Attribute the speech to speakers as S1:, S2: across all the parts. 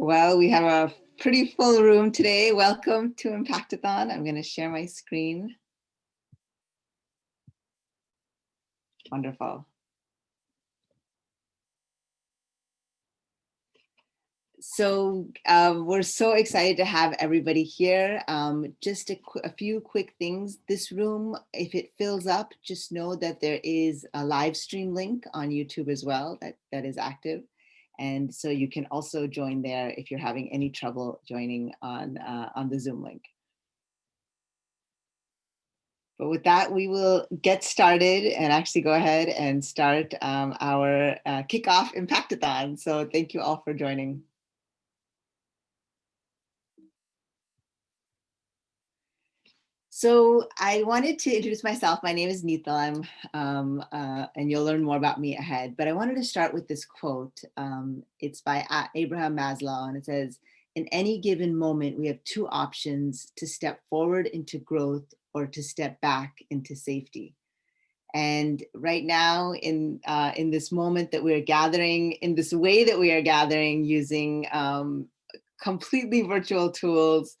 S1: Well, we have a pretty full room today. Welcome to Impactathon. I'm going to share my screen. Wonderful. So we're so excited to have everybody here. Just a few quick things. This room, if it fills up, just know that there is a live stream link on YouTube as well that is active. And so you can also join there if you're having any trouble joining on the Zoom link. But with that, we will get started and actually go ahead and start our kickoff Impactathon. So thank you all for joining. So I wanted to introduce myself. My name is Neetal, and you'll learn more about me ahead. But I wanted to start with this quote. It's by Abraham Maslow, and it says, "In any given moment, we have two options: to step forward into growth or to step back into safety." And right now, in this moment that we're gathering, in this way that we are gathering, using completely virtual tools,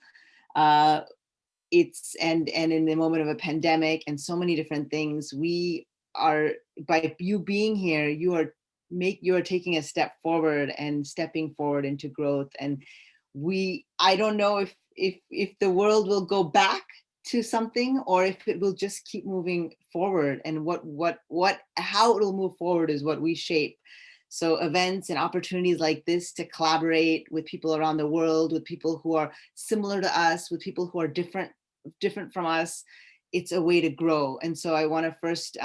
S1: it's and in the moment of a pandemic and so many different things, we are, by you being here, you are taking a step forward and stepping forward into growth. And I don't know if the world will go back to something or if it will just keep moving forward, and how it'll move forward is what we shape. So events and opportunities like this to collaborate with people around the world, with people who are similar to us, with people who are different from us, it's a way to grow. And so I want to first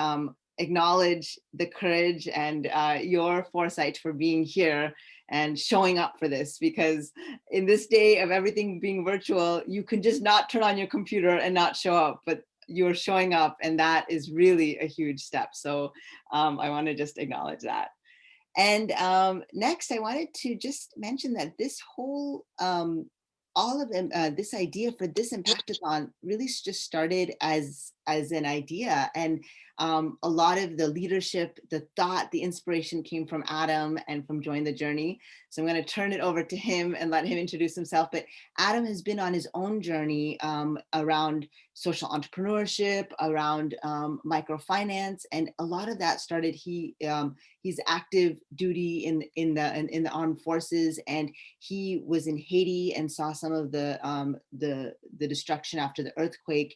S1: acknowledge the courage and your foresight for being here and showing up for this, because in this day of everything being virtual, you can just not turn on your computer and not show up, but you're showing up, and that is really a huge step. So I want to just acknowledge that. And next, I wanted to just mention that this whole, all of them, this idea for this Impactathon really just started as an idea. And a lot of the leadership, the thought, the inspiration came from Adam and from Join the Journey. So I'm going to turn it over to him and let him introduce himself. But Adam has been on his own journey around social entrepreneurship, around microfinance, and a lot of that started. He's active duty in the armed forces, and he was in Haiti and saw some of the destruction after the earthquake,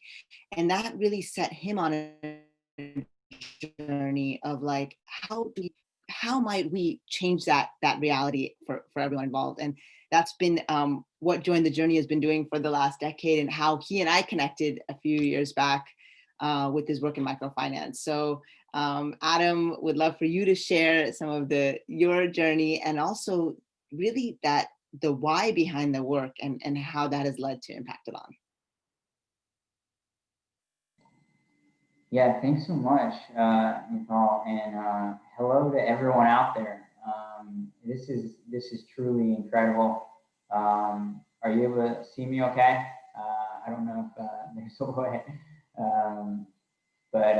S1: and that really set him on a journey of like, how might we change that reality for everyone involved. And that's been what Join the Journey has been doing for the last decade, and how he and I connected a few years back with his work in microfinance. So Adam, would love for you to share some of your journey, and also really the why behind the work, and how that has led to Impactathon.
S2: Yeah, thanks so much, Neetal, and hello to everyone out there. This is truly incredible. Are you able to see me okay? I don't know if there's a way, but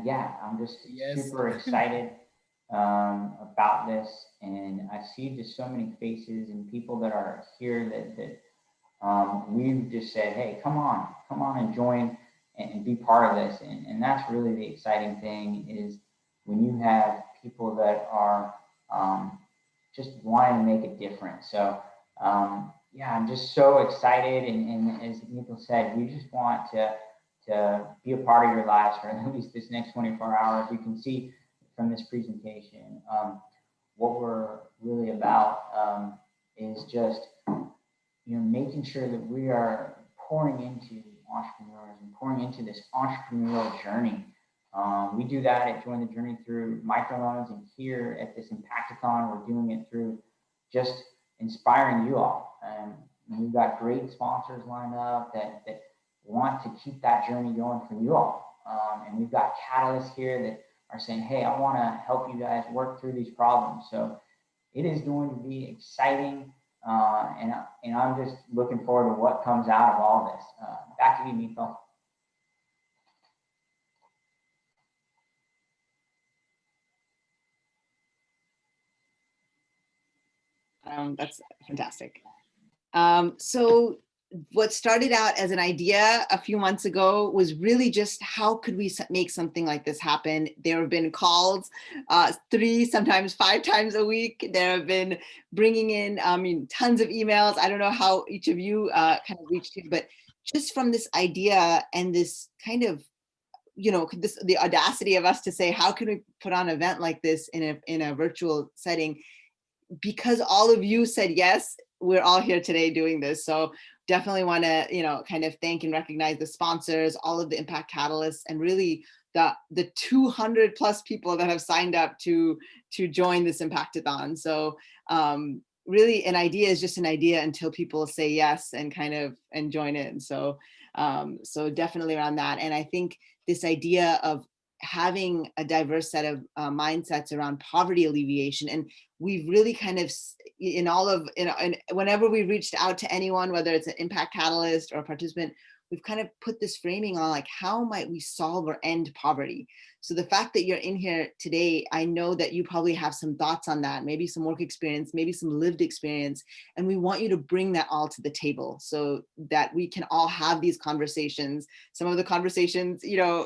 S2: yeah, I'm just super excited about this, and I see just so many faces and people that are here that we've just said, hey, come on and join and be part of this. And that's really the exciting thing, is when you have people that are just wanting to make a difference. So yeah, I'm just so excited. And as Neetal said, we just want to be a part of your lives for at least this next 24 hours. You can see from this presentation, what we're really about is just making sure that we are pouring into entrepreneurs and pouring into this entrepreneurial journey. We do that at Join the Journey through microloans, and here at this Impactathon, we're doing it through just inspiring you all. And we've got great sponsors lined up that want to keep that journey going for you all. And we've got catalysts here that are saying, hey, I want to help you guys work through these problems. So it is going to be exciting. And I'm just looking forward to what comes out of all this. Back to you, Neetal.
S1: That's fantastic. So what started out as an idea a few months ago was really just how could we make something like this happen? There have been calls 3, sometimes 5 times a week. There have been bringing in, tons of emails. I don't know how each of you kind of reached it, but just from this idea and this kind of, the audacity of us to say, how can we put on an event like this in a virtual setting? Because all of you said yes, we're all here today doing this. So definitely want to, kind of thank and recognize the sponsors, all of the impact catalysts, and really the 200 plus people that have signed up to join this Impactathon. So really an idea is just an idea until people say yes and and join in. So so definitely around that. And I think this idea of having a diverse set of mindsets around poverty alleviation, and we've really kind of and whenever we reached out to anyone, whether it's an impact catalyst or a participant, we've kind of put this framing on like, how might we solve or end poverty? So the fact that you're in here today, I know that you probably have some thoughts on that, maybe some work experience, maybe some lived experience, and we want you to bring that all to the table so that we can all have these conversations. Some of the conversations,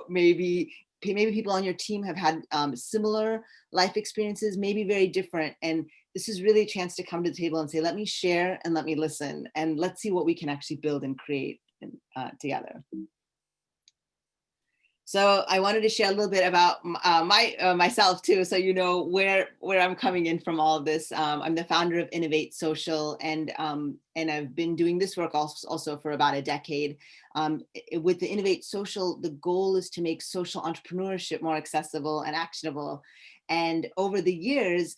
S1: maybe people on your team have had similar life experiences, maybe very different. And this is really a chance to come to the table and say, let me share and let me listen, and let's see what we can actually build and create together. So I wanted to share a little bit about myself too, so you know where I'm coming in from all of this. I'm the founder of Innovate Social, and I've been doing this work also for about a decade. With the Innovate Social, the goal is to make social entrepreneurship more accessible and actionable. And over the years,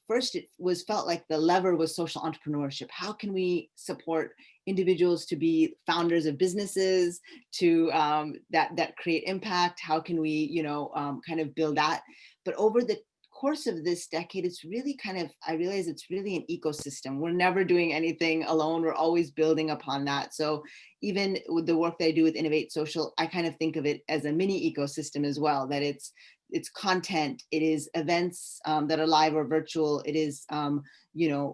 S1: first it was felt like the lever was social entrepreneurship. How can we support individuals to be founders of businesses, to that create impact? How can we, kind of build that? But over the course of this decade, it's really I realize it's really an ecosystem. We're never doing anything alone. We're always building upon that. So even with the work that I do with Innovate Social, I kind of think of it as a mini ecosystem as well, that it's content, it is events that are live or virtual, it is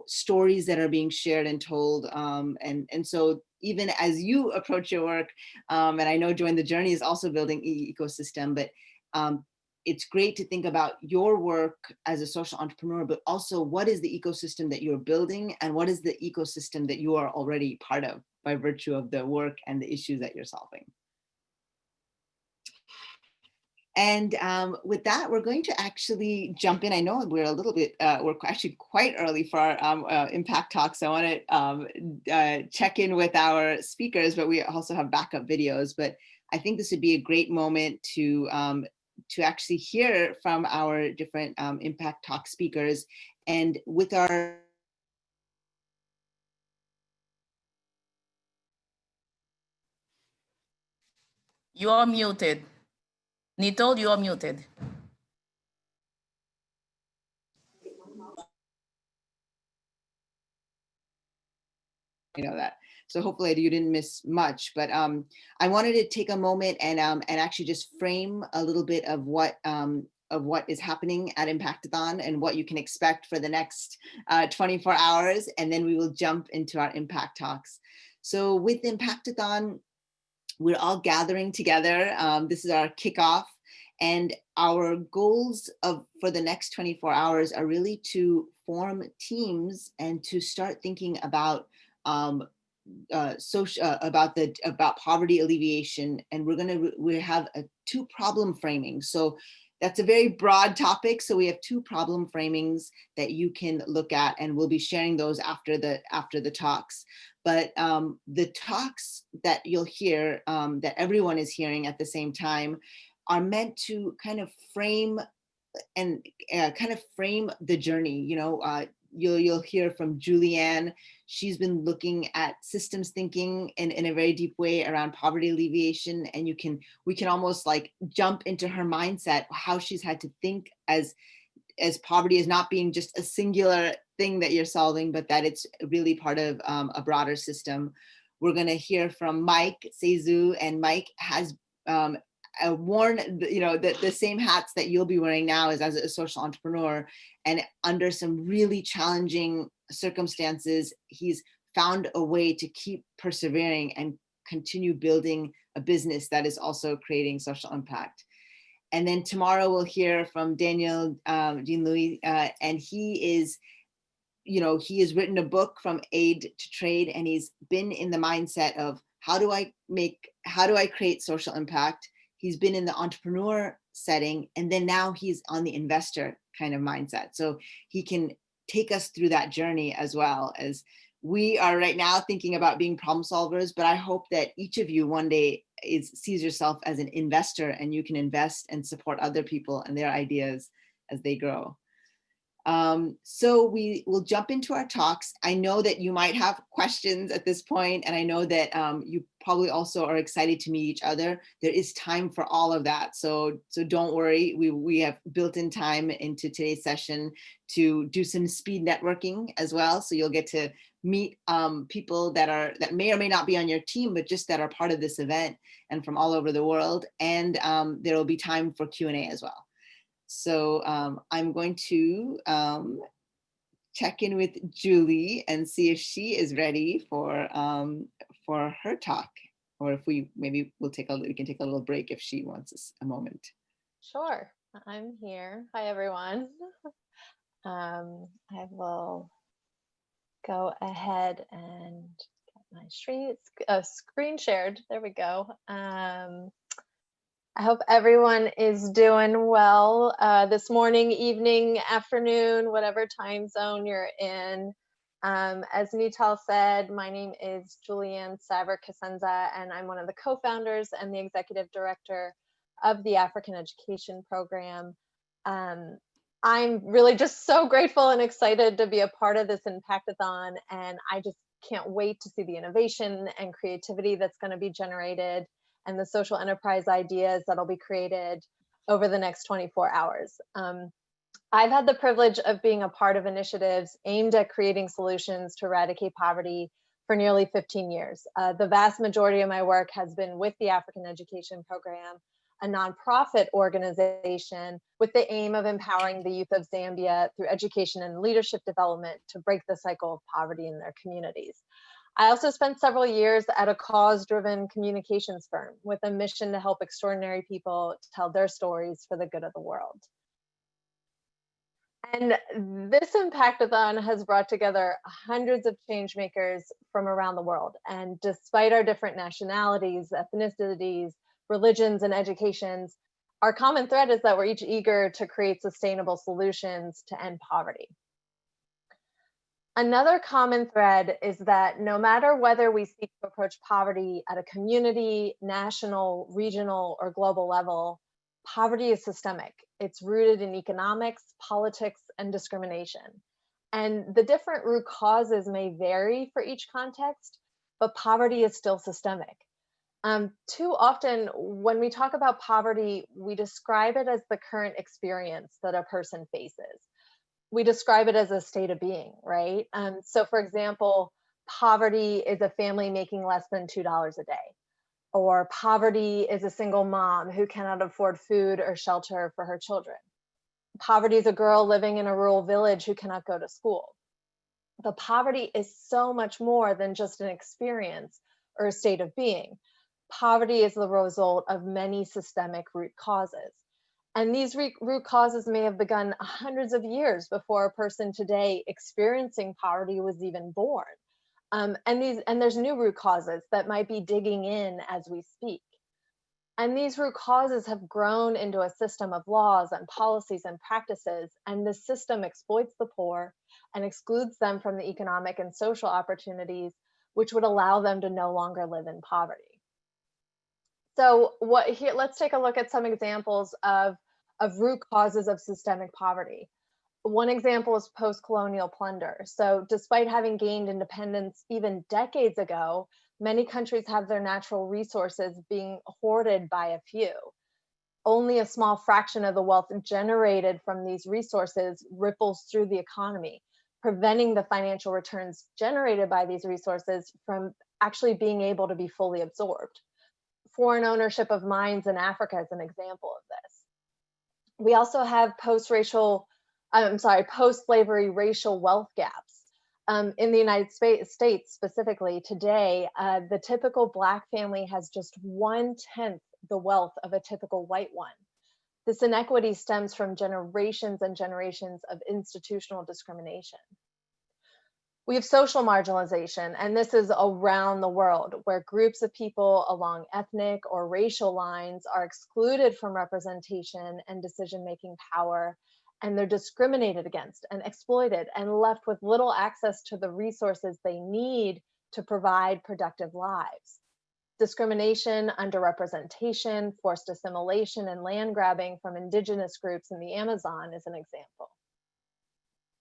S1: stories that are being shared and told, and so even as you approach your work, and I know Join the Journey is also building ecosystem, but it's great to think about your work as a social entrepreneur, but also what is the ecosystem that you're building, and what is the ecosystem that you are already part of by virtue of the work and the issues that you're solving. And with that, we're going to actually jump in. I know we're a little bit, we're actually quite early for our impact talk. So I want to check in with our speakers, but we also have backup videos. But I think this would be a great moment to actually hear from our different impact talk speakers. And with our
S3: You are muted. Neetal, you are muted.
S1: That. So hopefully you didn't miss much, but I wanted to take a moment and actually just frame a little bit of what is happening at Impactathon and what you can expect for the next 24 hours. And then we will jump into our impact talks. So with Impactathon, we're all gathering together. This is our kickoff. And our goals for the next 24 hours are really to form teams and to start thinking about about poverty alleviation, and we have two problem framings. So that's a very broad topic. So we have two problem framings that you can look at, and we'll be sharing those after the talks. But the talks that you'll hear, that everyone is hearing at the same time, are meant to kind of frame the journey. You'll hear from Julianne. She's been looking at systems thinking in a very deep way around poverty alleviation, and we can almost like jump into her mindset, how she's had to think as poverty as not being just a singular thing that you're solving, but that it's really part of a broader system. We're going to hear from Mike Sehzue, and Mike has worn the same hats that you'll be wearing now as a social entrepreneur, and under some really challenging circumstances, he's found a way to keep persevering and continue building a business that is also creating social impact. And then tomorrow we'll hear from Daniel Jean-Louis, and he is, he has written a book, From Aid to Trade, and he's been in the mindset of how do I create social impact? He's been in the entrepreneur setting, and then now he's on the investor kind of mindset. So he can take us through that journey, as well as we are right now thinking about being problem solvers. But I hope that each of you one day sees yourself as an investor, and you can invest and support other people and their ideas as they grow. So we will jump into our talks. I know that you might have questions at this point, and I know that you probably also are excited to meet each other. There is time for all of that. So don't worry, we have built in time into today's session to do some speed networking as well. So you'll get to meet people that may or may not be on your team, but just that are part of this event and from all over the world. And there will be time for Q&A as well. So I'm going to check in with Julie and see if she is ready for her talk, or if we can take a little break if she wants a moment.
S4: Sure, I'm here. Hi, everyone. I will go ahead and get my screen shared. There we go. I hope everyone is doing well this morning, evening, afternoon, whatever time zone you're in. As Neetal said, my name is Julianne Savarit-Cosenza, and I'm one of the co-founders and the executive director of the African Education Program. I'm really just so grateful and excited to be a part of this Impactathon, and I just can't wait to see the innovation and creativity that's going to be generated and the social enterprise ideas that'll be created over the next 24 hours. I've had the privilege of being a part of initiatives aimed at creating solutions to eradicate poverty for nearly 15 years. The vast majority of my work has been with the African Education Program, a nonprofit organization with the aim of empowering the youth of Zambia through education and leadership development to break the cycle of poverty in their communities. I also spent several years at a cause-driven communications firm with a mission to help extraordinary people tell their stories for the good of the world. And this Impactathon has brought together hundreds of change makers from around the world. And despite our different nationalities, ethnicities, religions, and educations, our common thread is that we're each eager to create sustainable solutions to end poverty. Another common thread is that no matter whether we seek to approach poverty at a community, national, regional, or global level, poverty is systemic. It's rooted in economics, politics, and discrimination. And the different root causes may vary for each context, but poverty is still systemic. Too often, when we talk about poverty, we describe it as the current experience that a person faces. We describe it as a state of being, right? So for example, poverty is a family making less than $2 a day, or poverty is a single mom who cannot afford food or shelter for her children. Poverty is a girl living in a rural village who cannot go to school. But poverty is so much more than just an experience or a state of being. Poverty is the result of many systemic root causes. And these root causes may have begun hundreds of years before a person today experiencing poverty was even born. And there's new root causes that might be digging in as we speak. And these root causes have grown into a system of laws and policies and practices, and this system exploits the poor and excludes them from the economic and social opportunities which would allow them to no longer live in poverty. So let's take a look at some examples of root causes of systemic poverty. One example is post-colonial plunder. So despite having gained independence even decades ago, many countries have their natural resources being hoarded by a few. Only a small fraction of the wealth generated from these resources ripples through the economy, preventing the financial returns generated by these resources from actually being able to be fully absorbed. Foreign ownership of mines in Africa is an example of this. We also have post-slavery racial wealth gaps. in the United States specifically today, the typical Black family has just 1/10 the wealth of a typical white one. This inequity stems from generations and generations of institutional discrimination. We have social marginalization, and this is around the world, where groups of people along ethnic or racial lines are excluded from representation and decision-making power, and they're discriminated against and exploited and left with little access to the resources they need to provide productive lives. Discrimination, underrepresentation, forced assimilation, and land grabbing from indigenous groups in the Amazon is an example.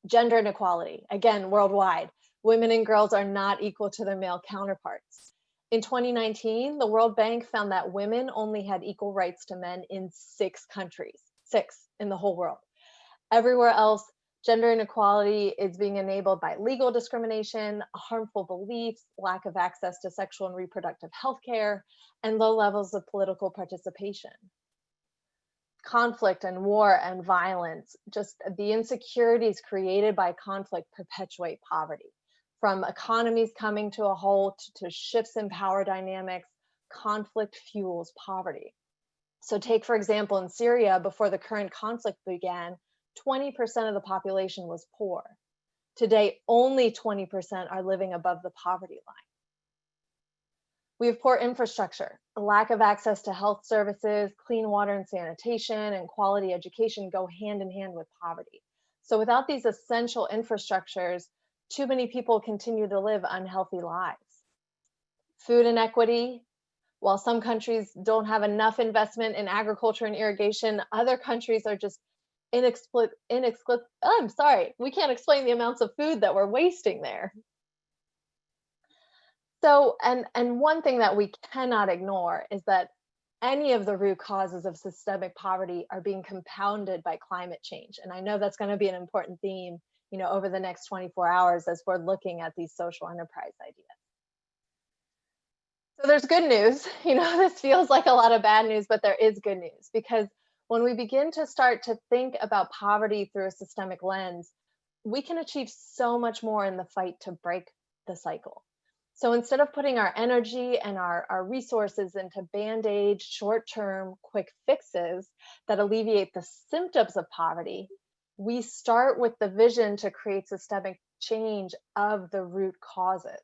S4: Gender inequality, again, worldwide. Women and girls are not equal to their male counterparts. In 2019, the World Bank found that women only had equal rights to men in 6 countries, 6 in the whole world. Everywhere else, gender inequality is being enabled by legal discrimination, harmful beliefs, lack of access to sexual and reproductive health care, and low levels of political participation. Conflict and war and violence, just the insecurities created by conflict perpetuate poverty. From economies coming to a halt to shifts in power dynamics, conflict fuels poverty. So take, for example, in Syria, before the current conflict began, 20% of the population was poor. Today, only 20% are living above the poverty line. We have poor infrastructure. A lack of access to health services, clean water and sanitation, and quality education go hand in hand with poverty. So without these essential infrastructures, too many people continue to live unhealthy lives. Food inequity. While some countries don't have enough investment in agriculture and irrigation, other countries are just we can't explain the amounts of food that we're wasting there. So, and one thing that we cannot ignore is that any of the root causes of systemic poverty are being compounded by climate change. And I know that's going to be an important theme, over the next 24 hours as we're looking at these social enterprise ideas. So there's good news. This feels like a lot of bad news, but there is good news, because when we begin to start to think about poverty through a systemic lens, we can achieve so much more in the fight to break the cycle. So instead of putting our energy and our resources into band-aid, short-term, quick fixes that alleviate the symptoms of poverty, we start with the vision to create systemic change of the root causes.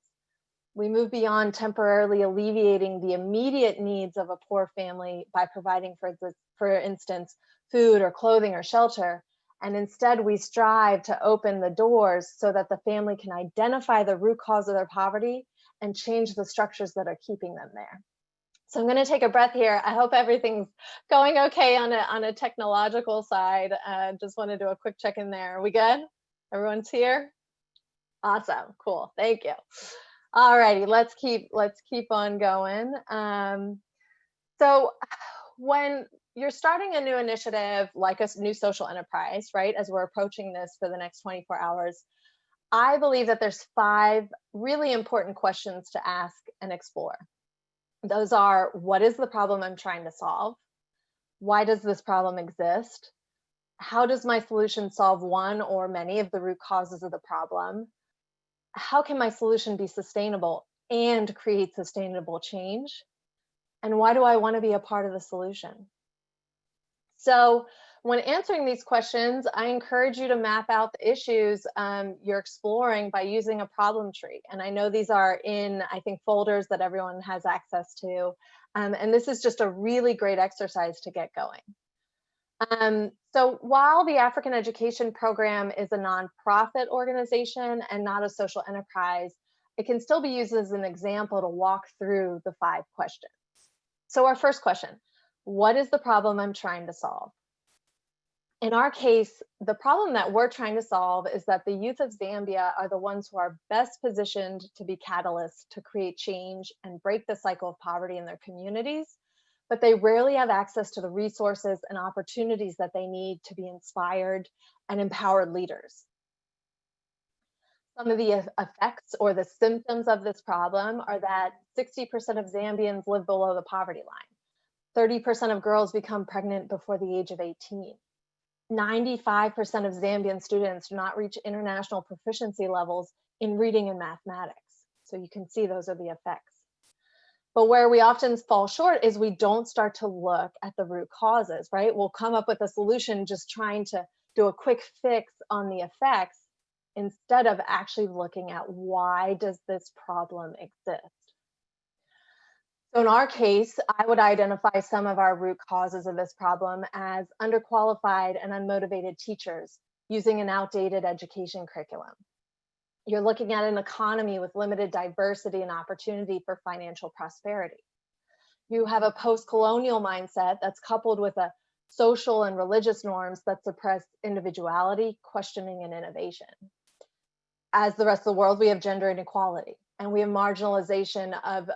S4: We move beyond temporarily alleviating the immediate needs of a poor family by providing, for instance, food or clothing or shelter, and instead we strive to open the doors so that the family can identify the root cause of their poverty and change the structures that are keeping them there. So I'm going to take a breath here. I hope everything's going okay on a technological side. Just want to do a quick check in there. Are we good? Everyone's here? Awesome. Cool. Thank you. All righty. Let's keep on going. So when you're starting a new initiative like a new social enterprise, right, as we're approaching this for the next 24 hours, I believe that there's 5 really important questions to ask and explore. Those are, what is the problem I'm trying to solve? Why does this problem exist? How does my solution solve one or many of the root causes of the problem? How can my solution be sustainable and create sustainable change? And why do I want to be a part of the solution? So when answering these questions, I encourage you to map out the issues you're exploring by using a problem tree. And I know these are in, I think, folders that everyone has access to. And this is just a really great exercise to get going. So while the African Education Program is a nonprofit organization and not a social enterprise, it can still be used as an example to walk through the 5 questions. So our first question, what is the problem I'm trying to solve? In our case, the problem that we're trying to solve is that the youth of Zambia are the ones who are best positioned to be catalysts to create change and break the cycle of poverty in their communities, but they rarely have access to the resources and opportunities that they need to be inspired and empowered leaders. Some of the effects or the symptoms of this problem are that 60% of Zambians live below the poverty line. 30% of girls become pregnant before the age of 18. 95% of Zambian students do not reach international proficiency levels in reading and mathematics. So you can see those are the effects. But where we often fall short is we don't start to look at the root causes, right? We'll come up with a solution just trying to do a quick fix on the effects instead of actually looking at why does this problem exist. So in our case, I would identify some of our root causes of this problem as underqualified and unmotivated teachers using an outdated education curriculum. You're looking at an economy with limited diversity and opportunity for financial prosperity. You have a post-colonial mindset that's coupled with a social and religious norms that suppress individuality, questioning, and innovation. As the rest of the world, we have gender inequality, and we have marginalization of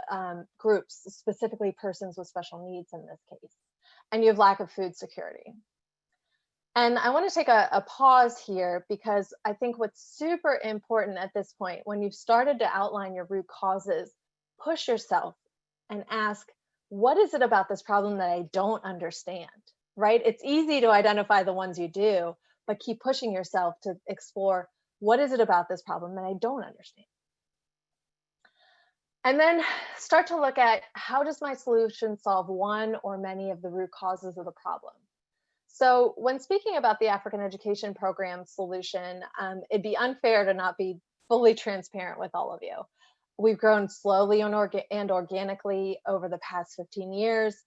S4: groups, specifically persons with special needs in this case. And you have lack of food security. And I want to take a pause here because I think what's super important at this point, when you've started to outline your root causes, push yourself and ask, what is it about this problem that I don't understand, right? It's easy to identify the ones you do, but keep pushing yourself to explore, what is it about this problem that I don't understand? And then start to look at, how does my solution solve one or many of the root causes of the problem? So when speaking about the African Education Program solution, it'd be unfair to not be fully transparent with all of you. We've grown slowly and organically over the past 15 years,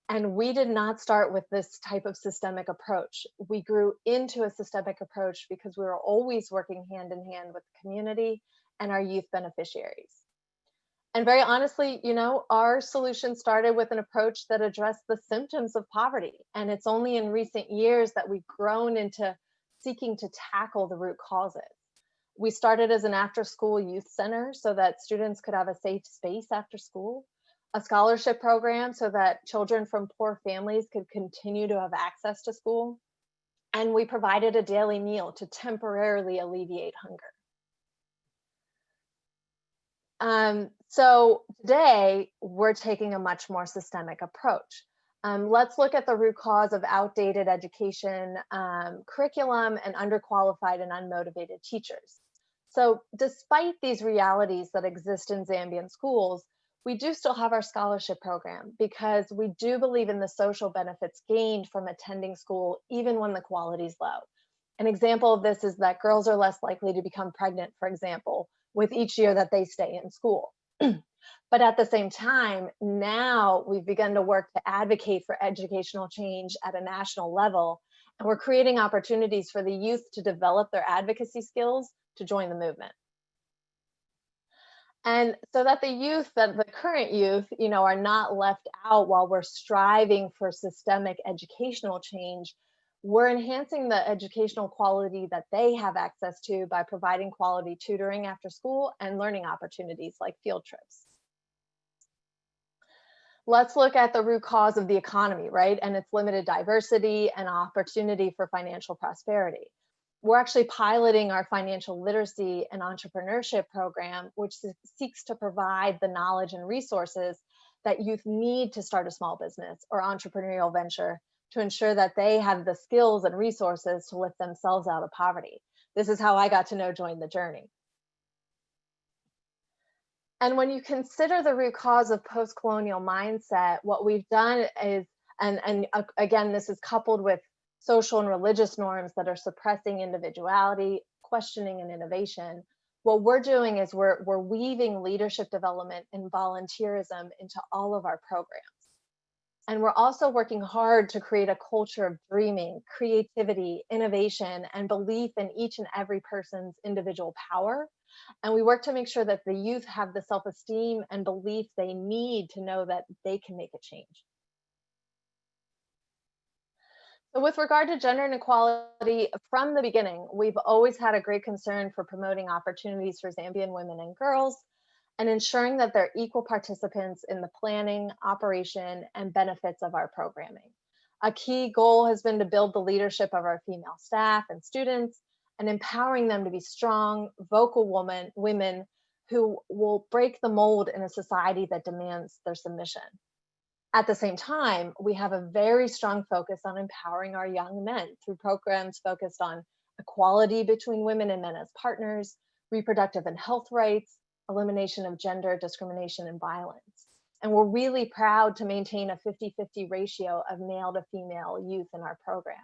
S4: and we did not start with this type of systemic approach. We grew into a systemic approach because we were always working hand in hand with the community and our youth beneficiaries. And very honestly, you know, our solution started with an approach that addressed the symptoms of poverty. And it's only in recent years that we've grown into seeking to tackle the root causes. We started as an after-school youth center so that students could have a safe space after school, a scholarship program so that children from poor families could continue to have access to school. And we provided a daily meal to temporarily alleviate hunger. So today we're taking a much more systemic approach. Let's look at the root cause of outdated education curriculum and underqualified and unmotivated teachers. So despite these realities that exist in Zambian schools, we do still have our scholarship program because we do believe in the social benefits gained from attending school, even when the quality is low. An example of this is that girls are less likely to become pregnant, for example, with each year that they stay in school. But at the same time, now we've begun to work to advocate for educational change at a national level, and we're creating opportunities for the youth to develop their advocacy skills to join the movement. And so that the current youth, you know, are not left out while we're striving for systemic educational change, we're enhancing the educational quality that they have access to by providing quality tutoring after school and learning opportunities like field trips. Let's look at the root cause of the economy, right? And its limited diversity and opportunity for financial prosperity. We're actually piloting our financial literacy and entrepreneurship program, which seeks to provide the knowledge and resources that youth need to start a small business or entrepreneurial venture to ensure that they have the skills and resources to lift themselves out of poverty. This is how I got to know Join the Journey. And when you consider the root cause of post-colonial mindset, what we've done is, and again, this is coupled with social and religious norms that are suppressing individuality, questioning, and innovation. What we're doing is we're weaving leadership development and volunteerism into all of our programs. And we're also working hard to create a culture of dreaming, creativity, innovation, and belief in each and every person's individual power. And we work to make sure that the youth have the self-esteem and belief they need to know that they can make a change. So with regard to gender inequality, from the beginning, we've always had a great concern for promoting opportunities for Zambian women and girls and ensuring that they're equal participants in the planning, operation, and benefits of our programming. A key goal has been to build the leadership of our female staff and students and empowering them to be strong, vocal women who will break the mold in a society that demands their submission. At the same time, we have a very strong focus on empowering our young men through programs focused on equality between women and men as partners, reproductive and health rights, elimination of gender discrimination and violence. And we're really proud to maintain a 50-50 ratio of male to female youth in our program.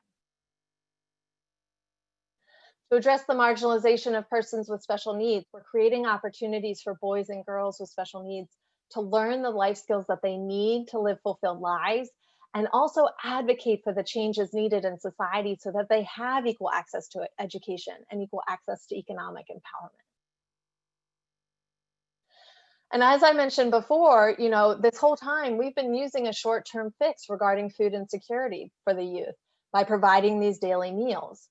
S4: To address the marginalization of persons with special needs, we're creating opportunities for boys and girls with special needs to learn the life skills that they need to live fulfilled lives, and also advocate for the changes needed in society so that they have equal access to education and equal access to economic empowerment. And as I mentioned before, this whole time we've been using a short-term fix regarding food insecurity for the youth by providing these daily meals.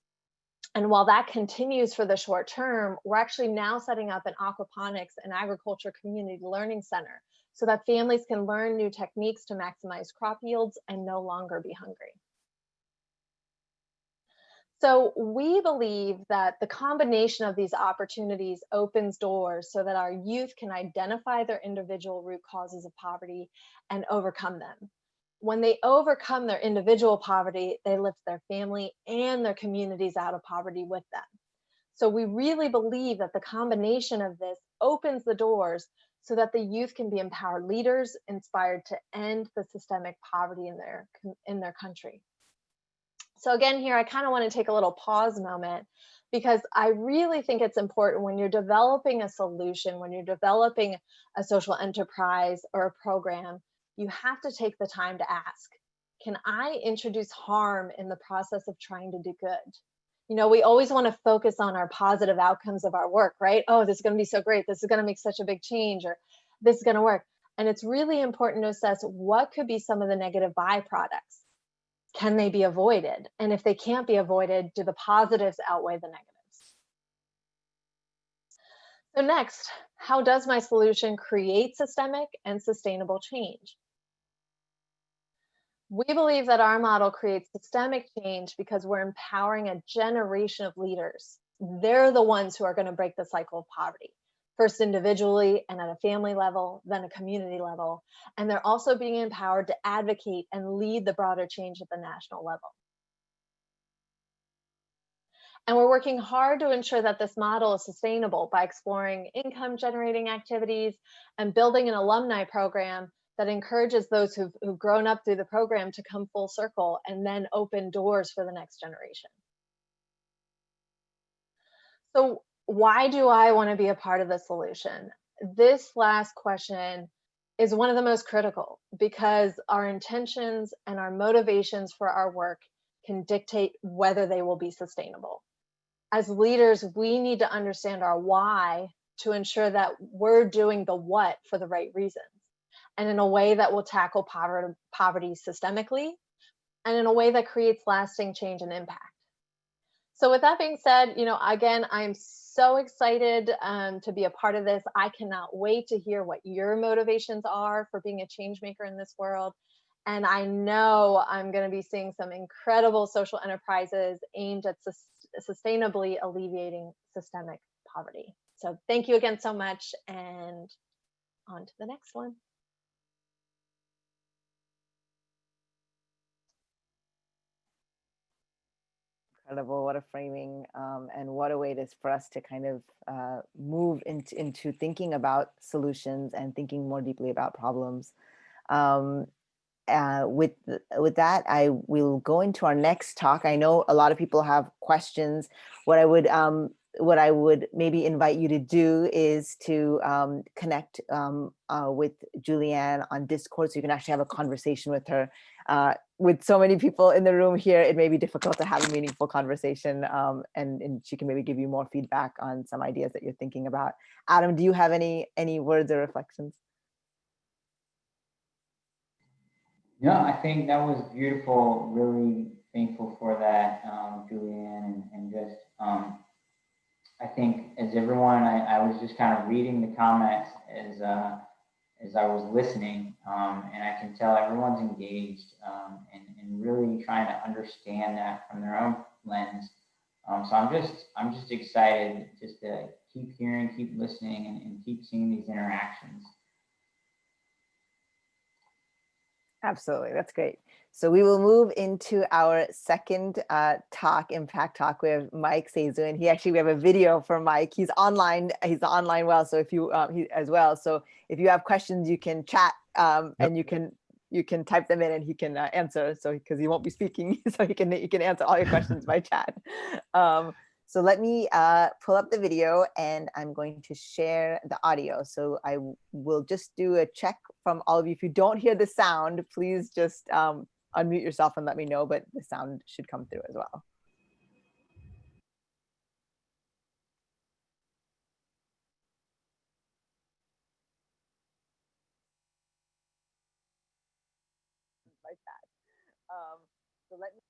S4: And while that continues for the short term, we're actually now setting up an aquaponics and agriculture community learning center so that families can learn new techniques to maximize crop yields and no longer be hungry. So we believe that the combination of these opportunities opens doors so that our youth can identify their individual root causes of poverty and overcome them. When they overcome their individual poverty, they lift their family and their communities out of poverty with them. So we really believe that the combination of this opens the doors so that the youth can be empowered leaders, inspired to end the systemic poverty in their country. So again, here, I kind of want to take a little pause moment, because I really think it's important when you're developing a solution, when you're developing a social enterprise or a program, you have to take the time to ask, can I introduce harm in the process of trying to do good? We always want to focus on our positive outcomes of our work, right? Oh, this is going to be so great. This is going to make such a big change, or this is going to work. And it's really important to assess what could be some of the negative byproducts. Can they be avoided? And if they can't be avoided, do the positives outweigh the negatives? So next, how does my solution create systemic and sustainable change? We believe that our model creates systemic change because we're empowering a generation of leaders. They're the ones who are going to break the cycle of poverty, first individually and at a family level, then a community level. And they're also being empowered to advocate and lead the broader change at the national level. And we're working hard to ensure that this model is sustainable by exploring income generating activities and building an alumni program that encourages those who've grown up through the program to come full circle and then open doors for the next generation. So why do I want to be a part of the solution? This last question is one of the most critical, because our intentions and our motivations for our work can dictate whether they will be sustainable. As leaders, we need to understand our why to ensure that we're doing the what for the right reasons, and in a way that will tackle poverty systemically, and in a way that creates lasting change and impact. So with that being said, again, I'm so excited to be a part of this. I cannot wait to hear what your motivations are for being a change maker in this world. And I know I'm going to be seeing some incredible social enterprises aimed at sustainably alleviating systemic poverty. So thank you again so much, and on to the next one.
S1: Incredible, what a framing, and what a way for us to kind of move into thinking about solutions and thinking more deeply about problems. With that, I will go into our next talk. I know a lot of people have questions. What I would maybe invite you to do is to connect with Julianne on Discord, so you can actually have a conversation with her. With so many people in the room here, it may be difficult to have a meaningful conversation, and she can maybe give you more feedback on some ideas that you're thinking about. Adam, do you have any words or reflections?
S2: No, I think that was beautiful. Really thankful for that, Julianne, and just I think as everyone, I was just kind of reading the comments as I was listening, and I can tell everyone's engaged and really trying to understand that from their own lens. So I'm just excited just to keep hearing, keep listening, and keep seeing these interactions.
S1: Absolutely, that's great. So we will move into our second talk, Impact Talk, with Mike Sehzue, and we have a video for Mike. He's online. He's online well. So if you he as well. So if you have questions, you can chat and you can type them in, and he can answer. So because he won't be speaking, so he can answer all your questions by chat. So let me pull up the video, and I'm going to share the audio. So I will just do a check from all of you. If you don't hear the sound, please just unmute yourself and let me know, but the sound should come through as well. Like that. So let me.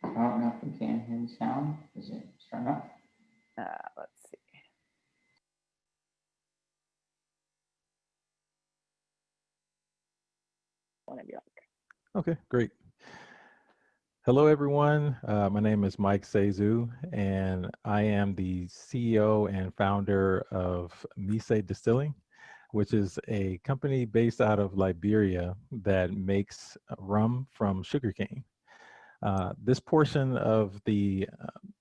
S2: I don't know if we can hear the sound. Is it turn up?
S1: Let's see.
S5: Okay, great. Hello, everyone. My name is Mike Sehzue, and I am the CEO and founder of Miseh Distilling, which is a company based out of Liberia that makes rum from sugarcane. This portion of the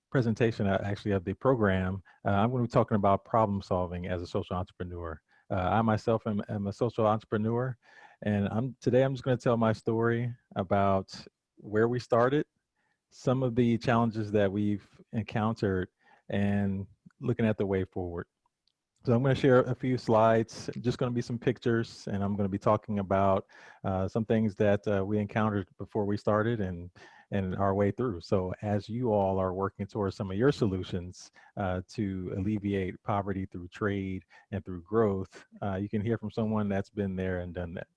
S5: presentation, actually of the program, I'm going to be talking about problem solving as a social entrepreneur. I myself am a social entrepreneur, and today I'm just going to tell my story about where we started, some of the challenges that we've encountered, and looking at the way forward. So I'm going to share a few slides, just going to be some pictures, and I'm going to be talking about some things that we encountered before we started and our way through. So as you all are working towards some of your solutions to alleviate poverty through trade and through growth, you can hear from someone that's been there and done that.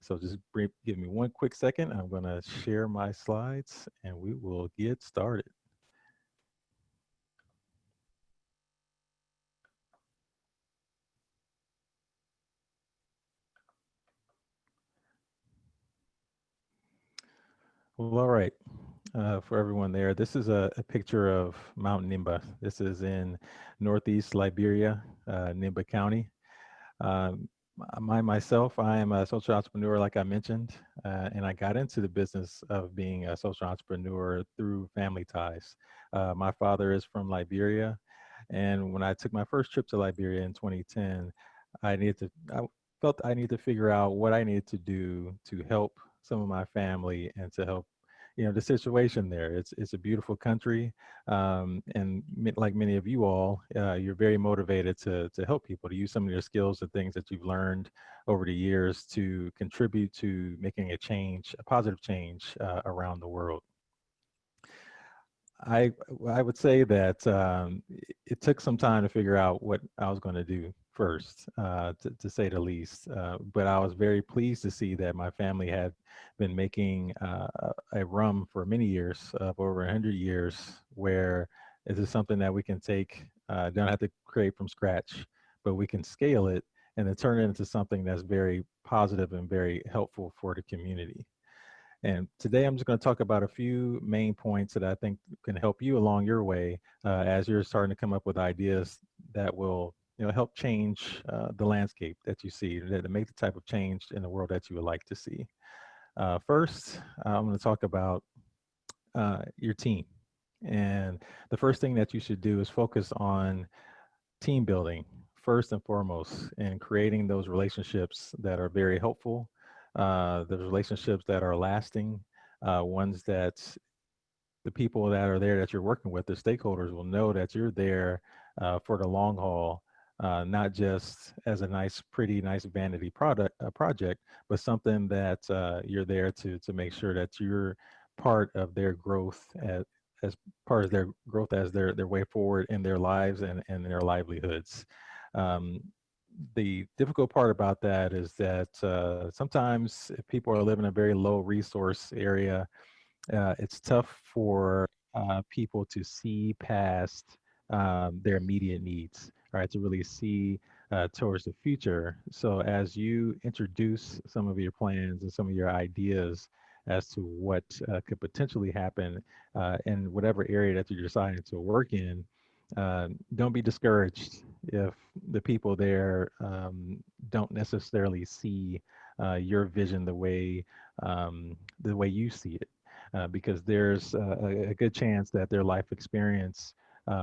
S5: So just give me one quick second. I'm going to share my slides and we will get started. Well, all right. For everyone there, this is a picture of Mount Nimba. This is in northeast Liberia, Nimba County. Myself, I am a social entrepreneur, like I mentioned, and I got into the business of being a social entrepreneur through family ties. My father is from Liberia, and when I took my first trip to Liberia in 2010, I felt I needed to figure out what I needed to do to help some of my family and to help, the situation there. It's a beautiful country, and like many of you all, you're very motivated to help people, to use some of your skills and things that you've learned over the years to contribute to making a positive change around the world. I would say that it took some time to figure out what I was going to do first, to say the least. But I was very pleased to see that my family had been making a rum for many years, for over 100 years, where this is something that we can take, don't have to create from scratch, but we can scale it and then turn it into something that's very positive and very helpful for the community. And today I'm just going to talk about a few main points that I think can help you along your way as you're starting to come up with ideas that will, help change the landscape that you see, that make the type of change in the world that you would like to see. First, I'm going to talk about your team. And the first thing that you should do is focus on team building first and foremost, and creating those relationships that are very helpful, those relationships that are lasting, ones that the people that are there that you're working with, the stakeholders, will know that you're there for the long haul, not just as a nice vanity project, but something that you're there to make sure that you're part of their growth as part of their growth as their way forward in their lives and their livelihoods. Um, the difficult part about that is that sometimes if people are living in a very low resource area, it's tough for people to see past their immediate needs, right? To really see towards the future. So as you introduce some of your plans and some of your ideas as to what could potentially happen in whatever area that you're deciding to work in, don't be discouraged if the people there don't necessarily see your vision the way you see it, because there's a good chance that their life experience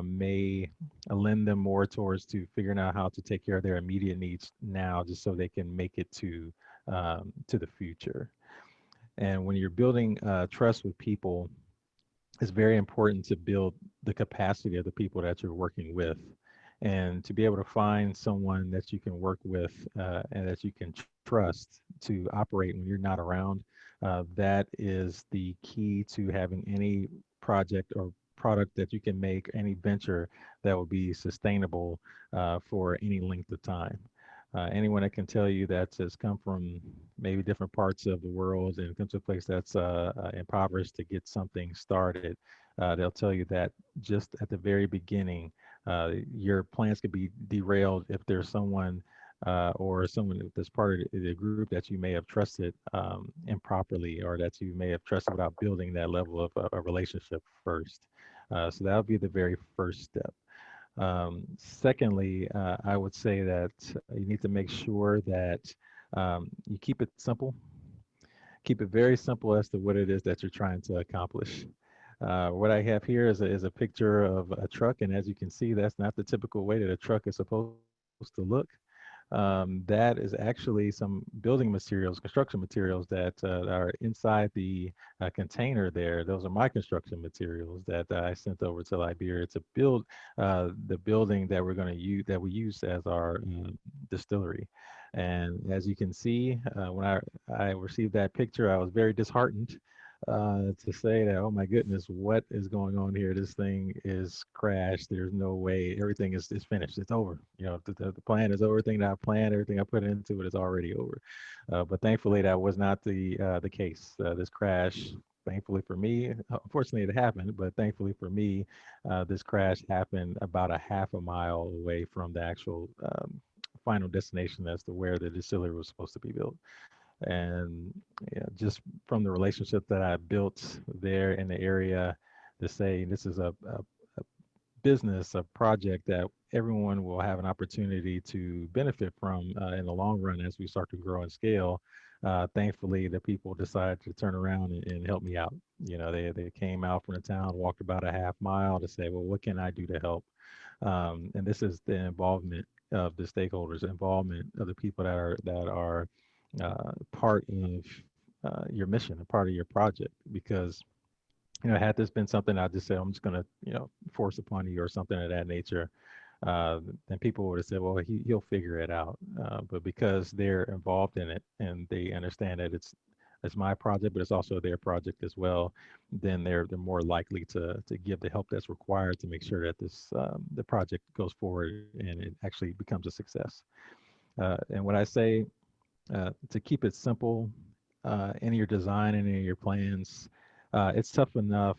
S5: may lend them more towards to figuring out how to take care of their immediate needs now, just so they can make it to the future. And when you're building trust with people, it's very important to build the capacity of the people that you're working with, and to be able to find someone that you can work with and that you can trust to operate when you're not around. That is the key to having any project or product that you can make, any venture that will be sustainable for any length of time. Anyone that can tell you that has come from maybe different parts of the world and come to a place that's impoverished to get something started, they'll tell you that just at the very beginning, your plans could be derailed if there's someone or someone that's part of the group that you may have trusted improperly, or that you may have trusted without building that level of a relationship first. So that would be the very first step. Secondly, I would say that you need to make sure that you keep it simple. Keep it very simple as to what it is that you're trying to accomplish. What I have here is a picture of a truck, and as you can see, that's not the typical way that a truck is supposed to look. That is actually some building materials, construction materials that are inside the container there. Those are my construction materials that I sent over to Liberia to build the building that we're going to use, that we use as our distillery. And as you can see, when I received that picture, I was very disheartened to say that, oh my goodness, what is going on here? This thing is crashed. There's no way. Everything is finished. It's over. You know, the plan is over. Everything that I planned, everything I put into it is already over. But thankfully, that was not the case. This crash, thankfully for me, unfortunately it happened, but thankfully for me, this crash happened about a half a mile away from the actual final destination as to where the distillery was supposed to be built. And yeah, just from the relationship that I built there in the area, to say this is a business, a project that everyone will have an opportunity to benefit from in the long run as we start to grow and scale. Thankfully, the people decided to turn around and help me out. You know, they came out from the town, walked about a half mile to say, well, what can I do to help? And this is the involvement of the stakeholders, involvement of the people that are part of your mission, a part of your project. Because had this been something I just said, I'm just going to force upon you or something of that nature, then people would have said, well, he'll figure it out. But because they're involved in it and they understand that it's my project, but it's also their project as well, then they're more likely to give the help that's required to make sure that this the project goes forward and it actually becomes a success. And what I say, to keep it simple in your design and in your plans, it's tough enough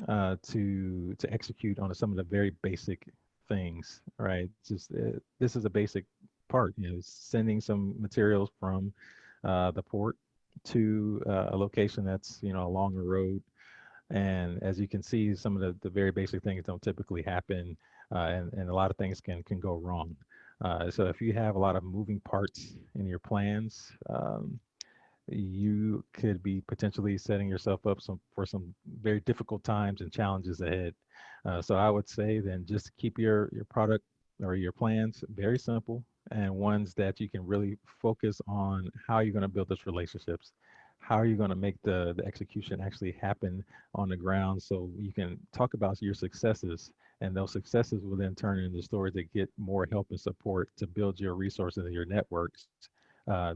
S5: to execute on some of the very basic things, right? Just this is a basic part, sending some materials from the port to a location that's along a road. And as you can see, some of the very basic things don't typically happen, and a lot of things can go wrong. So if you have a lot of moving parts in your plans, you could be potentially setting yourself up for some very difficult times and challenges ahead. So I would say then just keep your product or your plans very simple, and ones that you can really focus on how you're going to build those relationships. How are you going to make the execution actually happen on the ground, so you can talk about your successes, and those successes will then turn into stories that get more help and support to build your resources and your networks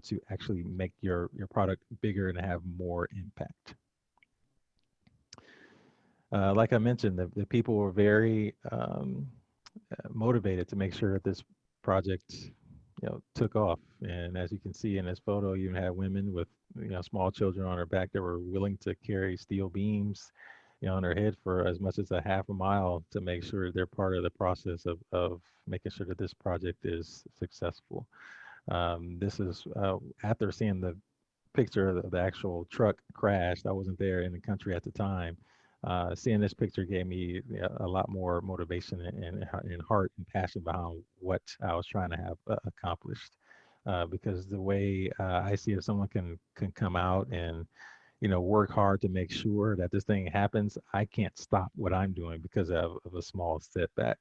S5: to actually make your product bigger and have more impact. Like I mentioned, the people were very motivated to make sure that this project took off. And as you can see in this photo, you even had women with small children on their back that were willing to carry steel beams on their head for as much as a half a mile to make sure they're part of the process of making sure that this project is successful. This is after seeing the picture of the actual truck crashed. I wasn't there in the country at the time. Seeing this picture gave me a lot more motivation and heart and passion behind what I was trying to have accomplished. Because the way I see if someone can come out and work hard to make sure that this thing happens, I can't stop what I'm doing because of a small setback.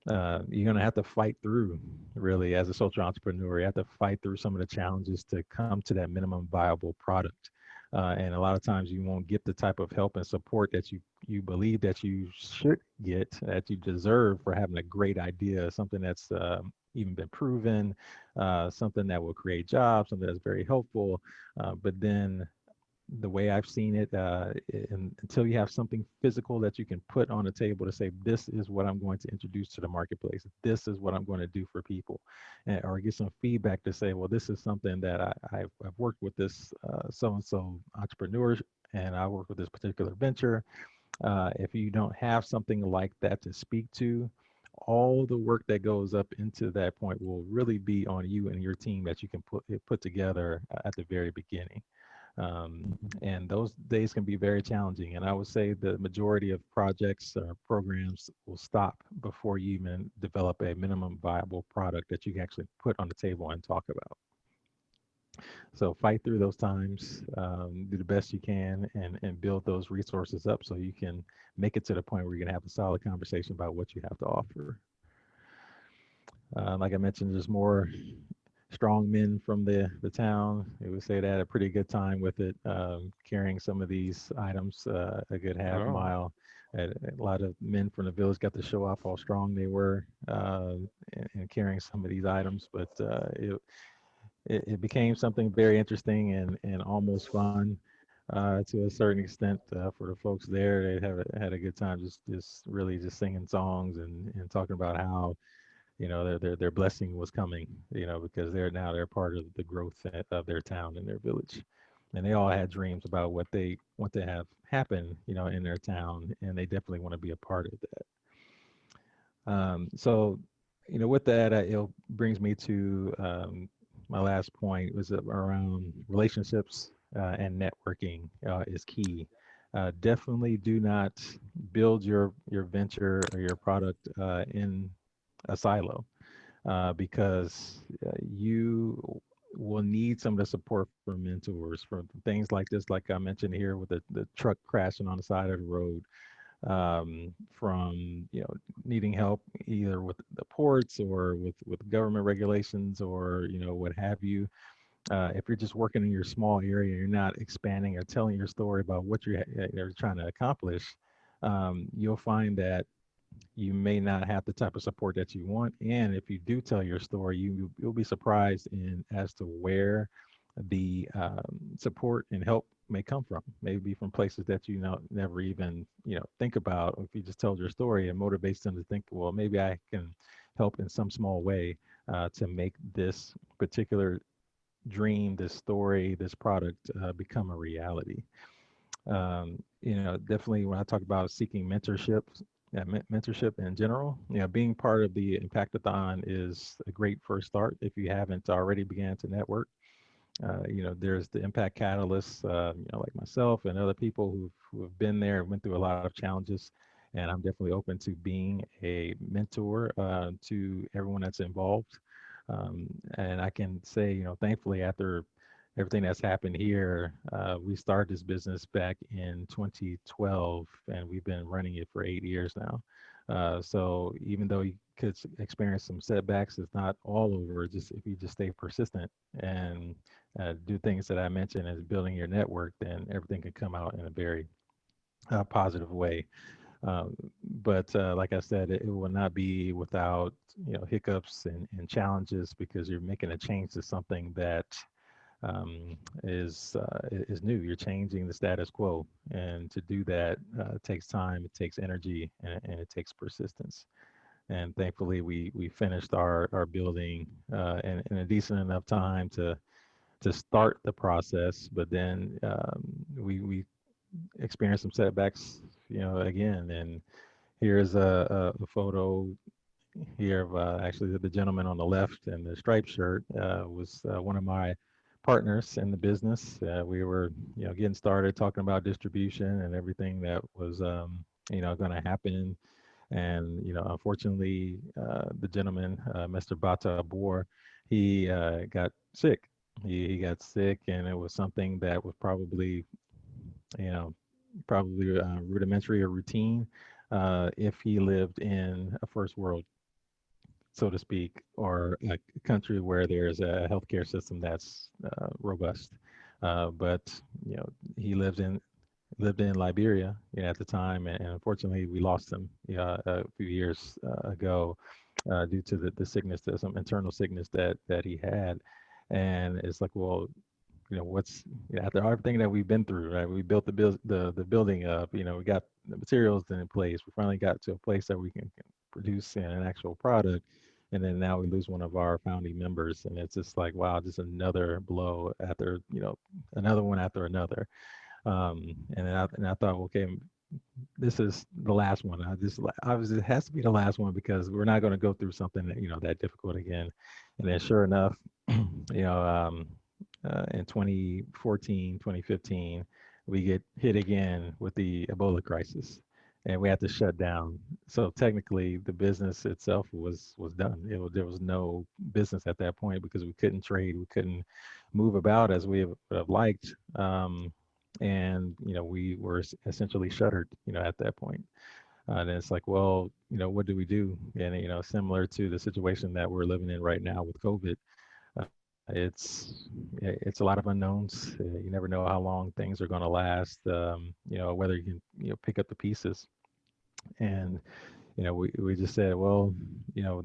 S5: You're going to have to fight through, really, as a social entrepreneur. You have to fight through some of the challenges to come to that minimum viable product. And a lot of times you won't get the type of help and support that you believe that you should get, that you deserve for having a great idea, something that's even been proven, something that will create jobs, something that's very helpful. But then the way I've seen it, until you have something physical that you can put on the table to say, this is what I'm going to introduce to the marketplace. This is what I'm going to do for people, or get some feedback to say, well, this is something that I've worked with this so-and-so entrepreneur, and I work with this particular venture. If you don't have something like that to speak to, all the work that goes up into that point will really be on you and your team that you can put together at the very beginning. And those days can be very challenging. And I would say the majority of projects or programs will stop before you even develop a minimum viable product that you can actually put on the table and talk about. So fight through those times, do the best you can, and build those resources up so you can make it to the point where you're going to have a solid conversation about what you have to offer. Like I mentioned, there's more strong men from the town. They would say they had a pretty good time with it, carrying some of these items a good half
S6: Oh,
S5: mile. A lot of men from the village got to show off how strong they were in carrying some of these items. But it became something very interesting and almost fun to a certain extent for the folks there. They had a good time just really just singing songs and talking about how their blessing was coming, because they're part of the growth of their town and their village, and they all had dreams about what they want to have happen, in their town, and they definitely want to be a part of that. So, with that, it brings me to my last point was around relationships and networking is key. Definitely do not build your venture or your product in a silo, because you will need some of the support from mentors for things like this, like I mentioned here with the truck crashing on the side of the road, from needing help either with the ports or with government regulations or what have you. If you're just working in your small area, you're not expanding or telling your story about what you're trying to accomplish. You'll find that you may not have the type of support that you want. And if you do tell your story, you'll be surprised as to where the support and help may come from. Maybe from places that never even think about. If you just tell your story, it motivates them to think, well, maybe I can help in some small way to make this particular dream, this story, this product become a reality. Definitely when I talk about seeking mentorship, mentorship in general, being part of the Impactathon is a great first start if you haven't already began to network. There's the impact catalysts, like myself and other people who have been there, went through a lot of challenges, and I'm definitely open to being a mentor to everyone that's involved. And I can say, thankfully, after everything that's happened here, we started this business back in 2012, and we've been running it for 8 years now. So even though you could experience some setbacks, it's not all over. Just if you just stay persistent and do things that I mentioned as building your network, then everything can come out in a very positive way. Uh, but like I said, it will not be without hiccups and challenges, because you're making a change to something that is new. You're changing the status quo, and to do that takes time, it takes energy, and it takes persistence. And thankfully, we finished our building in a decent enough time to start the process. But then we experienced some setbacks again. And here's a photo here of actually the gentleman on the left in the striped shirt was one of my partners in the business. We were, getting started talking about distribution and everything that was, going to happen. And, unfortunately, the gentleman, Mr. Bata Abor, he got sick. He got sick, and it was something that was probably, you know, probably rudimentary or routine if he lived in a first world, so to speak, or a country where there's a healthcare system that's robust. But he lived in Liberia, at the time, and unfortunately we lost him, a few years ago, due to the sickness, some internal sickness that he had. And it's like, well, what's after everything that we've been through, right? We built the building up, we got the materials in place. We finally got to a place that we can produce an actual product, and then now we lose one of our founding members, and it's just like, wow, just another blow after another one after another. And I thought, okay, this is the last one. Obviously it has to be the last one because we're not going to go through something that difficult again. And then sure enough, you know, um, in 2014, 2015, we get hit again with the Ebola crisis, and we had to shut down. So technically, the business itself was done. There was no business at that point because we couldn't trade, we couldn't move about as we would have liked. And we were essentially shuttered at that point. And it's like, well, what do we do? And similar to the situation that we're living in right now with COVID, it's a lot of unknowns. You never know how long things are going to last. Whether you can pick up the pieces. And we just said, well,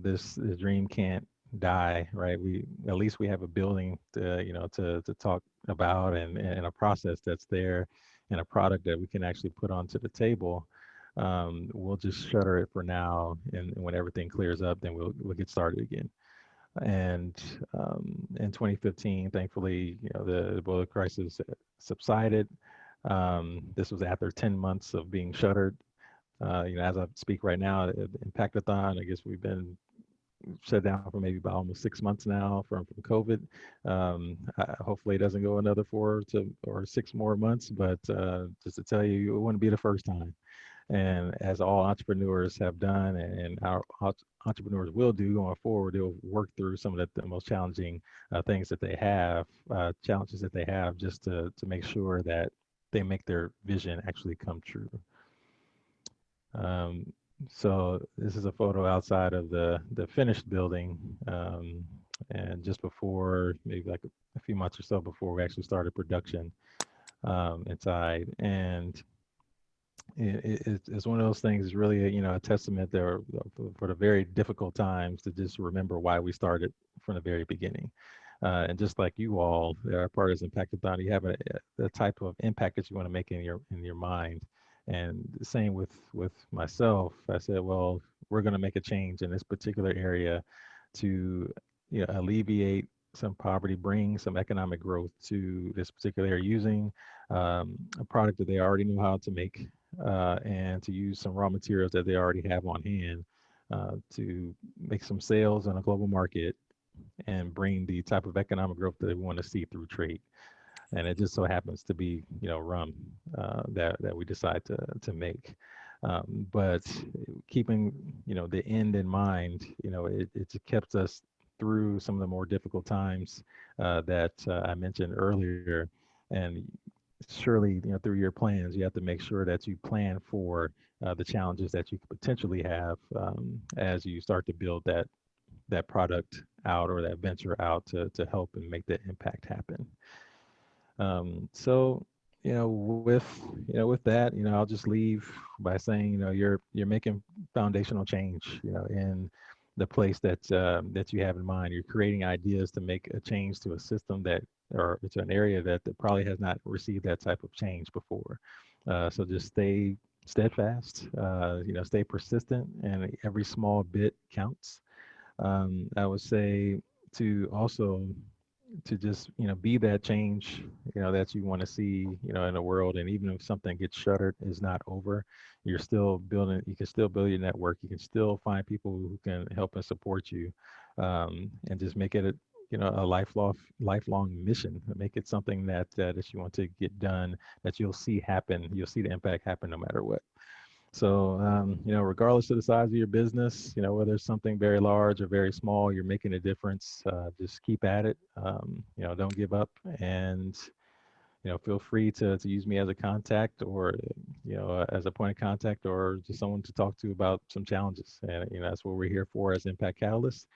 S5: this dream can't die, right? We at least we have a building to talk about, and a process that's there, and a product that we can actually put onto the table. We'll just shutter it for now, and when everything clears up, then we'll get started again. And in 2015, thankfully, the Ebola crisis subsided. This was after 10 months of being shuttered. As I speak right now, Impactathon, I guess we've been shut down for maybe about almost 6 months now from COVID. Hopefully it doesn't go another 4 or 6 more months, but just to tell you, it wouldn't be the first time. And as all entrepreneurs have done, and our entrepreneurs will do going forward, they'll work through some of the most challenging things that they have, challenges that they have, just to make sure that they make their vision actually come true. Um, so this is a photo outside of the finished building, and just before, maybe like a few months or so before we actually started production inside. And it's one of those things. Is really a testament there for the very difficult times, to just remember why we started from the very beginning. And just like you all, there are parties Impactathon, you have a type of impact that you want to make in your mind. And the same with myself. I said, well, we're going to make a change in this particular area to alleviate some poverty, bring some economic growth to this particular area, using a product that they already know how to make, and to use some raw materials that they already have on hand, to make some sales in a global market and bring the type of economic growth that we want to see through trade. And it just so happens to be rum that we decide to make. But keeping the end in mind, it's kept us through some of the more difficult times that I mentioned earlier. And surely, through your plans, you have to make sure that you plan for the challenges that you could potentially have as you start to build that product out, or that venture out, to help and make that impact happen. So, with that, I'll just leave by saying, you're making foundational change, in the place that you have in mind. You're creating ideas to make a change to a system or it's an area that probably has not received that type of change before. So just stay steadfast, stay persistent, and every small bit counts. I would say to also to just, be that change, that you want to see, in the world. And even if something gets shuttered, is not over. You're still building. You can still build your network. You can still find people who can help and support you, and just make it a lifelong mission. Make it something that you want to get done, that you'll see happen. You'll see the impact happen no matter what. So, regardless of the size of your business, whether it's something very large or very small, you're making a difference. Just keep at it. Don't give up, and feel free to use me as a contact, or as a point of contact, or just someone to talk to about some challenges. And that's what we're here for as Impact Catalysts.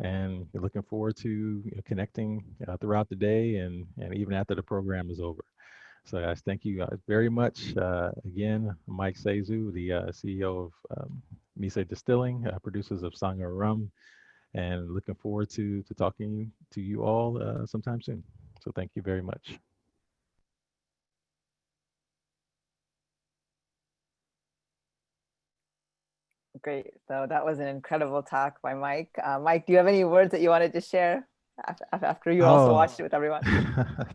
S5: And we're looking forward to connecting throughout the day, and even after the program is over. So guys, thank you very much. Again, Mike Sehzue, the CEO of Miseh Distilling, producers of Sangha Rum, and looking forward to talking to you all sometime soon. So thank you very much.
S6: Great. So that was an incredible talk by Mike. Mike, do you have any words that you wanted to share after you also watched it with everyone?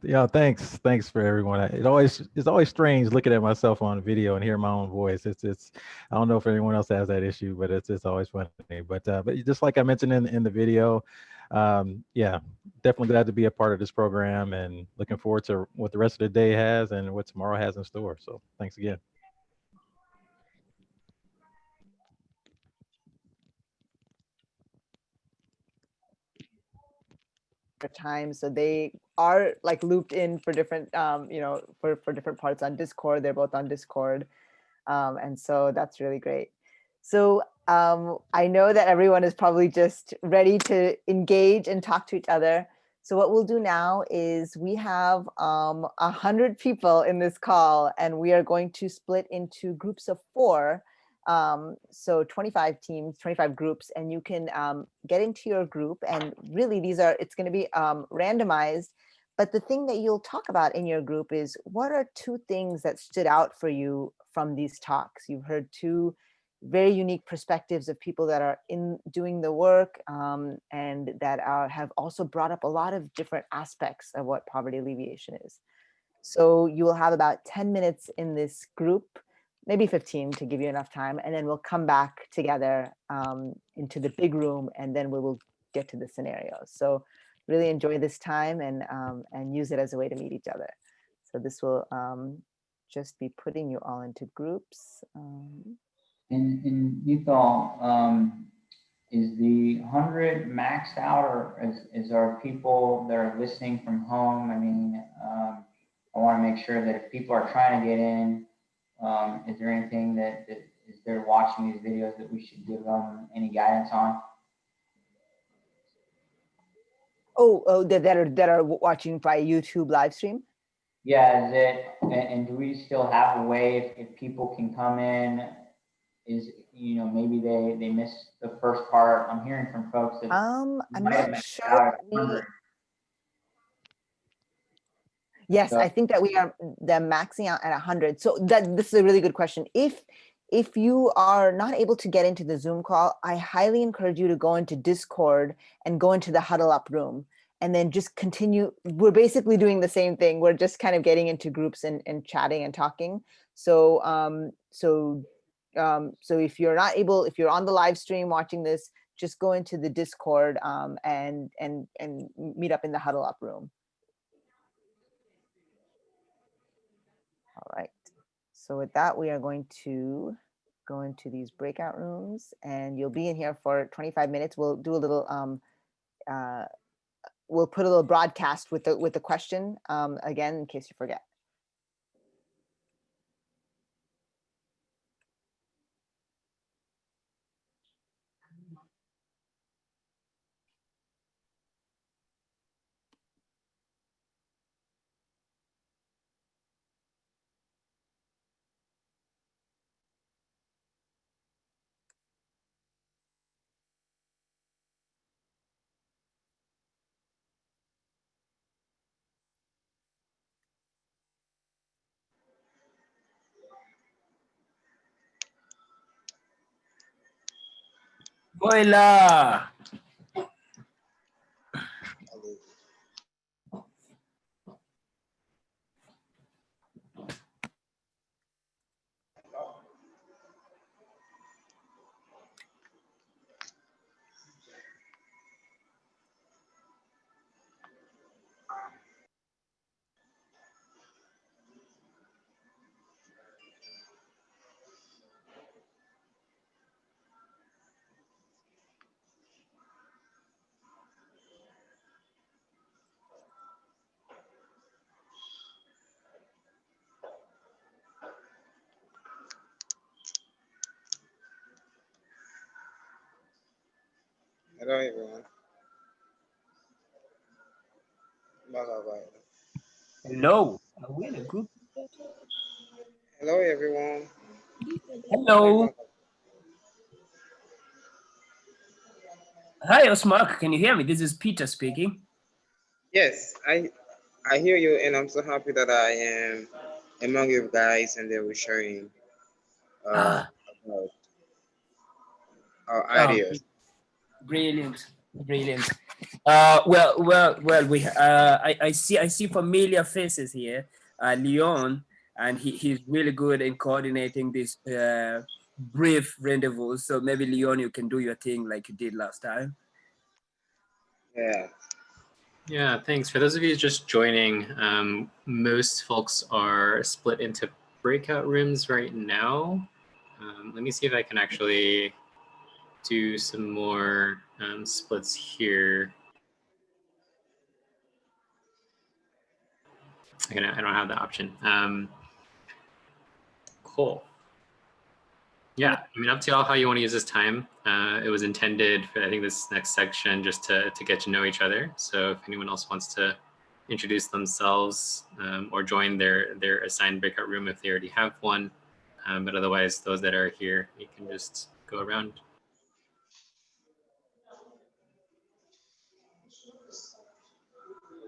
S5: Yeah, thanks for everyone. It's always strange looking at myself on video and hear my own voice. It's I don't know if anyone else has that issue, but it's always funny. But just like I mentioned in the video, yeah, definitely glad to be a part of this program, and looking forward to what the rest of the day has and what tomorrow has in store. So thanks again.
S6: Time, so they are like looped in for different for different parts on Discord. They're both on Discord, and so that's really great. So I know that everyone is probably just ready to engage and talk to each other. So what we'll do now is we have 100 people in this call, and we are going to split into groups of 4. So 25 teams, 25 groups, and you can get into your group. And really it's going to be randomized. But the thing that you'll talk about in your group is, what are 2 things that stood out for you from these talks? You've heard 2 very unique perspectives of people that are in doing the work, and that have also brought up a lot of different aspects of what poverty alleviation is. So you will have about 10 minutes in this group, maybe 15 to give you enough time, and then we'll come back together into the big room, and then we will get to the scenarios. So really enjoy this time, and use it as a way to meet each other. So this will just be putting you all into groups.
S2: In Neetal, is the 100 maxed out, or is our people that are listening from home? I mean, I want to make sure that if people are trying to get in, is there anything that is they're watching these videos that we should give them any guidance on?
S6: That are watching by YouTube live stream?
S2: Yeah, and do we still have a way if people can come in? Is maybe they missed the first part. I'm hearing from folks that
S6: I'm not sure. Yes, I think that we are maxing out at 100. So this is a really good question. If you are not able to get into the Zoom call, I highly encourage you to go into Discord and go into the huddle up room, and then just continue. We're basically doing the same thing. We're just kind of getting into groups and chatting and talking. So so if you're not able, if you're on the live stream watching this, just go into the Discord and meet up in the huddle up room. All right. So with that, we are going to go into these breakout rooms, and you'll be in here for 25 minutes. We'll do a little we'll put a little broadcast with the question again, in case you forget.
S7: Hola. Hello, everyone. Bye bye bye.
S8: Hello. Are we in a group?
S7: Hello, everyone.
S8: Hello. Hi, Osmark. Can you hear me? This is Peter speaking.
S7: Yes, I hear you, and I'm so happy that I am among you guys, and they were sharing
S8: Ah,
S7: about our
S8: oh,
S7: ideas.
S8: brilliant, brilliant. I see familiar faces here. Leon, and he's really good in coordinating this brief rendezvous. So maybe Leon, you can do your thing like you did last time.
S7: Yeah.
S9: Yeah, thanks. For those of you just joining, most folks are split into breakout rooms right now. Let me see if I can actually do some more splits here. I don't have the option. Cool. Yeah, I mean, up to y'all how you want to use this time. It was intended for, I think, this next section just to get to know each other. So if anyone else wants to introduce themselves or join their assigned breakout room if they already have one. But otherwise, those that are here, you can just go around.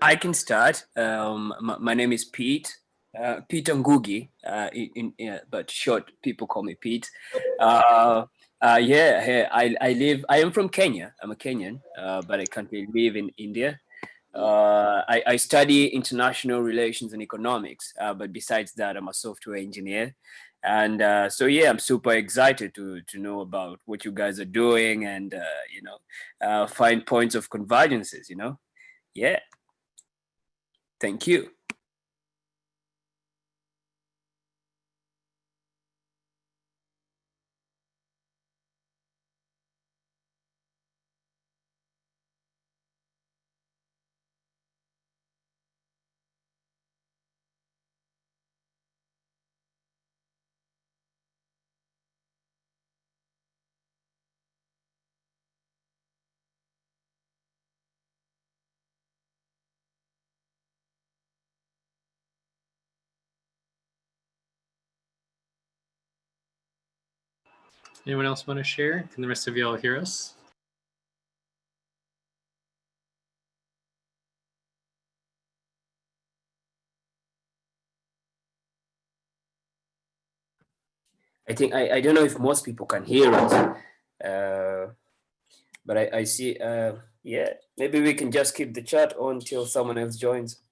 S8: I can start. My name is Pete. Pete Ngugi, but short people call me Pete. I am from Kenya. I'm a Kenyan, but I currently live in India. I study international relations and economics, but besides that, I'm a software engineer. And I'm super excited to know about what you guys are doing and, find points of convergences, Yeah. Thank you.
S9: Anyone else want to share? Can the rest of y'all hear us?
S8: I think I don't know if most people can hear us, but I see. Maybe we can just keep the chat on till someone else joins.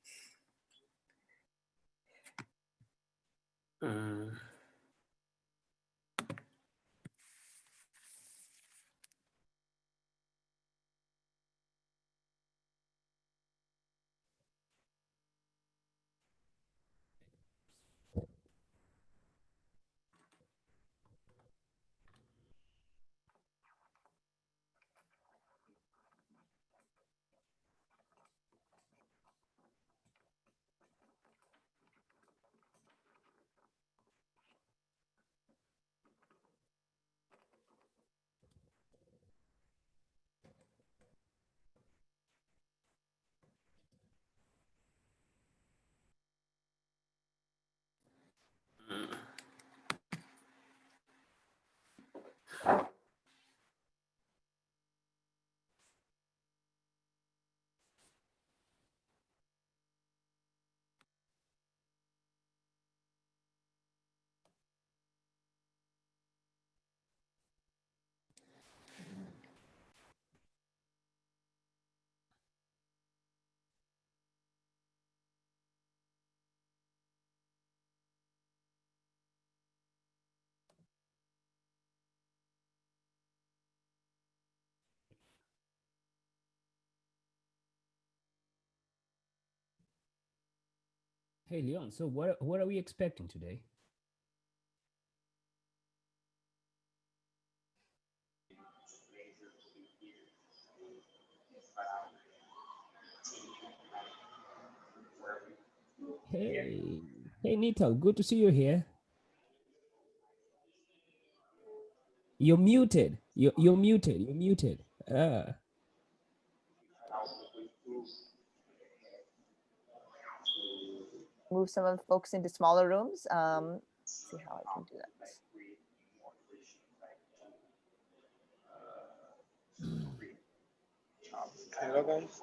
S8: Hey Leon, so what are we expecting today? Hey Neetal, good to see you here. You're muted. You're muted. You're muted.
S6: move some of the folks into smaller rooms. See how I can do that.
S7: Hello guys.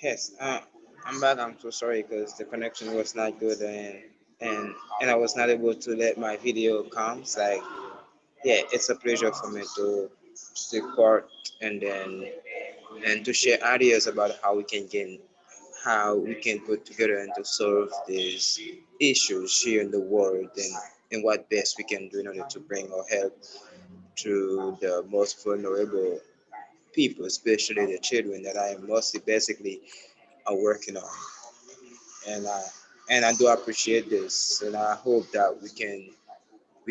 S7: Yes, I'm back. I'm so sorry because the connection was not good and I was not able to let my video come. It's like, yeah, it's a pleasure for me to take part and then and to share ideas about how we can put together and to solve these issues here in the world and what best we can do in order to bring our help to the most vulnerable people, especially the children that I am mostly basically are working on. And I do appreciate this, and I hope that we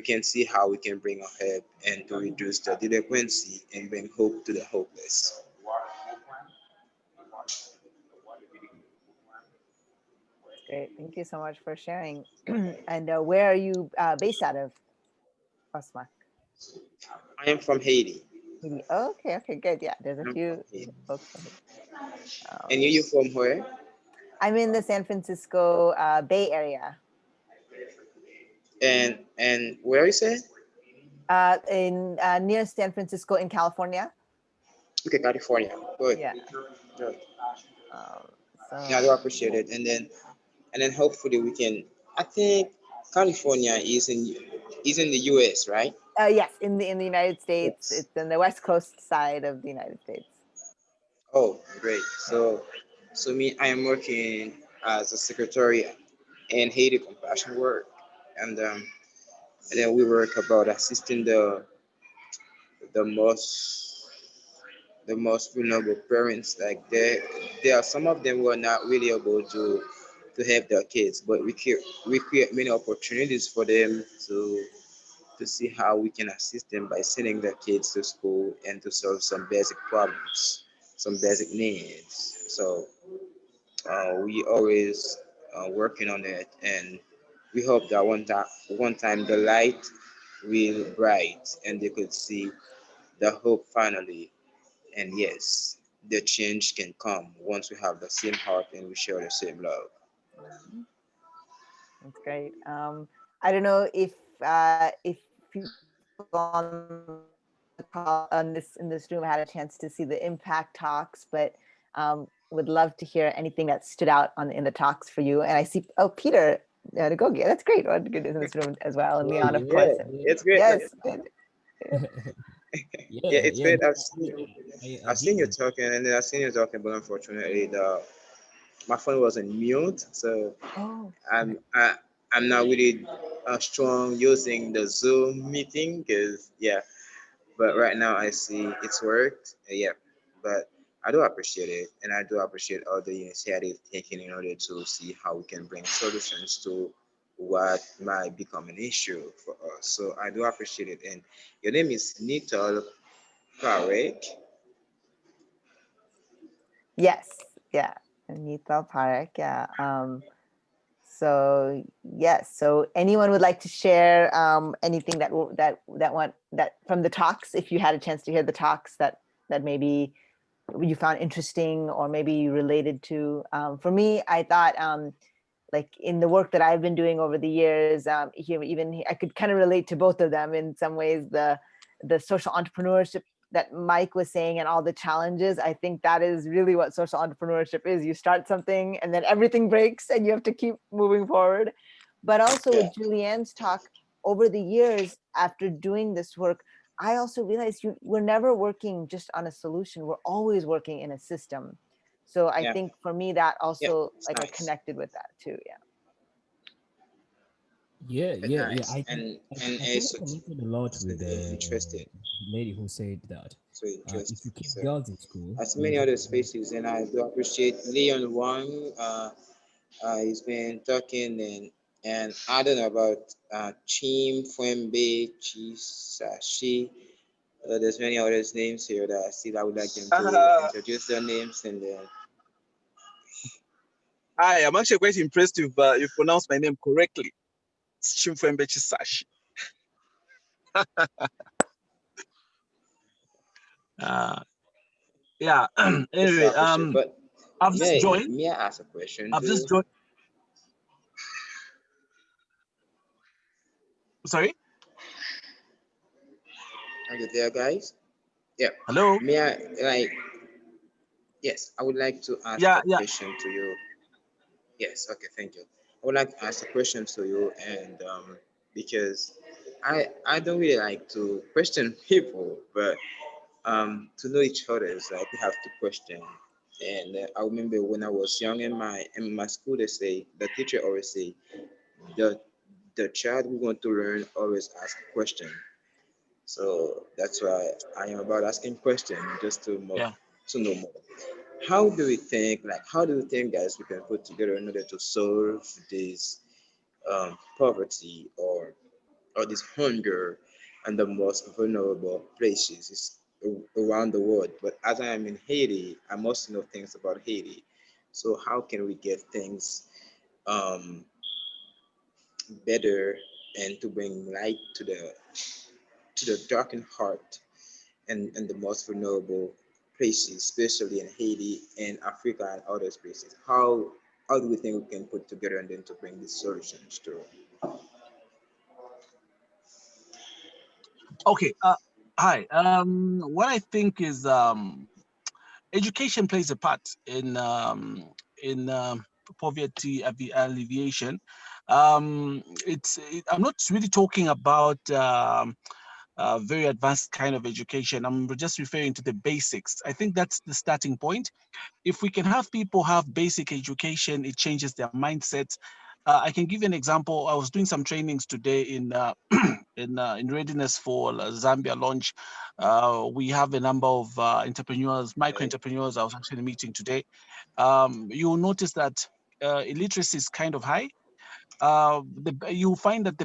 S7: can see how we can bring our help and to reduce the delinquency and bring hope to the hopeless.
S6: Great. Thank you so much for sharing. And where are you based out of, Osmak?
S7: I am from Haiti.
S6: Haiti. Oh, okay, good. Yeah, there's a
S7: I'm
S6: few
S7: from Haiti.
S6: folks from Haiti.
S7: And you from where?
S6: I'm in the San Francisco Bay Area.
S7: And where is it?
S6: In near San Francisco in California.
S7: Okay, California. Good.
S6: Yeah.
S7: Good.
S6: So
S7: Yeah, I do appreciate it. And then hopefully we can. I think California is in the U.S., right?
S6: yes, in the United States.
S7: Yes.
S6: It's in the West Coast side of the United States.
S7: Oh, great. So me, I am working as a secretary in Haiti Compassion Work, and then we work about assisting the most the most vulnerable parents. Like there are some of them who are not really able to help their kids, but we create many opportunities for them to see how we can assist them by sending their kids to school and to solve some basic problems, some basic needs. So we always working on it, and we hope that one time the light will bright and they could see the hope finally. And yes, the change can come once we have the same heart and we share the same love.
S6: That's great. I don't know if people on the call on this in this room had a chance to see the impact talks, but would love to hear anything that stood out in the talks for you. And I see, oh, Peter to go get. That's great. What good in this room as well, and Leon, of course. And,
S7: It's great.
S6: yes.
S7: Yeah, it's great.
S10: I
S7: I've seen you
S10: did.
S7: talking, and then I've seen you talking, but unfortunately, my phone was on mute, so
S6: Oh.
S7: I'm not really strong using the Zoom meeting because yeah. But right now I see it's worked. Yeah, but I do appreciate it, and I do appreciate all the initiative taken in order to see how we can bring solutions to what might become an issue for us. So I do appreciate it. And your name is Neetal, Parekh.
S6: Yes. Yeah. Neetal Parekh. Yeah. So yes. So anyone would like to share anything that from the talks, if you had a chance to hear the talks that maybe you found interesting or maybe you related to. For me, I thought like in the work that I've been doing over the years, here even I could kind of relate to both of them in some ways. The social entrepreneurship that Mike was saying and all the challenges, I think that is really what social entrepreneurship is. You start something and then everything breaks and you have to keep moving forward. But also with Julianne's talk, over the years after doing this work, I also realized we're never working just on a solution. We're always working in a system. So I think for me that also like I connected with that too. Yeah.
S10: Yeah. I
S7: And
S10: think I connected a lot with
S7: interesting.
S10: the lady who said that
S7: So
S10: if you
S7: interesting.
S10: keep
S7: So
S10: girls in school,
S7: as
S10: you
S7: many
S10: have
S7: other
S10: to.
S7: spaces, and I do appreciate Leon Wang. He's been talking and I don't know about Chim Fwembe Chisashi. There's many other names here that I would like them to introduce their names and then.
S11: Hi, I'm actually quite impressed you've pronounced my name correctly. It's Chimfembe Chisashi. Yeah. Anyway,
S7: but
S11: I've just joined.
S7: may I ask a question
S11: I've
S7: to
S11: just
S7: you?
S11: joined. Sorry.
S7: Are you there, guys? Yeah.
S11: Hello.
S7: May I like? Yes, I would like to ask
S11: Yeah,
S7: a
S11: yeah.
S7: question to you. Yes. Okay. Thank you. I would like to ask a question to you, and because I don't really like to question people, but to know each other is like we have to question. And I remember when I was young in my school, they say the teacher always say the the child we want to learn always ask a question. So that's why I am about asking question just
S11: Yeah.
S7: to know more. How do you think, guys, we can put together in order to solve this poverty or this hunger and the most vulnerable places around the world? But as I am in Haiti, I must know things about Haiti. So how can we get things um, better and to bring light to the darkened heart and the most vulnerable places, especially in Haiti and Africa and other places? How do we think we can put together and then to bring these solutions to?
S11: Okay. Hi. What I think is education plays a part in poverty alleviation. I'm not really talking about very advanced kind of education. I'm just referring to the basics. I think that's the starting point. If we can have people have basic education, it changes their mindset. I can give you an example. I was doing some trainings today in in readiness for Zambia launch. We have a number of entrepreneurs, micro entrepreneurs. I was actually meeting today. You will notice that illiteracy is kind of high. You find that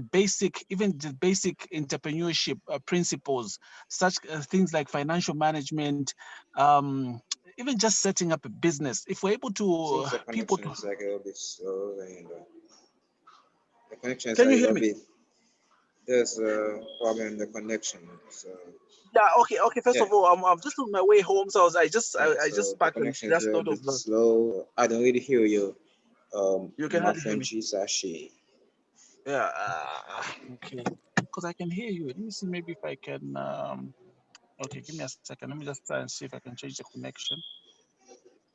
S11: even the basic entrepreneurship principles, such things like financial management, even just setting up a business. If we're able to
S7: Seems the
S11: people
S7: connection
S11: to,
S7: is like a little bit slow and the connection is a
S11: can you hear
S7: little
S11: me?
S7: bit. There's a problem in the connection. So
S11: Yeah. Okay. Okay. First
S7: yeah,
S11: of all, I'm just on my way home, so
S7: yeah.
S11: I just
S7: So the
S11: parked and
S7: connection is a
S11: just
S7: little
S11: thought of
S7: bit slow. I don't really hear you.
S11: you can
S7: My
S11: hardly hear
S7: friend
S11: me.
S7: Chisashi.
S11: Yeah. Okay. Because I can hear you. Let me see. Maybe if I can. Okay. Give me a second. Let me just try and see if I can change the connection.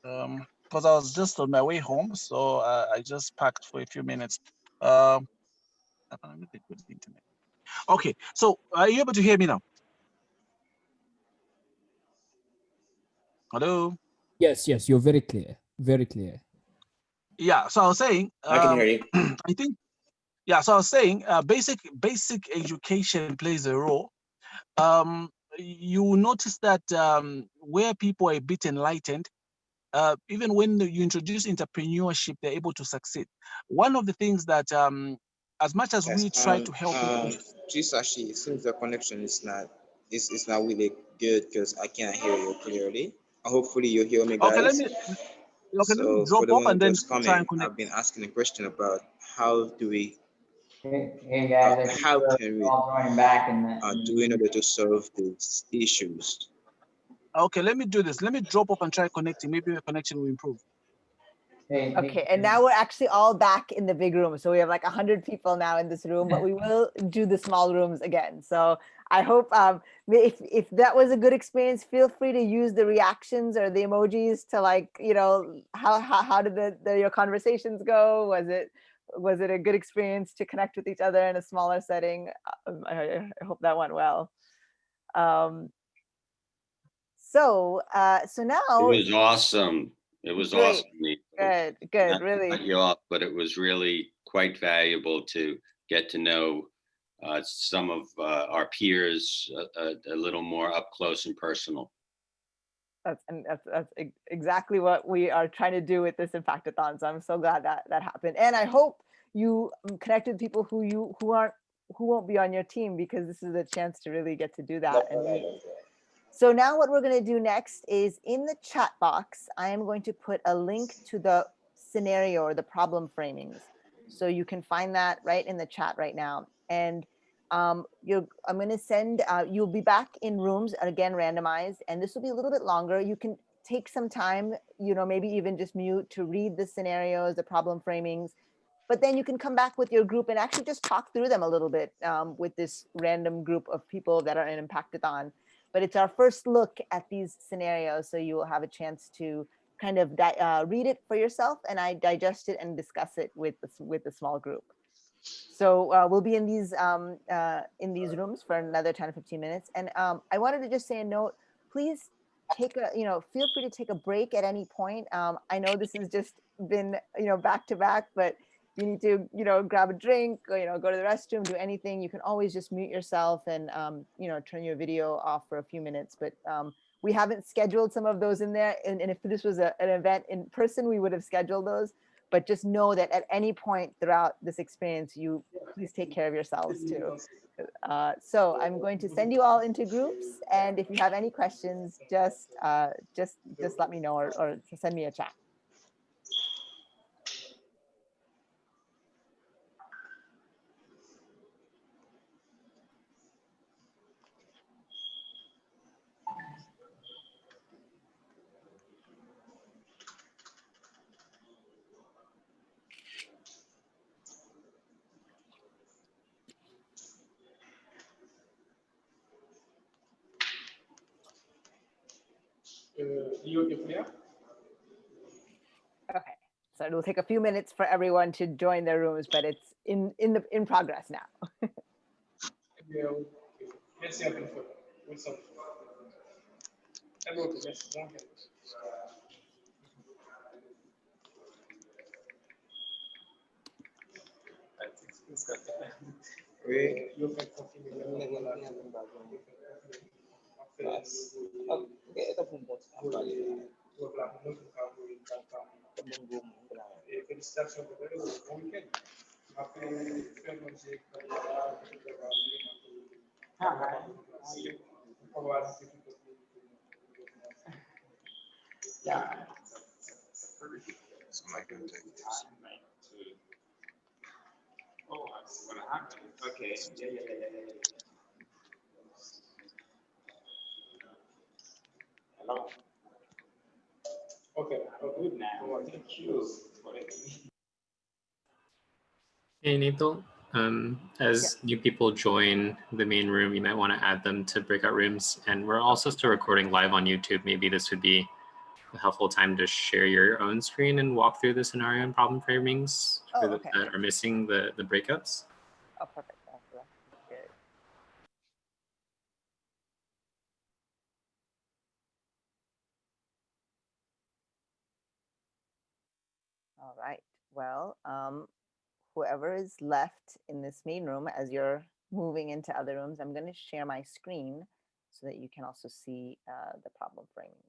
S11: Because I was just on my way home, so I just parked for a few minutes. Let me take the internet. Okay, so are you able to hear me now? Hello?
S10: Yes, yes, you're very clear. Very clear.
S11: Yeah, so I was saying,
S2: I can hear you.
S11: I think, yeah, so I was saying, basic education plays a role. You will notice that where people are a bit enlightened, even when you introduce entrepreneurship, they're able to succeed. One of the things that, as much as
S7: Yes.
S11: we try to help people,
S7: Chisashi. It seems the connection is not really good because I can't hear you clearly. Hopefully you hear me,
S11: okay,
S7: guys.
S11: let me
S7: So
S11: drop
S7: for the
S11: off
S7: one
S11: and
S7: who
S11: then
S7: just
S11: try
S7: coming,
S11: and connect.
S7: I've been asking a question about how do we
S2: Hey guys, I think
S7: how
S2: we're
S7: can we
S2: all joining back in
S7: do in order to solve these issues?
S11: Okay, let me do this. Let me drop off and try connecting. Maybe the connection will improve.
S6: Okay, and now we're actually all back in the big room. So we have like 100 people now in this room, but we will do the small rooms again. So I hope if that was a good experience, feel free to use the reactions or the emojis to like, you know, how did your conversations go? Was it a good experience to connect with each other in a smaller setting? I hope that went well. So now
S12: it was awesome. It was
S6: great.
S12: awesome.
S6: Good,
S12: Not to
S6: really.
S12: cut you off, but it was really quite valuable to get to know some of our peers a little more up close and personal.
S6: That's exactly what we are trying to do with this Impactathon. So I'm so glad that happened, and I hope you connected with people who won't be on your team, because this is a chance to really get to do that. So now what we're going to do next is, in the chat box, I am going to put a link to the scenario or the problem framings. So you can find that right in the chat right now. And I'm going to send, you'll be back in rooms, again, randomized, and this will be a little bit longer. You can take some time, maybe even just mute to read the scenarios, the problem framings, but then you can come back with your group and actually just talk through them a little bit with this random group of people that are in Impactathon. But it's our first look at these scenarios, so you will have a chance to kind of read it for yourself, and I digest it and discuss it with the small group. So we'll be in these rooms for another 10 or 15 minutes. And I wanted to just say a note, please feel free to take a break at any point. I know this has just been, back to back, but you need to, grab a drink or, go to the restroom, do anything. You can always just mute yourself and, turn your video off for a few minutes. But we haven't scheduled some of those in there. And if this was an event in person, we would have scheduled those. But just know that at any point throughout this experience, you please take care of yourselves too. So I'm going to send you all into groups, and if you have any questions, just let me know or send me a chat. Okay, so it will take a few minutes for everyone to join their rooms, but it's in progress now.
S9: Hey, Neetal. As new people join the main room, you might want to add them to breakout rooms. And we're also still recording live on YouTube. Maybe this would be a helpful time to share your own screen and walk through the scenario and problem framings for those that are missing the breakouts.
S6: Oh, perfect. Good. All right. Well, whoever is left in this main room, as you're moving into other rooms, I'm going to share my screen so that you can also see the problem framings.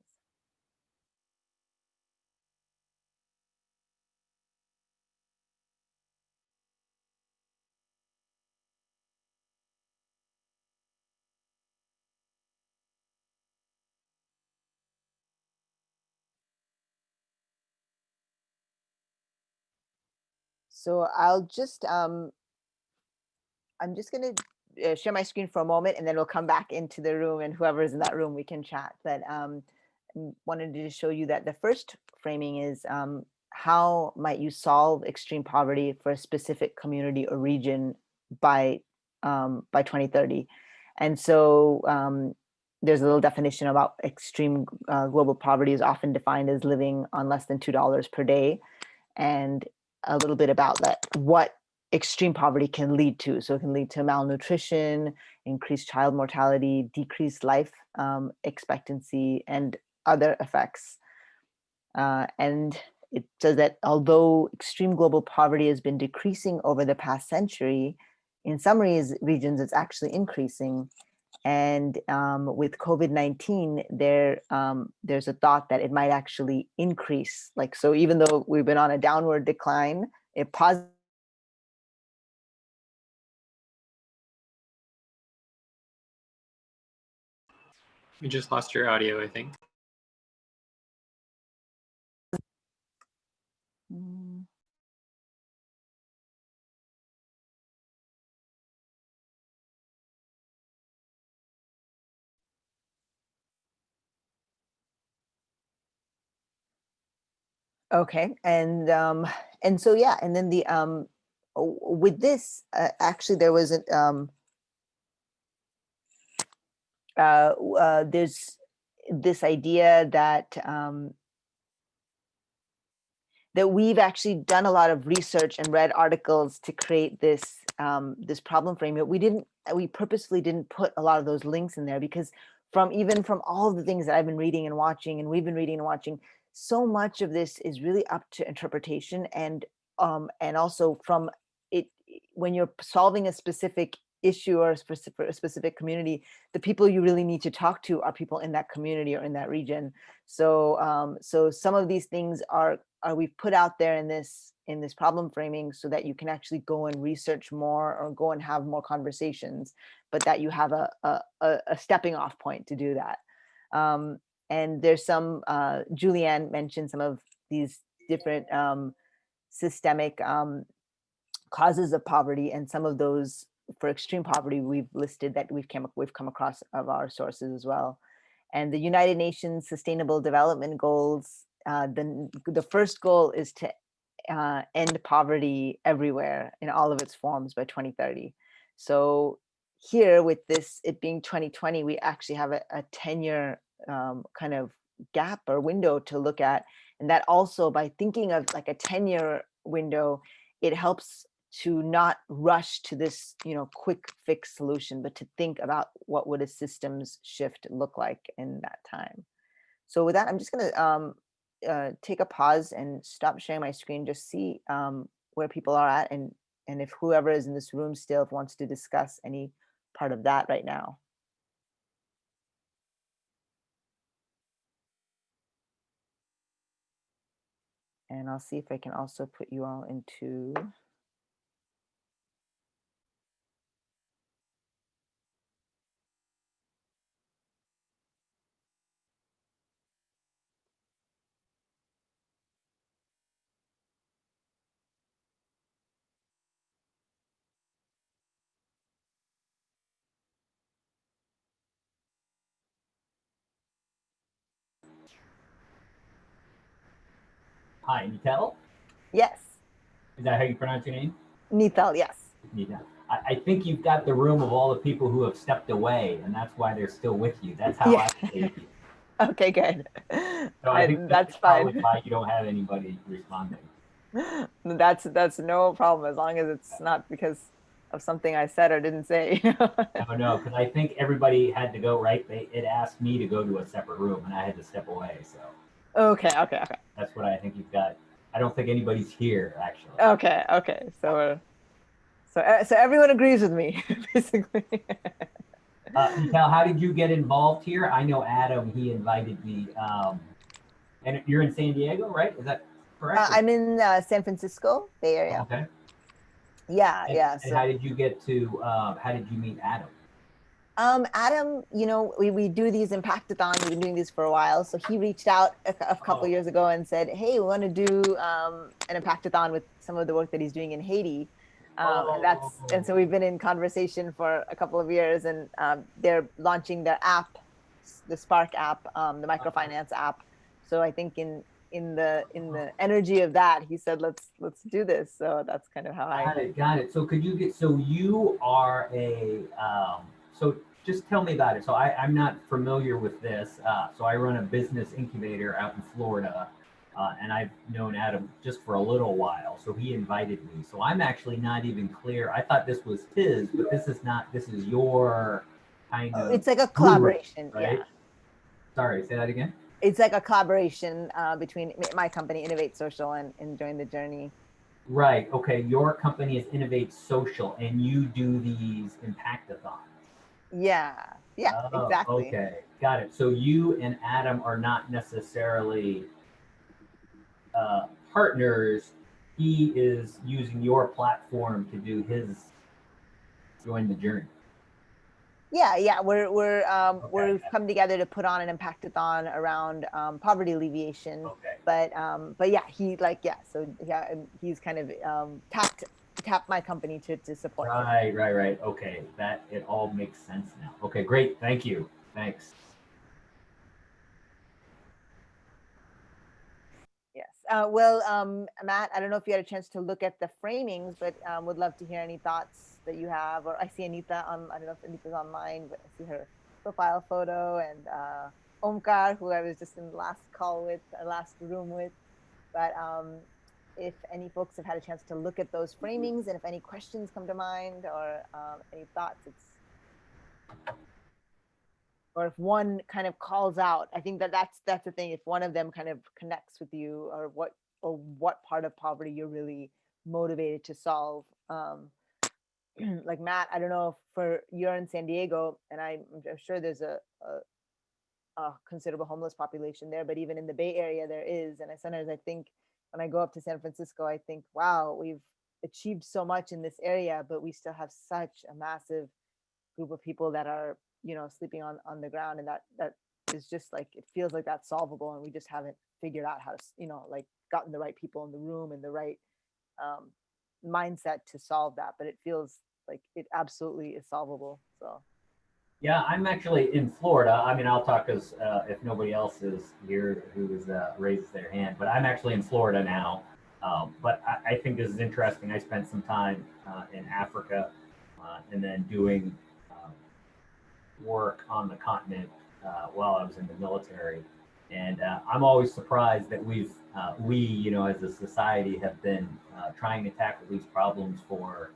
S6: So I'm just going to share my screen for a moment, and then we'll come back into the room, and whoever's in that room, we can chat. But wanted to show you that the first framing is how might you solve extreme poverty for a specific community or region by 2030. And so there's a little definition about extreme global poverty is often defined as living on less than $2 per day, and a little bit about that, what extreme poverty can lead to. So it can lead to malnutrition, increased child mortality, decreased life expectancy, and other effects. And it says that although extreme global poverty has been decreasing over the past century, in some regions it's actually increasing. And with COVID-19, there's a thought that it might actually increase. So even though we've been on a downward decline, it positive.
S9: We just lost your audio, I think.
S6: Okay, and so yeah, and then the with this actually there was an there's this idea that that we've actually done a lot of research and read articles to create this this problem frame. We purposefully didn't put a lot of those links in there because even from all of the things that I've been reading and watching, and we've been reading and watching, so much of this is really up to interpretation, and also from it when you're solving a specific issue or a specific community, the people you really need to talk to are people in that community or in that region. So so some of these things are we've put out there in this problem framing so that you can actually go and research more or go and have more conversations, but that you have a stepping off point to do that. And there's some Julianne mentioned some of these different systemic causes of poverty, and some of those for extreme poverty we've listed that we've come across of our sources as well. And the United Nations Sustainable Development Goals, the first goal is to end poverty everywhere in all of its forms by 2030. So here with this, it being 2020, we actually have a 10-year kind of gap or window to look at. And that also, by thinking of like a 10-year window, it helps to not rush to this, quick fix solution, but to think about what would a systems shift look like in that time. So with that, I'm just going to take a pause and stop sharing my screen, just see where people are at, and if whoever is in this room still wants to discuss any part of that right now. And I'll see if I can also put you all into.
S13: Hi, Neetal?
S6: Yes.
S13: Is that how you pronounce your name?
S6: Neetal, yes.
S13: Neetal. I think you've got the room of all the people who have stepped away, and that's why they're still with you. That's how I see you.
S6: Okay, good.
S13: So I think
S6: that's
S13: probably
S6: fine.
S13: why you don't have anybody responding.
S6: That's no problem, as long as it's not because of something I said or didn't say.
S13: No, because I think everybody had to go, right? It asked me to go to a separate room, and I had to step away. So
S6: Okay.
S13: that's what I think you've got. I don't think anybody's here, actually.
S6: Okay. So everyone agrees with me, basically.
S13: Neetal, how did you get involved here? I know Adam, he invited me. And you're in San Diego, right? Is that correct?
S6: I'm in San Francisco, Bay Area.
S13: Okay.
S6: Yeah.
S13: And how did you get to, how did you meet Adam?
S6: Adam, we do these Impactathons. We've been doing these for a while. So he reached out a couple of years ago and said, hey, we want to do an Impactathon with some of the work that he's doing in Haiti. And so we've been in conversation for a couple of years, and they're launching their app, the Spark app, the microfinance app. So I think in the energy of that, he said, let's do this. So that's kind of how
S13: Got it. So you are so just tell me about it. So I'm not familiar with this. So I run a business incubator out in Florida. And I've known Adam just for a little while. So he invited me. So I'm actually not even clear. I thought this was his, but this is not, this is your kind of.
S6: It's like a collaboration,
S13: right?
S6: Yeah.
S13: Sorry, say that again.
S6: It's like a collaboration between my company, Innovate Social, and Join the Journey.
S13: Right, okay, your company is Innovate Social, and you do these Impactathons.
S6: Yeah, exactly.
S13: Okay, got it. So you and Adam are not necessarily partners. He is using your platform to do his Join the Journey.
S6: Yeah. We've come together to put on an Impactathon around poverty alleviation.
S13: Okay.
S6: But yeah, he's kind of tapped my company to support.
S13: Right. Okay, that it all makes sense now. Okay, great. Thank you. Thanks.
S6: Yes. Well, Matt, I don't know if you had a chance to look at the framings, but would love to hear any thoughts that you have. Or I see Anita on, I don't know if Anita's online, but I see her profile photo, and Omkar, who I was just in the last call with, last room with. But if any folks have had a chance to look at those framings, and if any questions come to mind, or any thoughts, or if one kind of calls out, I think that's the thing. If one of them kind of connects with you, or what part of poverty you're really motivated to solve. Like Matt, I don't know if you're in San Diego, and I'm sure there's a considerable homeless population there, but even in the Bay Area there is. And sometimes I think when I go up to San Francisco, I think, wow, we've achieved so much in this area, but we still have such a massive group of people that are, sleeping on the ground, and that is just like, it feels like that's solvable, and we just haven't figured out how to, like, gotten the right people in the room and the right mindset to solve that. But it feels like it absolutely is solvable. So
S13: yeah, I'm actually in Florida. I mean, I'll talk as if nobody else is here who is raises their hand, but I'm actually in Florida now. But I think this is interesting. I spent some time in Africa and then doing work on the continent while I was in the military. And I'm always surprised that we, as a society, have been trying to tackle these problems for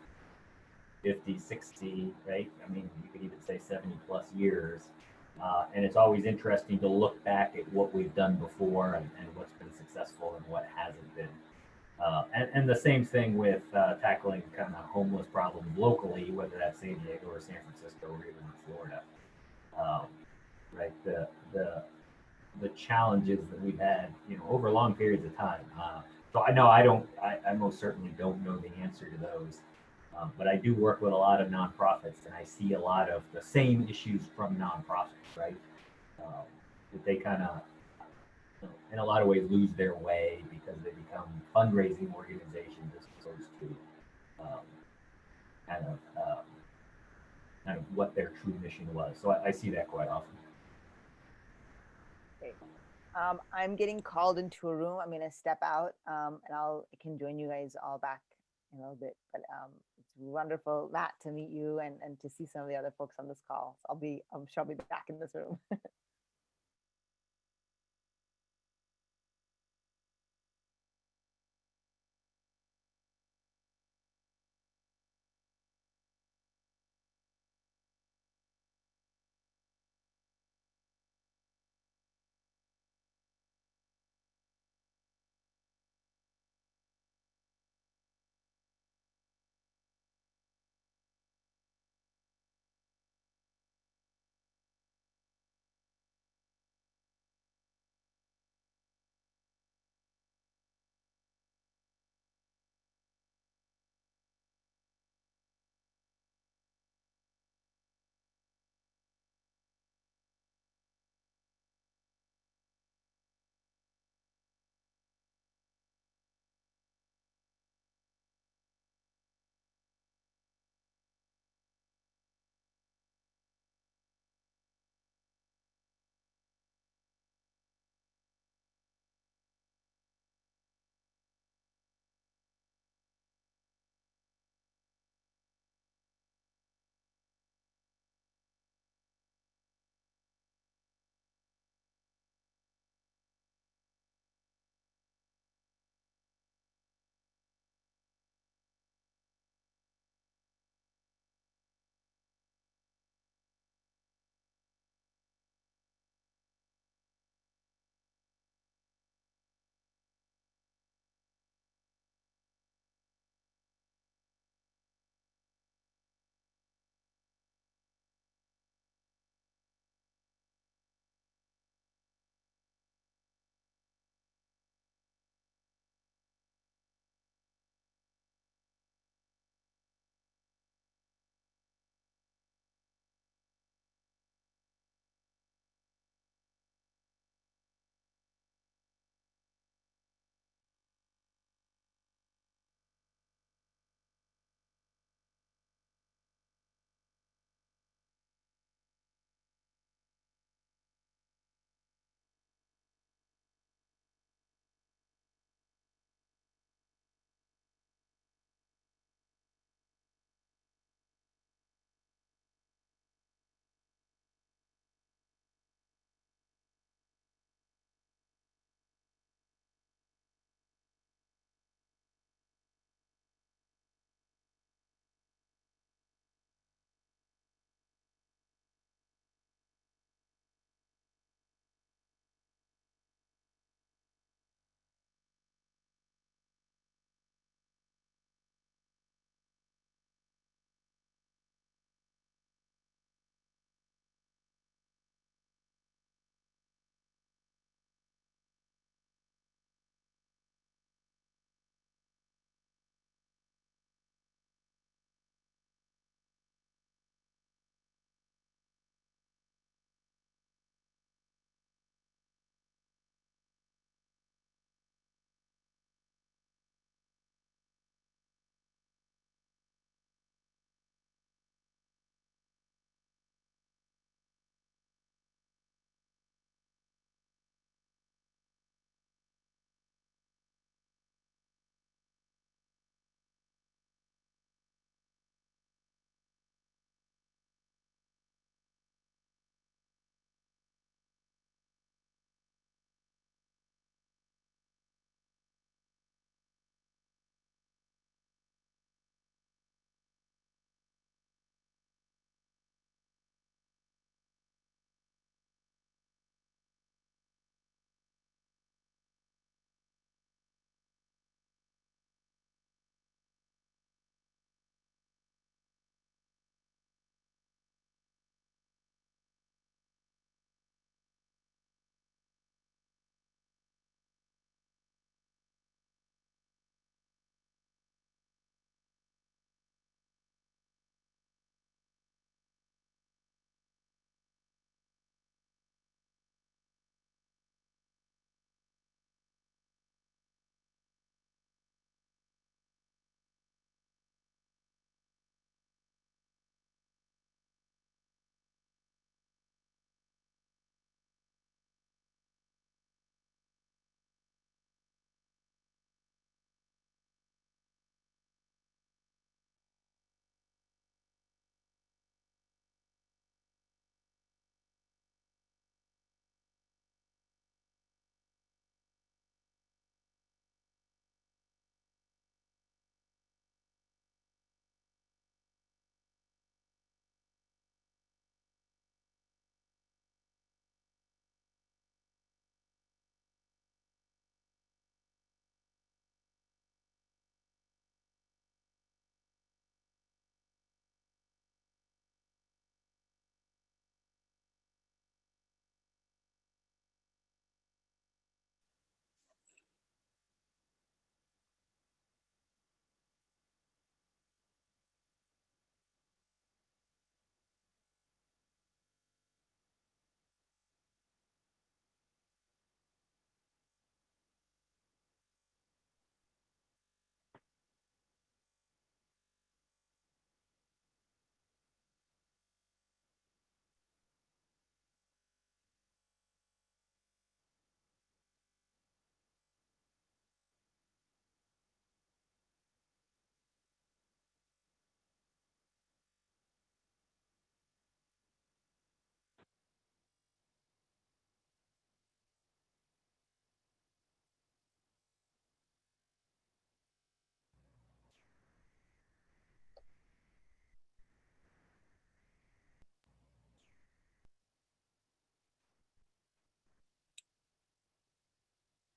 S13: 50, 60, right? I mean, you could even say 70 plus years. And it's always interesting to look back at what we've done before, and what's been successful and what hasn't been. And the same thing with tackling kind of homeless problems locally, whether that's San Diego or San Francisco or even Florida. Right, the challenges that we've had, over long periods of time. So I know I most certainly don't know the answer to those, but I do work with a lot of nonprofits, and I see a lot of the same issues from nonprofits, right? That they kind of, in a lot of ways, lose their way because they become fundraising organizations as opposed to kind of what their true mission was. So I see that quite often.
S6: okay. I'm getting called into a room. I'm going to step out, and I can join you guys all back in a little bit. But it's wonderful, Matt, to meet you, and to see some of the other folks on this call. So I'm sure I'll be back in this room.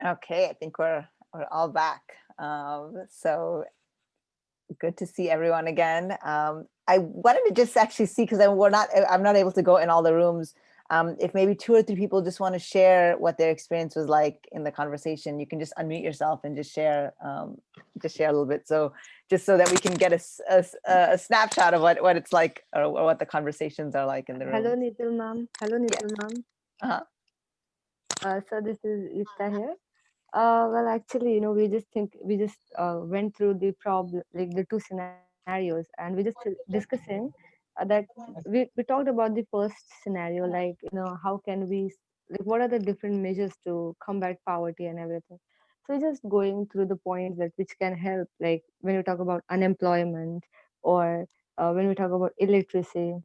S6: Okay, I think we're all back. So good to see everyone again. I wanted to just actually see, because I'm not able to go in all the rooms. If maybe 2 or 3 people just want to share what their experience was like in the conversation, you can just unmute yourself and just share a little bit. So just so that we can get a snapshot of what it's like, or what the conversations are like in the room.
S14: Hello, Neetal ma'am. Hello, Neetal ma'am. So this is Yukta here. Well, actually, we just went through the problem, like the 2 scenarios, and we just discussing that we talked about the first scenario, like, how can we, like, what are the different measures to combat poverty and everything. So we're just going through the points that which can help, like when we talk about unemployment, or when we talk about illiteracy,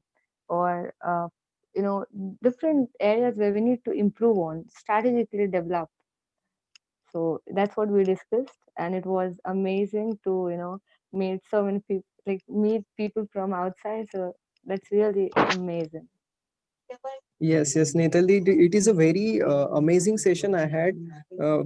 S14: or different areas where we need to improve on, strategically develop. So that's what we discussed, and it was amazing to meet so many people, like meet people from outside. So that's really amazing.
S15: Yes, yes, Neetal, it is a very amazing session I had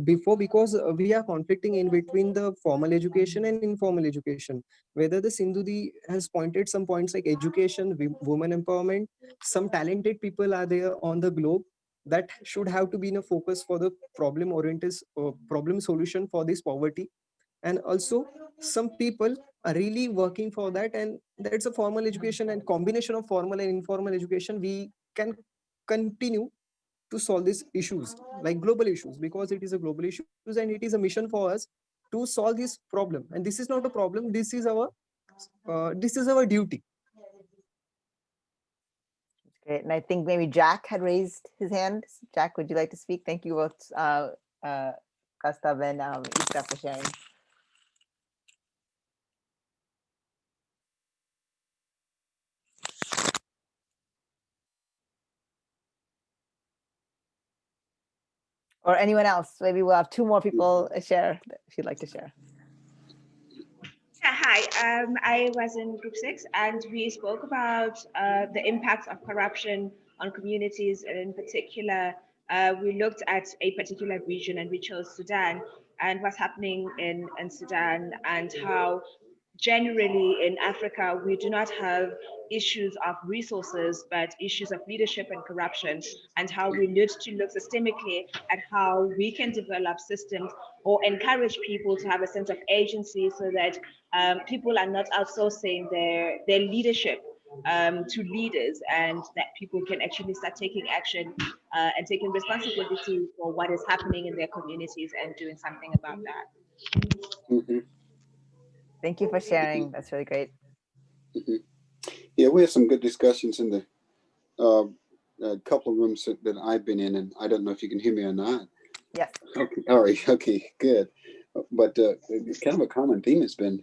S15: before, because we are conflicting in between the formal education and informal education. Whether the Sindhudi has pointed some points like education, women empowerment, some talented people are there on the globe that should have to be in a focus for the problem-oriented problem solution for this poverty. And also some people are really working for that, and that's a formal education, and combination of formal and informal education, we can continue to solve these issues, like global issues, because it is a global issue and it is a mission for us to solve this problem. And this is not a problem, this is our duty.
S6: Great. And I think maybe Jack had raised his hand. Jack, would you like to speak? Thank you both, Gustav and Issa, for sharing. Or anyone else? Maybe we'll have 2 more people share if you'd like to share.
S16: Hi, I was in group 6 and we spoke about the impacts of corruption on communities, and in particular, we looked at a particular region, and we chose Sudan and what's happening in Sudan, and how generally in Africa, we do not have issues of resources, but issues of leadership and corruption, and how we need to look systemically at how we can develop systems or encourage people to have a sense of agency, so that people are not outsourcing their leadership to leaders, and that people can actually start taking action and taking responsibility for what is happening in their communities and doing something about that.
S6: Thank you for sharing. That's really great.
S17: Yeah, we had some good discussions in the a couple of rooms that I've been in, and I don't know if you can hear me or not.
S6: Yes.
S17: Okay. All right. Okay. Good. But kind of a common theme has been,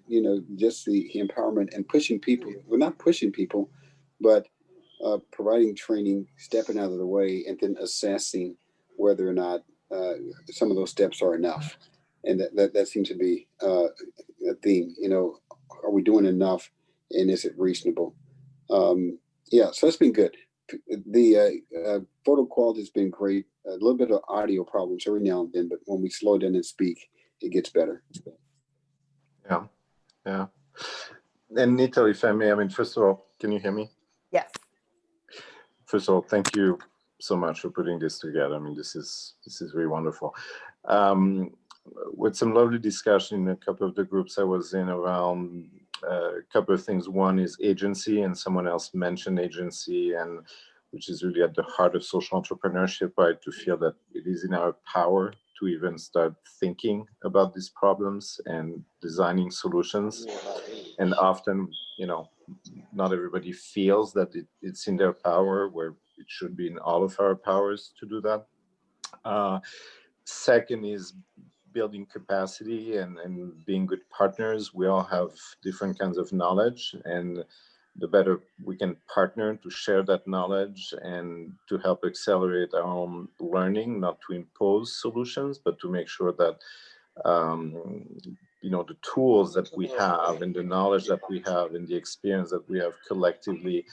S17: just the empowerment and pushing people. Well, not pushing people, but providing training, stepping out of the way, and then assessing whether or not some of those steps are enough. And that seems to be a theme. Are we doing enough, and is it reasonable? Yeah, so that's been good. The photo quality has been great. A little bit of audio problems every now and then, but when we slow down and speak, it gets better.
S5: Yeah, yeah. And Neetal, if I may, first of all, can you hear me?
S6: Yes.
S5: First of all, thank you so much for putting this together. This is really wonderful. With some lovely discussion in a couple of the groups I was in around a couple of things. One is agency, and someone else mentioned agency, and which is really at the heart of social entrepreneurship, right? To feel that it is in our power to even start thinking about these problems and designing solutions. And often, not everybody feels that it's in their power, where it should be in all of our powers to do that. Second is building capacity and being good partners. We all have different kinds of knowledge, and the better we can partner to share that knowledge and to help accelerate our own learning, not to impose solutions, but to make sure that the tools that we have and the knowledge that we have and the experience that we have collectively,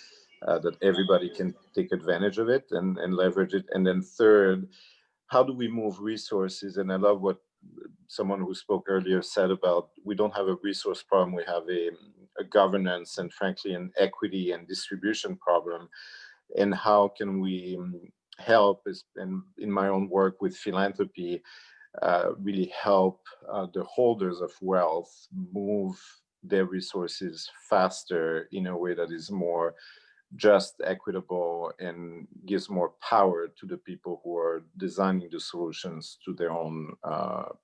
S5: that everybody can take advantage of it and leverage it. And then third,
S18: how do we move resources? And I love what someone who spoke earlier said about, we don't have a resource problem, we have a governance and frankly an equity and distribution problem. And how can we help, and in my own work with philanthropy, really help the holders of wealth move their resources faster in a way that is more just, equitable, and gives more power to the people who are designing the solutions to their own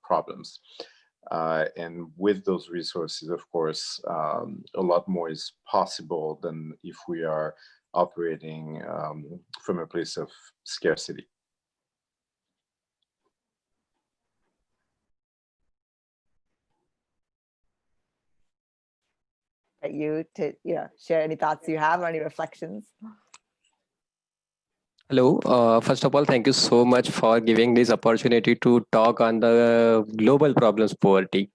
S18: problems. And with those resources, of course, a lot more is possible than if we are operating from a place of scarcity.
S6: You to share any thoughts you have or any reflections.
S19: Hello. First of all, thank you so much for giving this opportunity to talk on the global problems poverty.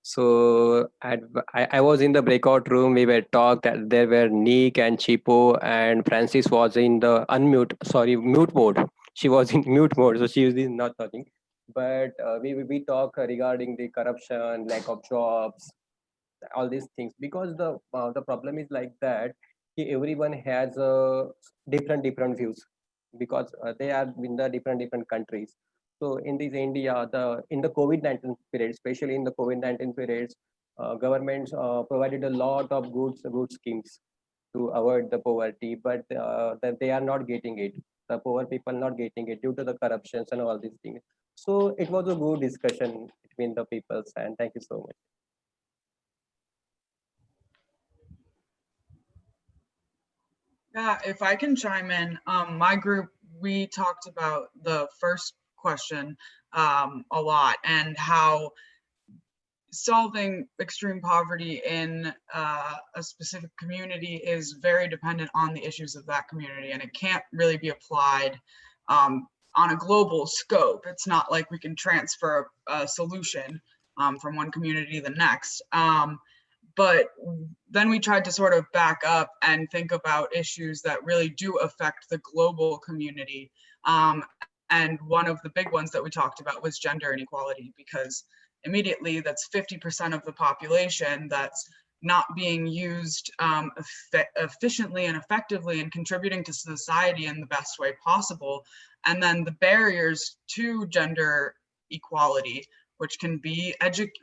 S19: So I was in the breakout room. We were talked. There were Nick and Chipo, and Francis was in the mute mode. She was in mute mode, so she was not talking. But we talk regarding the corruption, lack of jobs, all these things, because the problem is like that. Everyone has different views, because they are in the different countries. So in this India, in the COVID-19 period, especially in the COVID-19 periods, governments provided a lot of good schemes to avoid the poverty, but that they are not getting it. The poor people not getting it due to the corruptions and all these things. So it was a good discussion between the peoples, and thank you so much.
S20: Yeah, if I can chime in, my group, we talked about the first question a lot, and how solving extreme poverty in a specific community is very dependent on the issues of that community, and it can't really be applied on a global scope. It's not like we can transfer a solution from one community to the next. But then we tried to sort of back up and think about issues that really do affect the global community. And one of the big ones that we talked about was gender inequality, because immediately that's 50% of the population that's not being used efficiently and effectively and contributing to society in the best way possible. And then the barriers to gender equality, which can be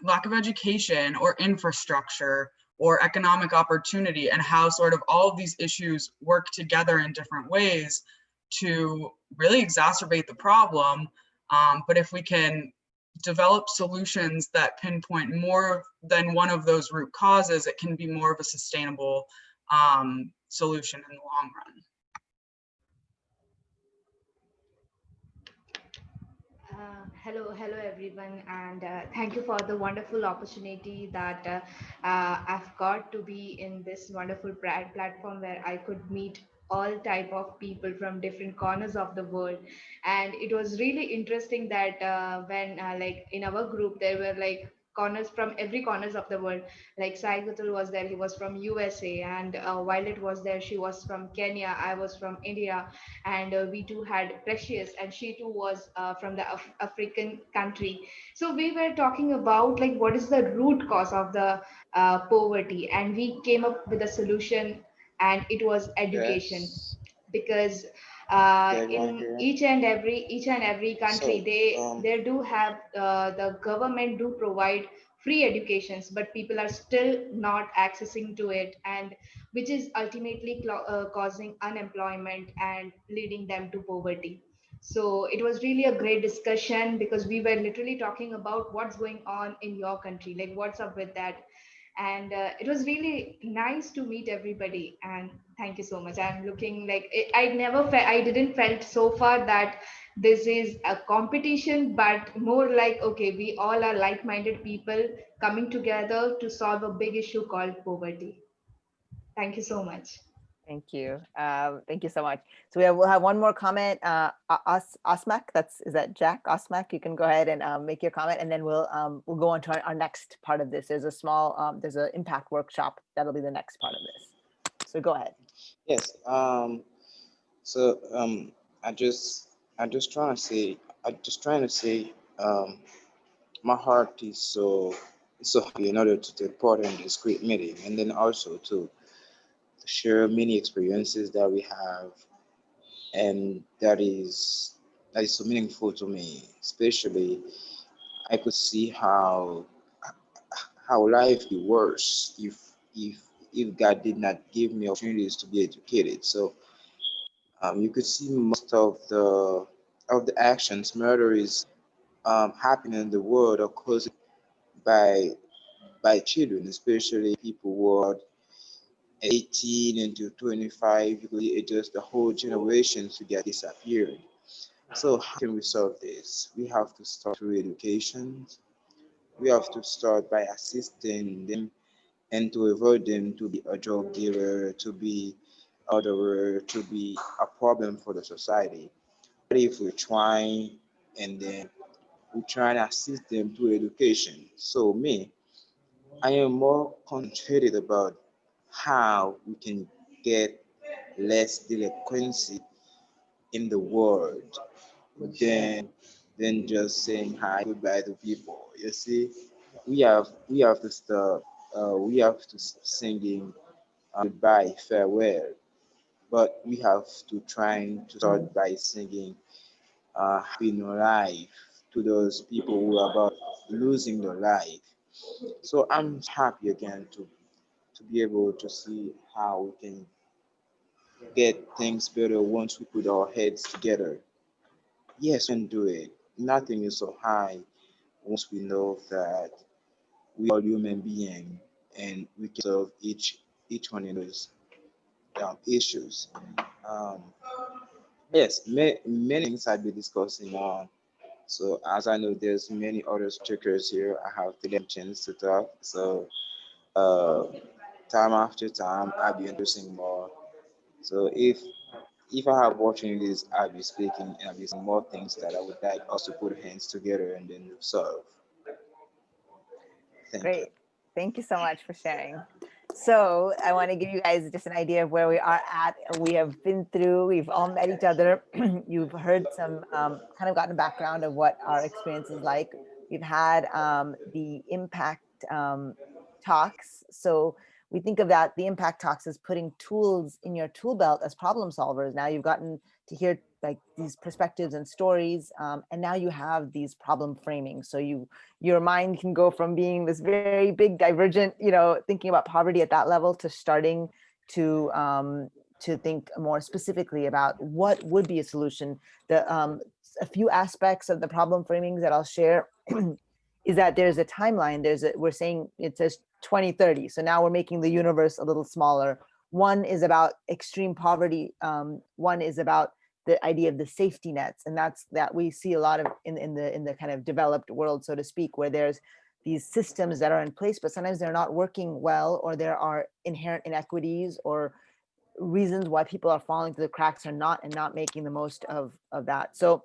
S20: lack of education or infrastructure or economic opportunity, and how sort of all of these issues work together in different ways to really exacerbate the problem. But if we can develop solutions that pinpoint more than one of those root causes, it can be more of a sustainable solution in the long run.
S21: Hello everyone, and thank you for the wonderful opportunity that I've got to be in this wonderful platform where I could meet all type of people from different corners of the world. And it was really interesting that when like in our group there were like corners from every corners of the world. Like Sehzue was there, he was from USA, and Violet was there, she was from Kenya, I was from India, and we too had Precious, and she too was from the African country. So we were talking about like what is the root cause of the poverty, and we came up with a solution, and it was education.
S7: Yes.
S21: Because
S7: Yeah, go on
S21: in
S7: here.
S21: each and every country,
S7: So,
S21: they do have the government do provide free educations, but people are still not accessing to it, and which is ultimately causing unemployment and leading them to poverty. So it was really a great discussion, because we were literally talking about what's going on in your country, like what's up with that. And it was really nice to meet everybody, and thank you so much. I'm looking like I didn't felt so far that this is a competition, but more like, okay, we all are like-minded people coming together to solve a big issue called poverty. Thank you so much.
S6: Thank you. Thank you so much. So we'll have one more comment. Asmak, is that Jack Asmak? You can go ahead and make your comment, and then we'll go on to our next part of this. There's a small there's an impact workshop that'll be the next part of this. So go ahead.
S7: yes. I just trying to say, I'm just trying to say, my heart is so happy in order to take part in this great meeting, and then also to share many experiences that we have, and that is so meaningful to me. Especially, I could see how life would be worse if God did not give me opportunities to be educated. So you could see most of the actions, murder is happening in the world are caused by children, especially people who are 18 into 25. It just the whole generation to get disappeared. So how can we solve this? We have to start through education. We have to start by assisting them and to avoid them to be a drug dealer, to be a murderer, to be a problem for the society. But if we try and then we try and assist them through education. So me, I am more concentrated about how we can get less delinquency in the world than just saying hi goodbye to people. You see, we have to start we have to singing goodbye farewell, but we have to trying to start by singing happy new life to those people who are about losing their life. So I'm happy again to be able to see how we can get things better once we put our heads together. Yes, we can do it. Nothing is so high once we know that we are human beings and we can solve each one of those issues. Um, yes, many things I'll be discussing on. So as I know, there's many other speakers here. I have to them chance to talk. So uh, time after time, I'll be introducing more. So if I have opportunities, I'll be speaking and I'll be saying more things that I would like us to put hands together and then solve. Thank you.
S6: Great. Thank you so much for sharing. So I want to give you guys just an idea of where we are at. We have been through, we've all met each other. You've heard some, kind of gotten a background of what our experience is like. We've had the impact talks. So we think of that, the impact talks, as putting tools in your tool belt as problem solvers. Now you've gotten to hear like these perspectives and stories, and now you have these problem framing. So your mind can go from being this very big divergent, thinking about poverty at that level, to starting to think more specifically about what would be a solution. A few aspects of the problem framings that I'll share is that there's a timeline. We're saying it says 2030. So now we're making the universe a little smaller. One is about extreme poverty. One is about the idea of the safety nets, and that we see a lot of in the kind of developed world, so to speak, where there's these systems that are in place, but sometimes they're not working well, or there are inherent inequities or reasons why people are falling through the cracks or not, and not making the most of that. So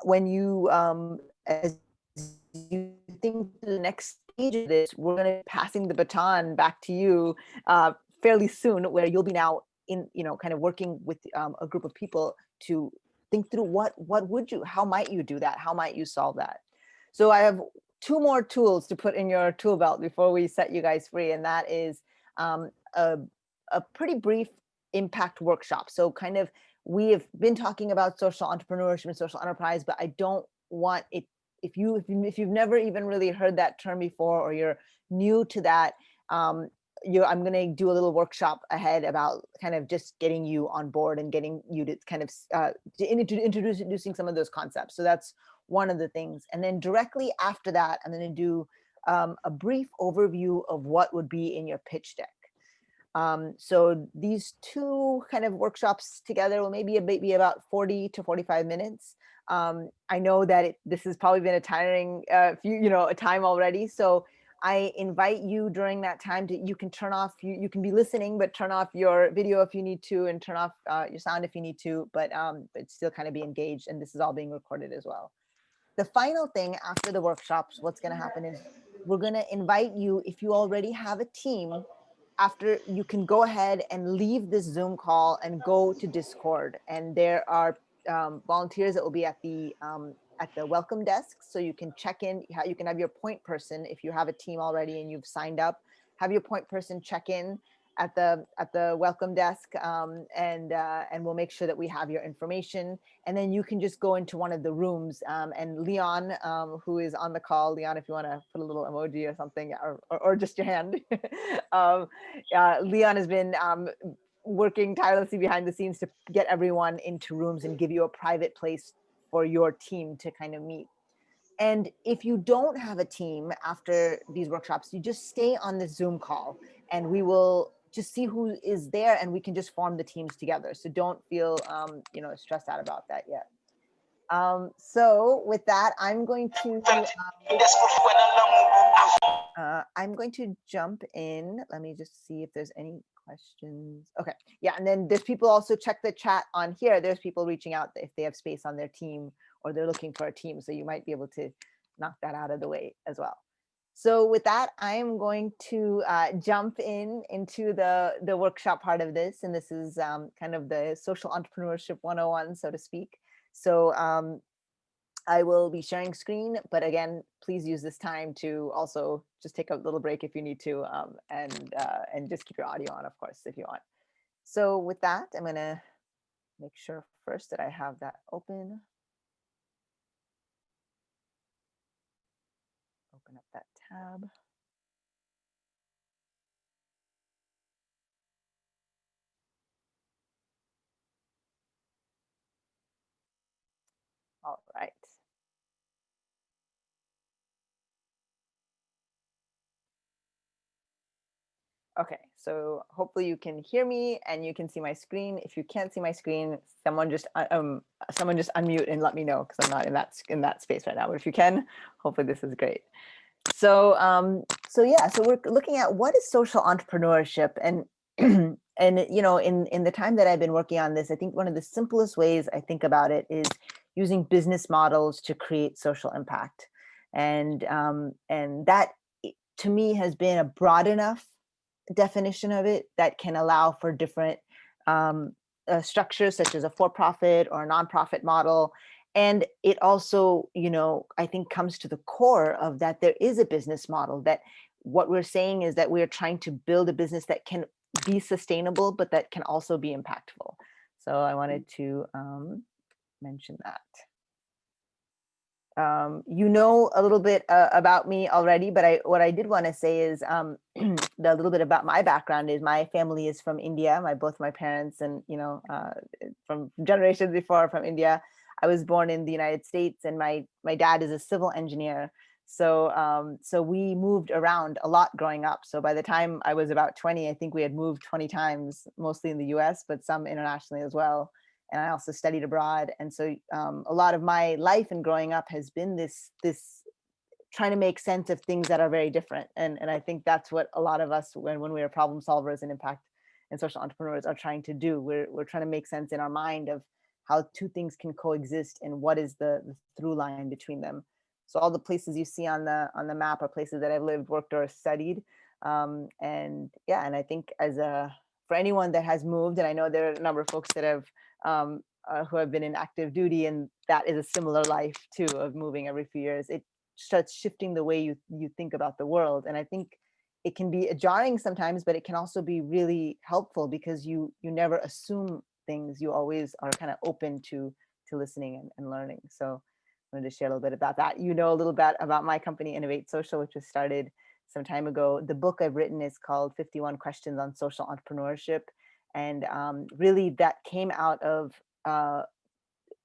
S6: when you as you think to the next stage of this, we're going to be passing the baton back to you fairly soon, where you'll be now in, kind of working with a group of people to think through how might you do that? How might you solve that? So I have two more tools to put in your tool belt before we set you guys free. And that is a pretty brief impact workshop. So kind of, we have been talking about social entrepreneurship and social enterprise, but I don't want it, if you've never even really heard that term before, or you're new to that, I'm going to do a little workshop ahead about kind of just getting you on board and getting you to kind of introducing some of those concepts. So that's one of the things. And then directly after that, I'm going to do a brief overview of what would be in your pitch deck. So these two kind of workshops together will maybe be about 40 to 45 minutes. I know that this has probably been a tiring a time already. So I invite you during that time you can turn off, you can be listening, but turn off your video if you need to, and turn off your sound if you need to, but still kind of be engaged. And this is all being recorded as well. The final thing after the workshops, what's going to happen is we're going to invite you, if you already have a team, after, you can go ahead and leave this Zoom call and go to Discord. And there are volunteers that will be at the welcome desk, so you can check in. You can have your point person if you have a team already and you've signed up. Have your point person check in at the welcome desk, and we'll make sure that we have your information. And then you can just go into one of the rooms. And Leon, who is on the call, Leon, if you want to put a little emoji or something, or just your hand. Leon has been working tirelessly behind the scenes to get everyone into rooms and give you a private place for your team to kind of meet. And if you don't have a team after these workshops, you just stay on the Zoom call and we will just see who is there and we can just form the teams together. So don't feel stressed out about that yet. So with that, I'm going to jump in. Let me just see if there's any questions. Okay, yeah, and then there's people also check the chat on here. There's people reaching out if they have space on their team or they're looking for a team. So you might be able to knock that out of the way as well. So with that, I'm going to jump into the workshop part of this. And this is kind of the social entrepreneurship 101, so to speak. So I will be sharing screen, but again, please use this time to also just take a little break if you need to, and just keep your audio on, of course, if you want. So with that, I'm gonna make sure first that I have that open. Open up that tab. All right. Okay, so hopefully you can hear me and you can see my screen. If you can't see my screen, someone just unmute and let me know, because I'm not in that space right now. But if you can, hopefully this is great. So yeah, so we're looking at what is social entrepreneurship, and and in the time that I've been working on this, I think one of the simplest ways I think about it is using business models to create social impact, and that to me has been a broad enough definition of it that can allow for different structures, such as a for-profit or a nonprofit model. And it also, I think comes to the core of that there is a business model, that what we're saying is that we're trying to build a business that can be sustainable, but that can also be impactful. So I wanted to mention that. You know a little bit about me already, but what I did want to say is the little bit about my background is my family is from India. Both my parents and from generations before from India. I was born in the United States, and my dad is a civil engineer. So so we moved around a lot growing up. So by the time I was about 20, I think we had moved 20 times, mostly in the US, but some internationally as well. And I also studied abroad. And so a lot of my life and growing up has been this trying to make sense of things that are very different. And I think that's what a lot of us, when we are problem solvers and impact and social entrepreneurs, are trying to do. We're trying to make sense in our mind of how two things can coexist and what is the through line between them. So all the places you see on the map are places that I've lived, worked, or studied. And yeah, and I think for anyone that has moved, and I know there are a number of folks that have who have been in active duty, and that is a similar life too, of moving every few years. It starts shifting the way you think about the world. And I think it can be jarring sometimes, but it can also be really helpful, because you never assume things. You always are kind of open to listening and learning. So I wanted to share a little bit about that. You know a little bit about my company, Innovate Social, which was started some time ago. The book I've written is called 51 Questions on Social Entrepreneurship. And really that came out of, I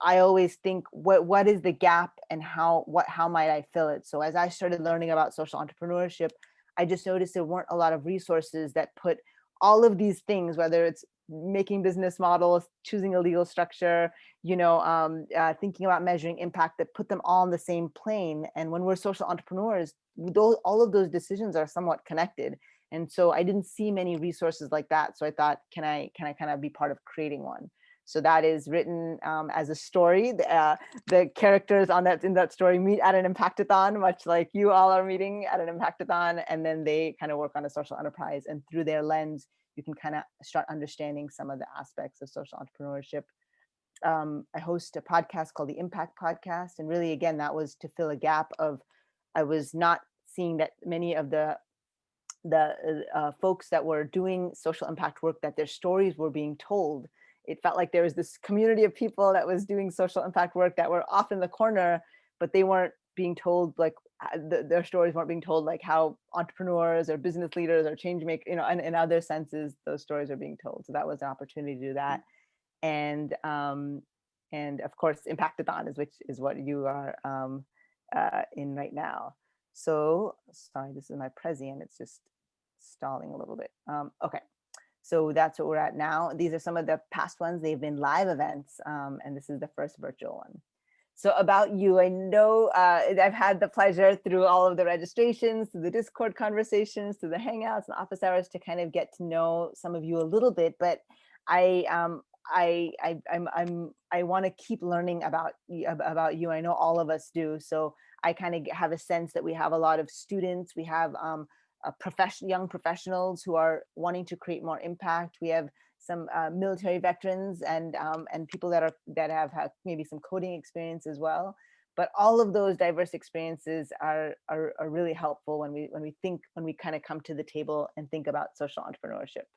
S6: always think, what is the gap, and how might I fill it? So as I started learning about social entrepreneurship, I just noticed there weren't a lot of resources that put all of these things, whether it's making business models, choosing a legal structure, thinking about measuring impact, that put them all on the same plane. And when we're social entrepreneurs, all of those decisions are somewhat connected. And so I didn't see many resources like that. So I thought, can I kind of be part of creating one? So that is written as a story. The characters in that story meet at an Impactathon, much like you all are meeting at an Impactathon, and then they kind of work on a social enterprise. And through their lens, you can kind of start understanding some of the aspects of social entrepreneurship. I host a podcast called the Impact Podcast. And really, again, that was to fill a gap of, I was not seeing that many of the folks that were doing social impact work, that their stories were being told. It felt like there was this community of people that was doing social impact work that were off in the corner, but they weren't being told, like their stories weren't being told, like how entrepreneurs or business leaders or change makers, you know, and in other senses, those stories are being told. So that was an opportunity to do that. And of course, Impactathon which is what you are in right now. So sorry, this is my Prezi and it's just stalling a little bit. Okay, so that's what we're at now. These are some of the past ones. They've been live events, and this is the first virtual one. So about you, I know I've had the pleasure through all of the registrations, through the Discord conversations, through the Hangouts and office hours to kind of get to know some of you a little bit, but I want to keep learning about you. I know all of us do. So I kind of have a sense that we have a lot of students. We have young professionals who are wanting to create more impact. We have some military veterans and people that have had maybe some coding experience as well. But all of those diverse experiences are really helpful when we kind of come to the table and think about social entrepreneurship.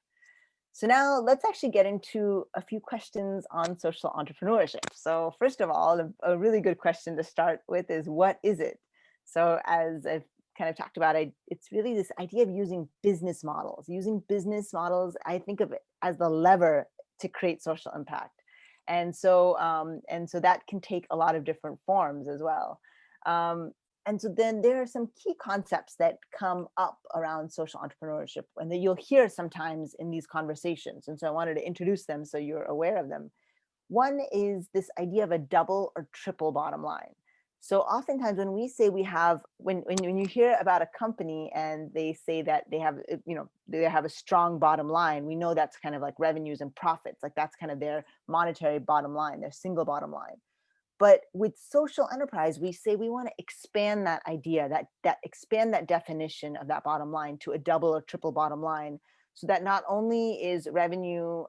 S6: So now let's actually get into a few questions on social entrepreneurship. So first of all, a really good question to start with is, what is it? So as I've kind of talked about, it's really this idea of using business models. Using business models, I think of it as the lever to create social impact. And so that can take a lot of different forms as well. And so then there are some key concepts that come up around social entrepreneurship and that you'll hear sometimes in these conversations. And so I wanted to introduce them so you're aware of them. One is this idea of a double or triple bottom line. So oftentimes when we say when you hear about a company and they say that they have a strong bottom line, we know that's kind of like revenues and profits, like that's kind of their monetary bottom line, their single bottom line. But with social enterprise, we say we want to expand that idea, that expand that definition of that bottom line to a double or triple bottom line, so that not only is revenue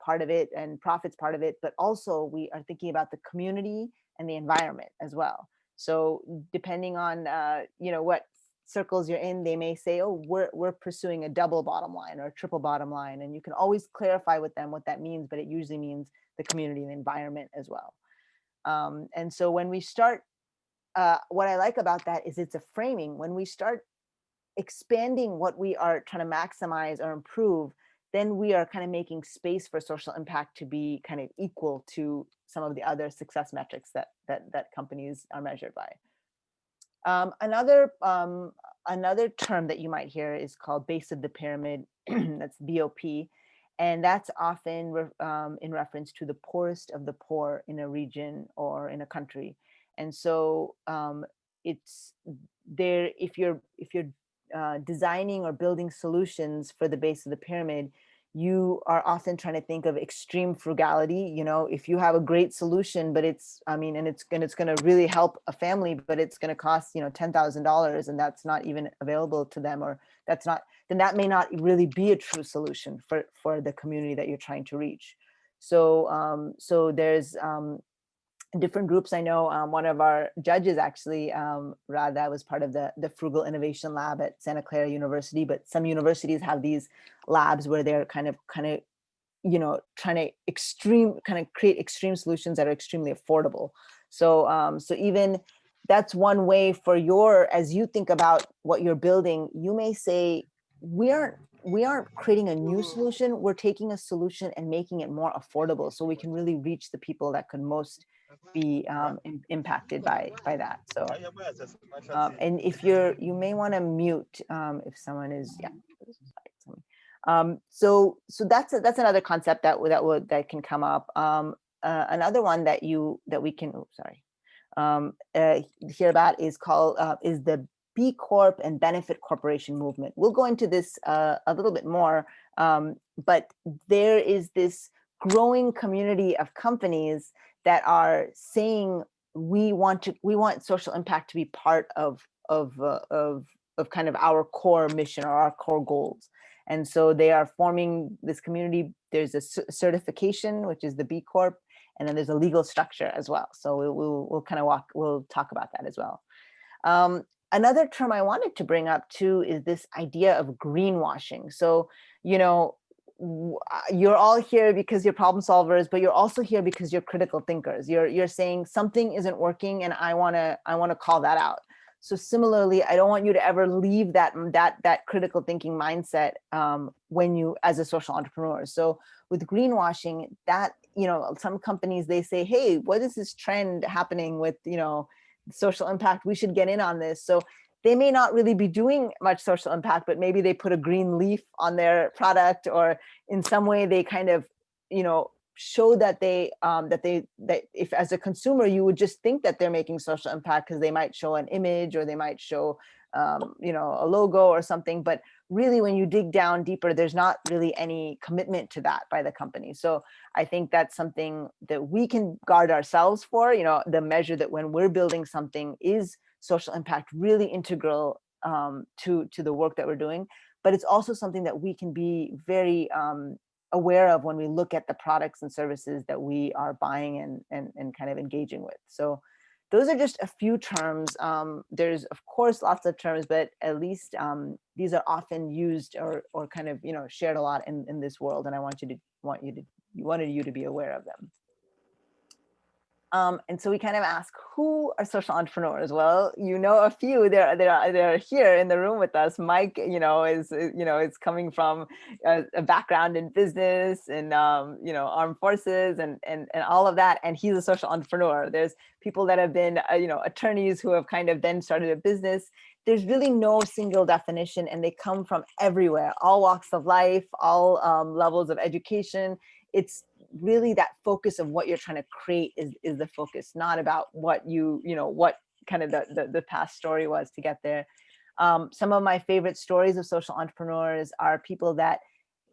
S6: part of it and profits part of it, but also we are thinking about the community and the environment as well. So depending on what circles you're in, they may say, oh, we're pursuing a double bottom line or a triple bottom line, and you can always clarify with them what that means, but it usually means the community and the environment as well. And so when we start, what I like about that is it's a framing. When we start expanding what we are trying to maximize or improve, then we are kind of making space for social impact to be kind of equal to some of the other success metrics that companies are measured by. Another term that you might hear is called base of the pyramid. That's BOP. And that's often in reference to the poorest of the poor in a region or in a country. And so it's there, if you're designing or building solutions for the base of the pyramid, you are often trying to think of extreme frugality. If you have a great solution, but it's going to really help a family, but it's going to cost $10,000, and that's not even available to them, or then that may not really be a true solution for the community that you're trying to reach. So there's different groups. I know one of our judges actually, Radha, was part of the Frugal Innovation Lab at Santa Clara University, but some universities have these labs where they're kind of trying to create extreme solutions that are extremely affordable. So even that's one way as you think about what you're building, you may say, we aren't creating a new solution, we're taking a solution and making it more affordable so we can really reach the people that could most be impacted by that. So and if you may want to mute if someone is so that's another concept that can come up. Another one that we can hear about is called is the B Corp and benefit corporation movement. We'll go into this a little bit more, but there is this growing community of companies that are saying we want social impact to be part of kind of our core mission or our core goals. And so they are forming this community. There's a certification, which is the B Corp, And then there's a legal structure as well. So we'll kind of we'll talk about that as well. Another term I wanted to bring up too is this idea of greenwashing. So, you know, you're all here because you're problem solvers, but you're also here because you're critical thinkers. You're saying something isn't working, and I wanna call that out. So similarly, I don't want you to ever leave that critical thinking mindset when you, as a social entrepreneur. So with greenwashing, that, you know, some companies, they say, hey, what is this trend happening with, you know, social impact? We should get in on this. So they may not really be doing much social impact, but maybe they put a green leaf on their product, or in some way they kind of, you know, show that that if as a consumer you would just think that they're making social impact because they might show an image, or they might show you know, a logo or something, but really when you dig down deeper, there's not really any commitment to that by the company. So I think that's something that we can guard ourselves for, you know, the measure that when we're building something, is social impact really integral to the work that we're doing. But it's also something that we can be very aware of when we look at the products and services that we are buying and kind of engaging with. So those are just a few terms. There's of course lots of terms, but at least these are often used or kind of, you know, shared a lot in this world, and I wanted you to be aware of them. And so we kind of ask, who are social entrepreneurs? Well, you know, a few. They're here in the room with us. Mike, you know, is coming from a background in business and you know, armed forces and all of that, and he's a social entrepreneur. There's people that have been you know, attorneys who have kind of then started a business. There's really no single definition, and they come from everywhere, all walks of life, all levels of education. It's really that focus of what you're trying to create is the focus, not about what you know, what kind of the past story was to get there. Some of my favorite stories of social entrepreneurs are people that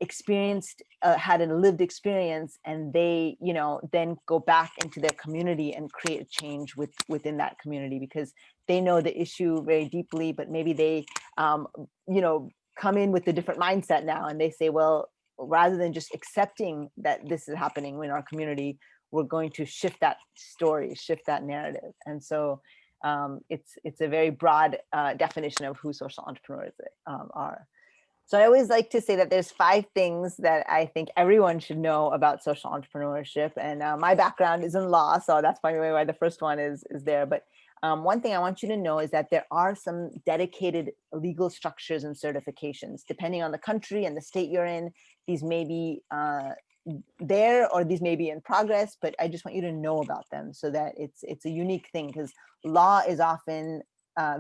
S6: experienced, had a lived experience, and they, you know, then go back into their community and create a change within that community, because they know the issue very deeply, but maybe they, you know, come in with a different mindset now, and they say, well, rather than just accepting that this is happening in our community, we're going to shift that story, shift that narrative. And so it's a very broad definition of who social entrepreneurs are. So I always like to say that there's 5 things that I think everyone should know about social entrepreneurship. And my background is in law, so that's probably why the first one is there. But one thing I want you to know is that there are some dedicated legal structures and certifications, depending on the country and the state you're in. These may be there, or these may be in progress, but I just want you to know about them, so that it's a unique thing, because law is often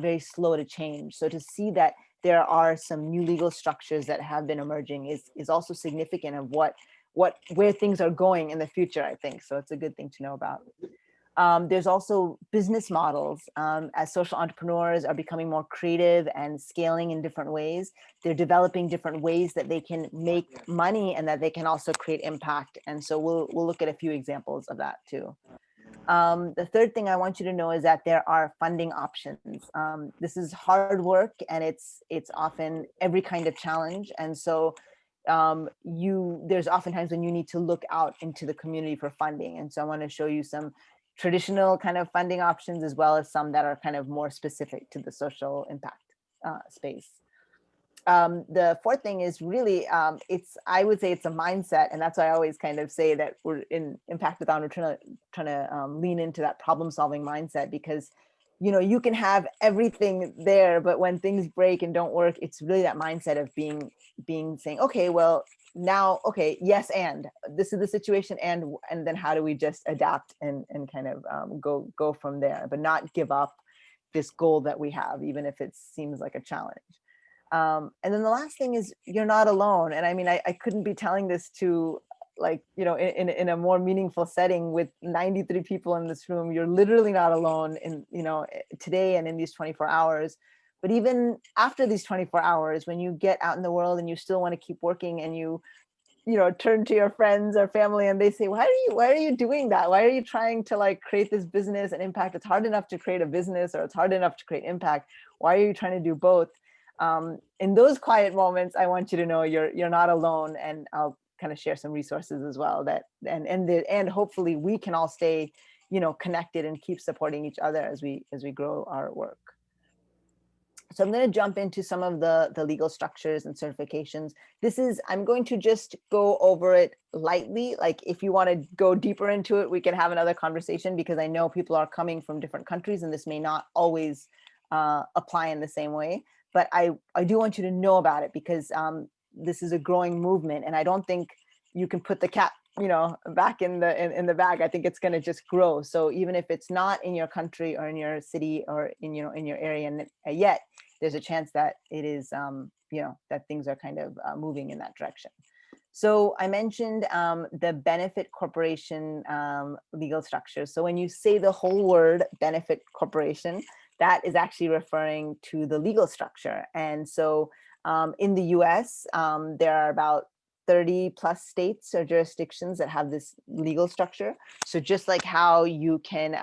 S6: very slow to change. So to see that there are some new legal structures that have been emerging is also significant of where things are going in the future, I think. So it's a good thing to know about. There's also business models. As social entrepreneurs are becoming more creative and scaling in different ways, they're developing different ways that they can make money and that they can also create impact. And so we'll look at a few examples of that too. The third thing I want you to know is that there are funding options. This is hard work, and it's often every kind of challenge. And so there's often times when you need to look out into the community for funding. And so I want to show you some traditional kind of funding options, as well as some that are kind of more specific to the social impact space. The fourth thing is really, I would say it's a mindset. And that's why I always kind of say that we're in Impactathon, we're trying to lean into that problem solving mindset, because, you know, you can have everything there, but when things break and don't work, it's really that mindset of saying, okay, well, now, okay, yes, and this is the situation, and then how do we just adapt and kind of go from there, but not give up this goal that we have, even if it seems like a challenge. And then the last thing is, you're not alone. And I mean, I couldn't be telling this to, like, you know, in a more meaningful setting with 93 people in this room. You're literally not alone in, you know, today and in these 24 hours. But even after these 24 hours, when you get out in the world and you still want to keep working, and you know, turn to your friends or family and they say, why are you doing that? Why are you trying to, like, create this business and impact? It's hard enough to create a business, or it's hard enough to create impact. Why are you trying to do both? In those quiet moments, I want you to know you're not alone. And kind of share some resources as well, that and hopefully we can all stay, you know, connected and keep supporting each other as we grow our work. So I'm going to jump into some of the legal structures and certifications. I'm going to just go over it lightly. Like if you want to go deeper into it, we can have another conversation, because I know people are coming from different countries and this may not always apply in the same way. But I do want you to know about it, because this is a growing movement, and I don't think you can put the cat, you know, back in the bag. I think it's going to just grow. So even if it's not in your country or in your city or in, you know, in your area yet, there's a chance that it is, you know, that things are kind of moving in that direction. So I mentioned the benefit corporation legal structure. So when you say the whole word benefit corporation, that is actually referring to the legal structure. And so in the US, there are about 30 plus states or jurisdictions that have this legal structure. So just like how you can,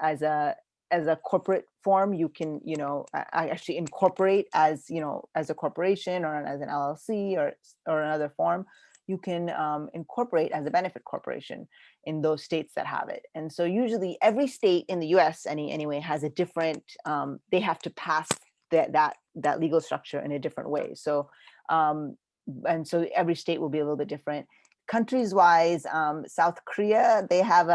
S6: as a corporate form, you can, you know, actually incorporate as, you know, as a corporation or as an LLC or another form, you can incorporate as a benefit corporation in those states that have it. And so usually every state in the US anyway has a different, they have to pass that legal structure in a different way. So, and so every state will be a little bit different. Countries wise, South Korea, they have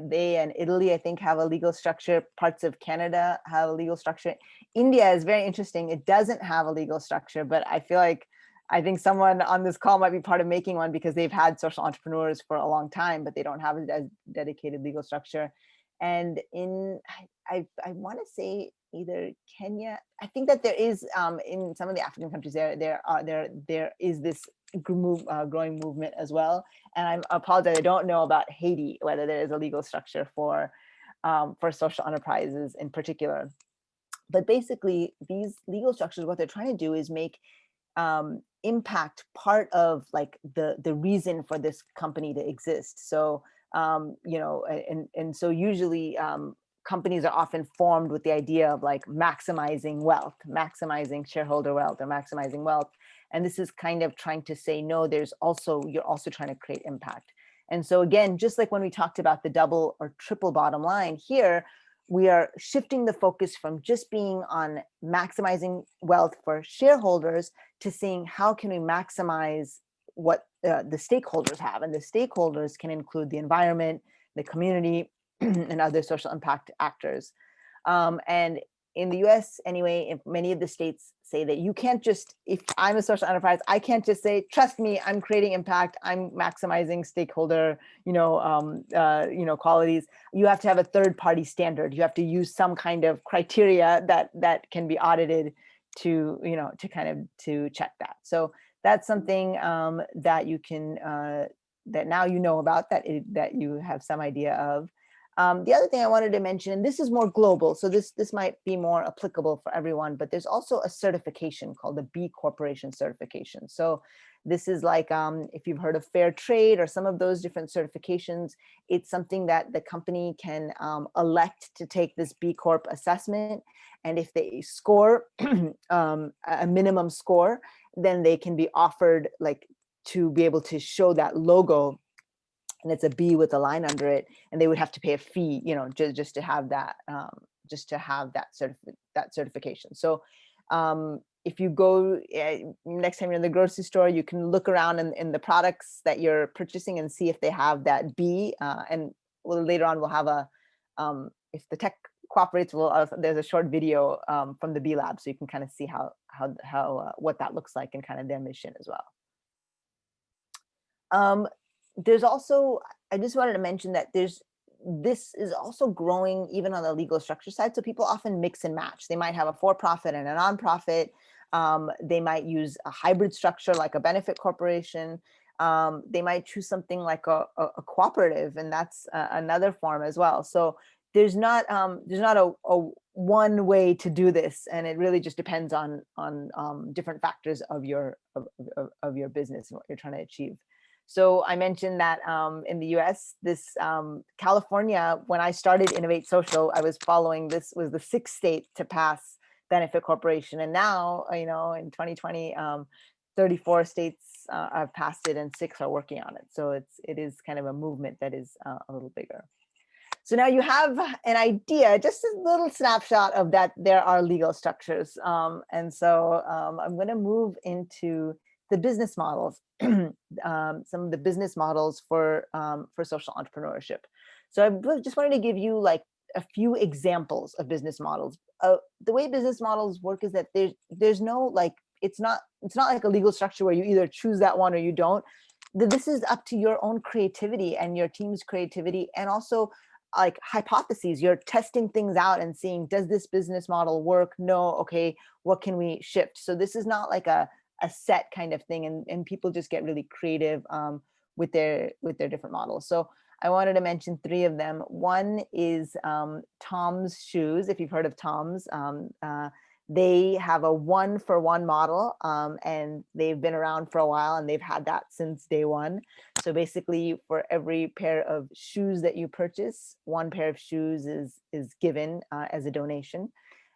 S6: they and Italy, I think, have a legal structure. Parts of Canada have a legal structure. India is very interesting. It doesn't have a legal structure, but I think someone on this call might be part of making one, because they've had social entrepreneurs for a long time, but they don't have a dedicated legal structure. And I want to say either Kenya, I think that there is in some of the African countries there is this growing movement as well. And I apologize, I don't know about Haiti, whether there is a legal structure for social enterprises in particular. But basically, these legal structures, what they're trying to do is make impact part of like the reason for this company to exist. So you know, and so usually companies are often formed with the idea of like maximizing wealth, maximizing shareholder wealth, or maximizing wealth. And this is kind of trying to say, no, you're also trying to create impact. And so again, just like when we talked about the double or triple bottom line, here we are shifting the focus from just being on maximizing wealth for shareholders to seeing how can we maximize what the stakeholders have. And the stakeholders can include the environment, the community, and other social impact actors. And in the US anyway, many of the states say that you can't just, if I'm a social enterprise, I can't just say, trust me, I'm creating impact, I'm maximizing stakeholder, qualities. You have to have a third party standard. You have to use some kind of criteria that can be audited to check that. So that's something that you can, that now you know about, that you have some idea of. The other thing I wanted to mention, and this is more global, so this might be more applicable for everyone, but there's also a certification called the B Corporation certification. So this is like, if you've heard of fair trade or some of those different certifications, it's something that the company can elect to take this B Corp assessment. And if they score a minimum score, then they can be offered like to be able to show that logo, and it's a B with a line under it, and they would have to pay a fee, just to have that, that certification. So if you go next time you're in the grocery store, you can look around in the products that you're purchasing and see if they have that B. And later on, we'll have if the tech cooperates, there's a short video from the B Lab, so you can kind of see how what that looks like and kind of their mission as well. There's also, I just wanted to mention that this is also growing even on the legal structure side. So people often mix and match. They might have a for-profit and a nonprofit. They might use a hybrid structure like a benefit corporation. They might choose something like a cooperative, and that's another form as well. So there's not a one way to do this, and it really just depends on different factors of your business and what you're trying to achieve. So I mentioned that in the US, California, when I started Innovate Social, I was following, this was the 6th state to pass benefit corporation. And now, in 2020, 34 states have passed it and 6 are working on it. So it is kind of a movement that is a little bigger. So now you have an idea, just a little snapshot of that there are legal structures. And so I'm going to move into the business models, some of the business models for social entrepreneurship. So I just wanted to give you like a few examples of business models. The way business models work is that there's no like, it's not like a legal structure where you either choose that one or you don't. This is up to your own creativity and your team's creativity, and also like hypotheses. You're testing things out and seeing, does this business model work? No. Okay, what can we shift? So this is not like a set kind of thing, and people just get really creative with their different models. So I wanted to mention 3 of them. One is Tom's Shoes. If you've heard of Tom's, they have a 1-for-1 model, and they've been around for a while, and they've had that since day one. So basically, for every pair of shoes that you purchase, 1 pair of shoes is given as a donation.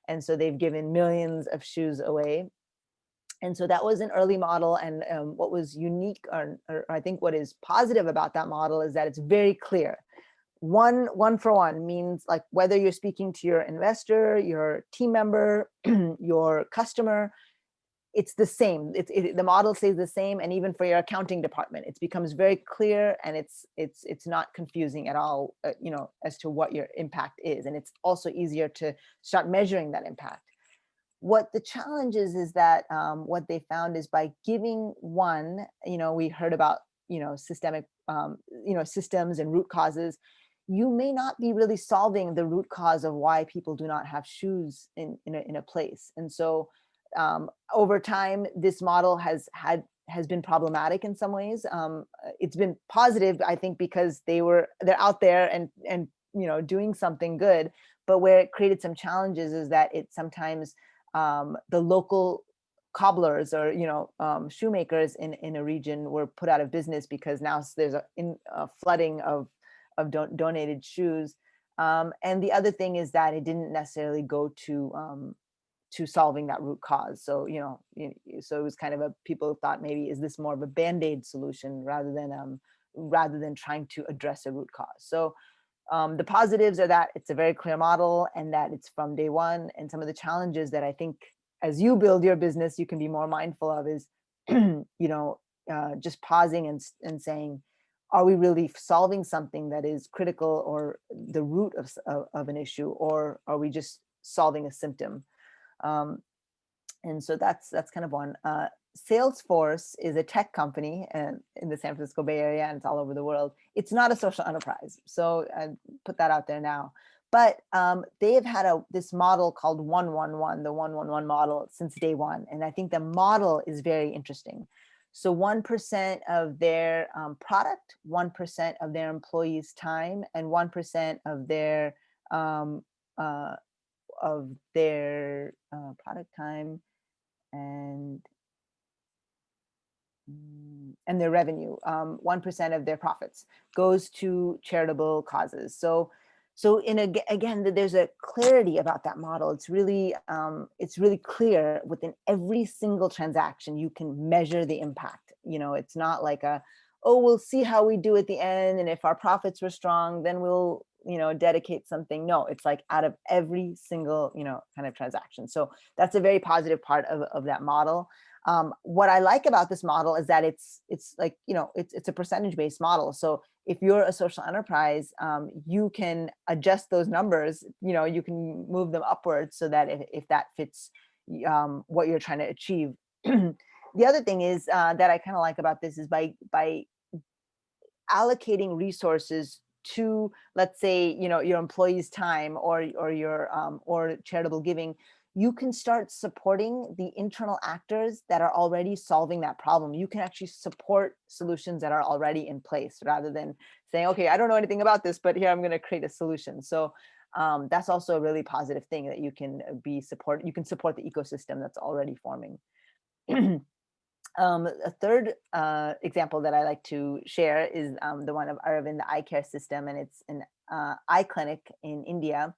S6: And so they've given millions of shoes away. And so that was an early model. And what was unique, or I think what is positive about that model, is that it's very clear. One for one means like whether you're speaking to your investor, your team member, your customer, it's the same. The model stays the same, and even for your accounting department, it becomes very clear, and it's not confusing at all, as to what your impact is, and it's also easier to start measuring that impact. What the challenge is that what they found is by giving one, we heard about systemic, systems and root causes. You may not be really solving the root cause of why people do not have shoes in a place. And so over time, this model has been problematic in some ways. It's been positive, I think, because they're out there and doing something good. But where it created some challenges is that it sometimes the local cobblers or shoemakers in a region were put out of business because now there's a flooding of donated shoes. And the other thing is that it didn't necessarily go to solving that root cause. So so it was kind of people thought, maybe is this more of a band-aid solution rather than trying to address a root cause. So the positives are that it's a very clear model and that it's from day one. And some of the challenges that I think as you build your business, you can be more mindful of is, just pausing and saying, are we really solving something that is critical or the root of an issue, or are we just solving a symptom? And so that's kind of one. Salesforce is a tech company in the San Francisco Bay Area, and it's all over the world. It's not a social enterprise, so I put that out there now. But they have had this model called 1-1-1, the 1-1-1 model, since day one, and I think the model is very interesting. So 1% of their product, 1% of their employees' time, and 1% of their product time and their revenue, 1% of their profits goes to charitable causes. So again, there's a clarity about that model. It's really clear within every single transaction. You can measure the impact. It's not like we'll see how we do at the end, and if our profits were strong, then we'll dedicate something. No, it's like out of every single kind of transaction. So that's a very positive part of that model. What I like about this model is that it's like, it's a percentage-based model. So if you're a social enterprise, you can adjust those numbers, you can move them upwards so that if that fits what you're trying to achieve. The other thing is that I kind of like about this is by allocating resources to, let's say, your employees' time or your or charitable giving, you can start supporting the internal actors that are already solving that problem. You can actually support solutions that are already in place rather than saying, okay, I don't know anything about this, but here I'm going to create a solution. So that's also a really positive thing, that you can you can support the ecosystem that's already forming. A third example that I like to share is the one of Aravind, the eye care system, and it's an eye clinic in India.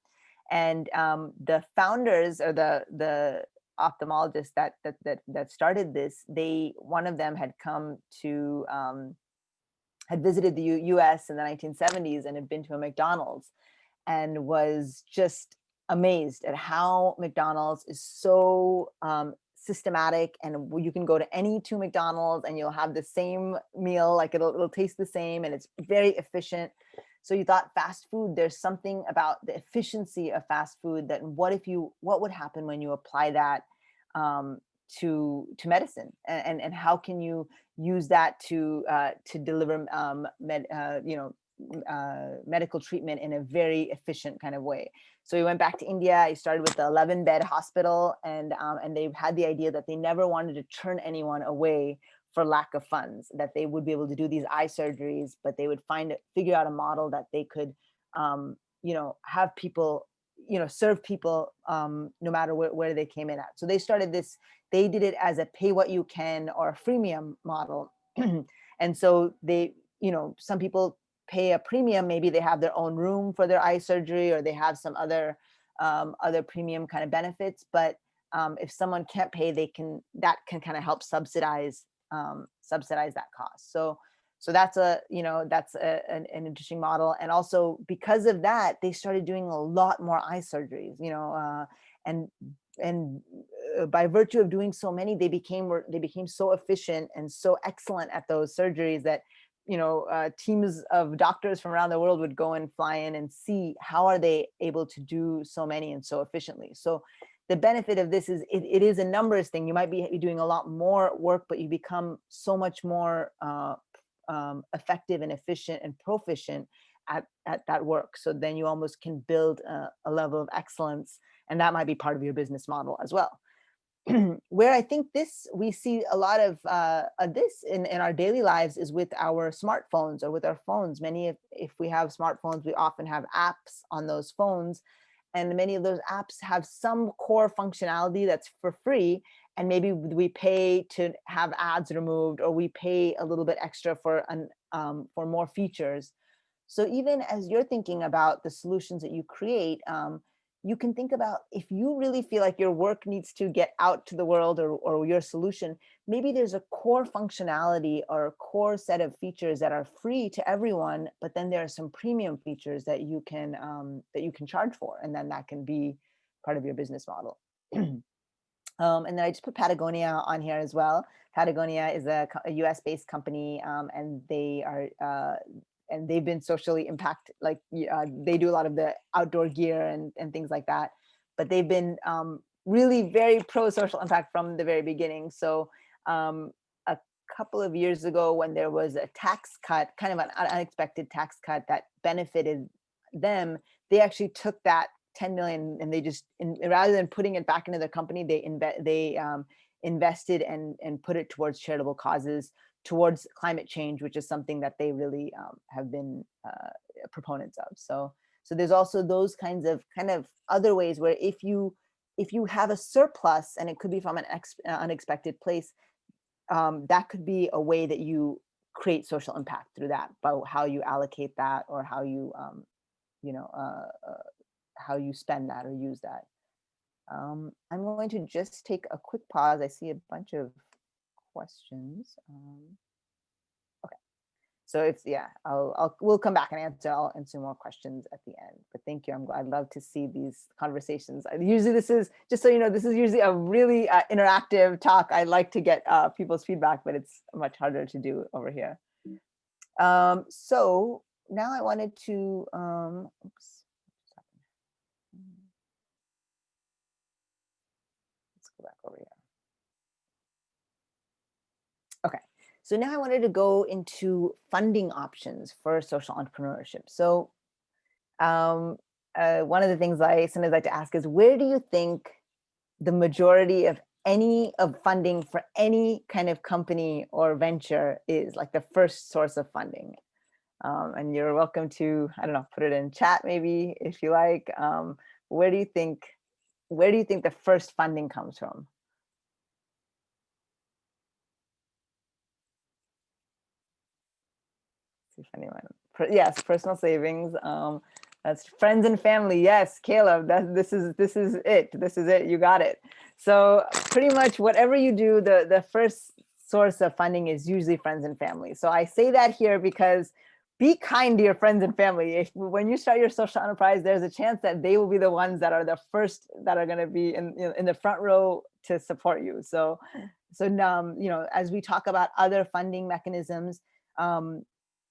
S6: And the founders, or the ophthalmologists that started this, one of them had come to had visited the US in the 1970s and had been to a McDonald's and was just amazed at how McDonald's is so systematic, and you can go to any two McDonald's and you'll have the same meal, like it'll taste the same, and it's very efficient. So you thought fast food, there's something about the efficiency of fast food that what would happen when you apply that to medicine, and how can you use that to deliver medical treatment in a very efficient kind of way. So we went back to India. He started with the 11-bed hospital, and they had the idea that they never wanted to turn anyone away for lack of funds, that they would be able to do these eye surgeries, but they would figure out a model that they could, have people, serve people no matter where they came in at. So they started this, they did it as a pay what you can or a freemium model. And so they, some people pay a premium, maybe they have their own room for their eye surgery, or they have some other premium kind of benefits. But if someone can't pay, that can kind of help subsidize that cost. So that's an interesting model. And also because of that, they started doing a lot more eye surgeries, and by virtue of doing so many, they became so efficient and so excellent at those surgeries that teams of doctors from around the world would go and fly in and see how are they able to do so many and so efficiently. So the benefit of this is it is a numbers thing. You might be doing a lot more work, but you become so much more effective and efficient and proficient at that work. So then you almost can build a level of excellence, and that might be part of your business model as well. Where I think we see a lot of this in our daily lives is with our smartphones or with our phones. If we have smartphones, we often have apps on those phones, and many of those apps have some core functionality that's for free, and maybe we pay to have ads removed, or we pay a little bit extra for more features. So even as you're thinking about the solutions that you create, you can think about, if you really feel like your work needs to get out to the world, or your solution, maybe there's a core functionality or a core set of features that are free to everyone, but then there are some premium features that you can charge for, and then that can be part of your business model. And then I just put Patagonia on here as well. Patagonia is a US-based company, and they are and they've been socially impacted, like they do a lot of the outdoor gear and things like that, but they've been really very pro-social impact from the very beginning. So a couple of years ago, when there was a tax cut, kind of an unexpected tax cut that benefited them, they actually took that 10 million and they just, rather than putting it back into the company, they invested and put it towards charitable causes, towards climate change, which is something that they really have been proponents of. So there's also those kind of other ways where if you have a surplus, and it could be from an unexpected place, that could be a way that you create social impact through that, by how you allocate that, or how you how you spend that or use that. I'm going to just take a quick pause. I see a bunch of questions. Okay, so we'll come back and I'll answer more questions at the end. But thank you. I'd love to see these conversations. Usually this is, just so you know, this is usually a really interactive talk. I like to get people's feedback, but it's much harder to do over here. So now I wanted to, oops. Let's go back over here. Okay, so now I wanted to go into funding options for social entrepreneurship. So one of the things I sometimes like to ask is, where do you think the majority of funding for any kind of company or venture is, like the first source of funding? And you're welcome to, I don't know, put it in chat maybe if you like. Where do you think the first funding comes from? See if anyone, yes, personal savings. That's friends and family. Yes, Caleb, this is it. This is it. You got it. So pretty much whatever you do, the first source of funding is usually friends and family. So I say that here because be kind to your friends and family. If when you start your social enterprise, there's a chance that they will be the ones that are the first that are going to be in the front row to support you. So as we talk about other funding mechanisms,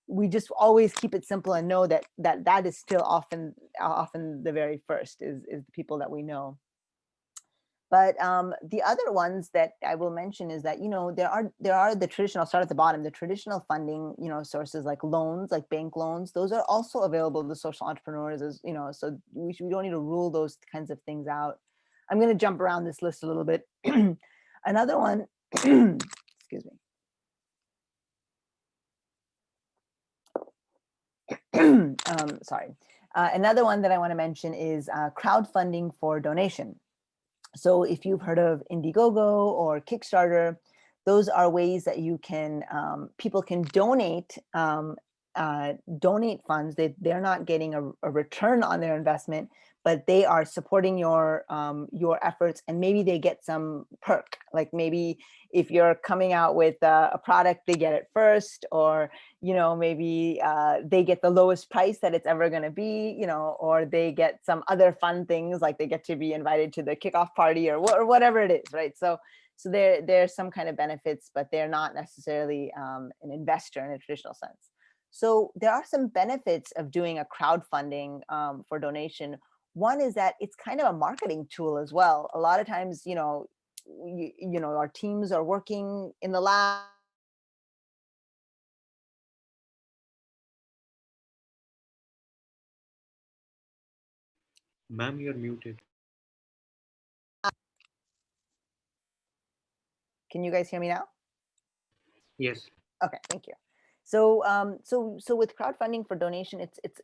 S6: we just always keep it simple and know that is still often the very first is the people that we know. But the other ones that I will mention is that, there are the traditional, I'll start at the bottom, the traditional funding, sources like loans, like bank loans, those are also available to social entrepreneurs, as so we don't need to rule those kinds of things out. I'm going to jump around this list a little bit. Another one, excuse me. Sorry. Another one that I want to mention is crowdfunding for donation. So if you've heard of Indiegogo or Kickstarter, those are ways that you can, people can donate funds. They're not getting a return on their investment, but they are supporting your efforts, and maybe they get some perk. Like maybe if you're coming out with a product, they get it first, or maybe they get the lowest price that it's ever going to be, or they get some other fun things, like they get to be invited to the kickoff party or whatever it is, right? So there's some kind of benefits, but they're not necessarily an investor in a traditional sense. So there are some benefits of doing a crowdfunding for donation. One is that it's kind of a marketing tool as well. A lot of times, our teams are working in the lab.
S3: Ma'am, you're muted.
S6: Can you guys hear me now?
S3: Yes.
S6: Okay, thank you. So so with crowdfunding for donation, it's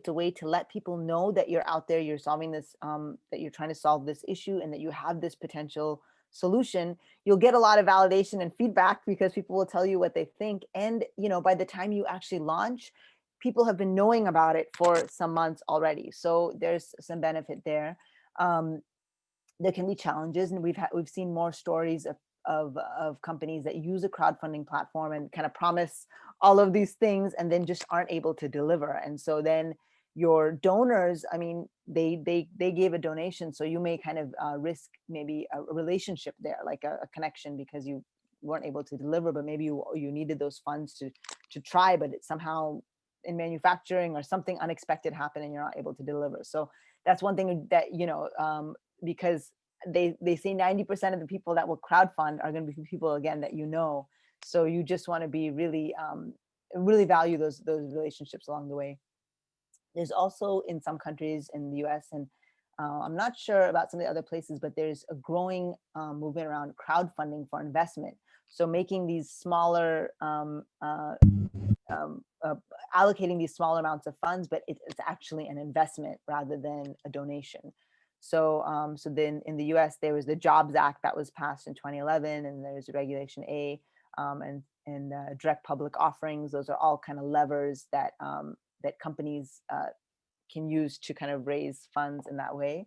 S6: a way to let people know that you're out there, you're solving this, that you're trying to solve this issue, and that you have this potential solution. You'll get a lot of validation and feedback because people will tell you what they think. And by the time you actually launch, people have been knowing about it for some months already. So there's some benefit there. There can be challenges, and we've seen more stories of companies that use a crowdfunding platform and kind of promise all of these things and then just aren't able to deliver. And so then your donors, I mean, they gave a donation, so you may kind of risk maybe a relationship there, like a connection, because you weren't able to deliver, but maybe you needed those funds to try, but it somehow in manufacturing or something unexpected happened and you're not able to deliver. So that's one thing that because they say 90% of the people that will crowdfund are going to be people, again, that so you just want to be really value those relationships along the way. There's also, in some countries in the US, and I'm not sure about some of the other places, but there's a growing movement around crowdfunding for investment. So making these smaller allocating these smaller amounts of funds, but it's actually an investment rather than a donation. So so then in the US, there was the Jobs Act that was passed in 2011, and there's Regulation A, and direct public offerings. Those are all kind of levers that that companies can use to kind of raise funds in that way.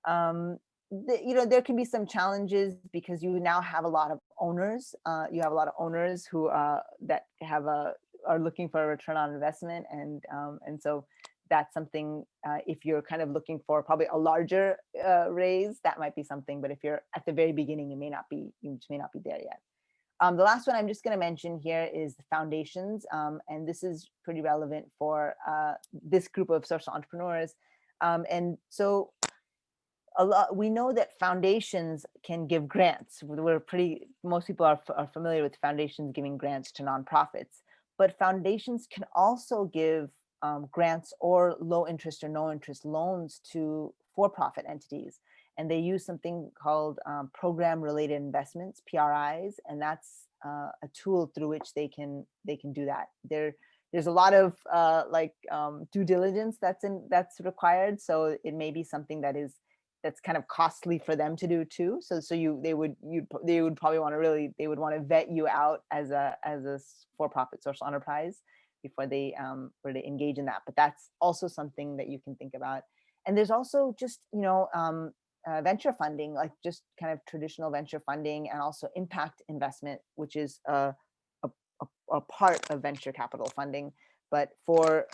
S6: There can be some challenges because you now have a lot of owners. You have a lot of owners who that are looking for a return on investment, and so that's something. If you're kind of looking for probably a larger raise, that might be something. But if you're at the very beginning, you just may not be there yet. The last one I'm just going to mention here is the foundations, and this is pretty relevant for this group of social entrepreneurs. And so we know that foundations can give grants. Most people are familiar with foundations giving grants to nonprofits, but foundations can also give grants or low interest or no interest loans to for-profit entities. And they use something called program related investments, PRIs, and that's a tool through which they can do that. There's a lot of due diligence that's required, so it may be something that's kind of costly for them to do too. So they would probably want to vet you out as a for-profit social enterprise before they engage in that. But that's also something that you can think about. And there's also just, venture funding, like just kind of traditional venture funding, and also impact investment, which is a part of venture capital funding. But for,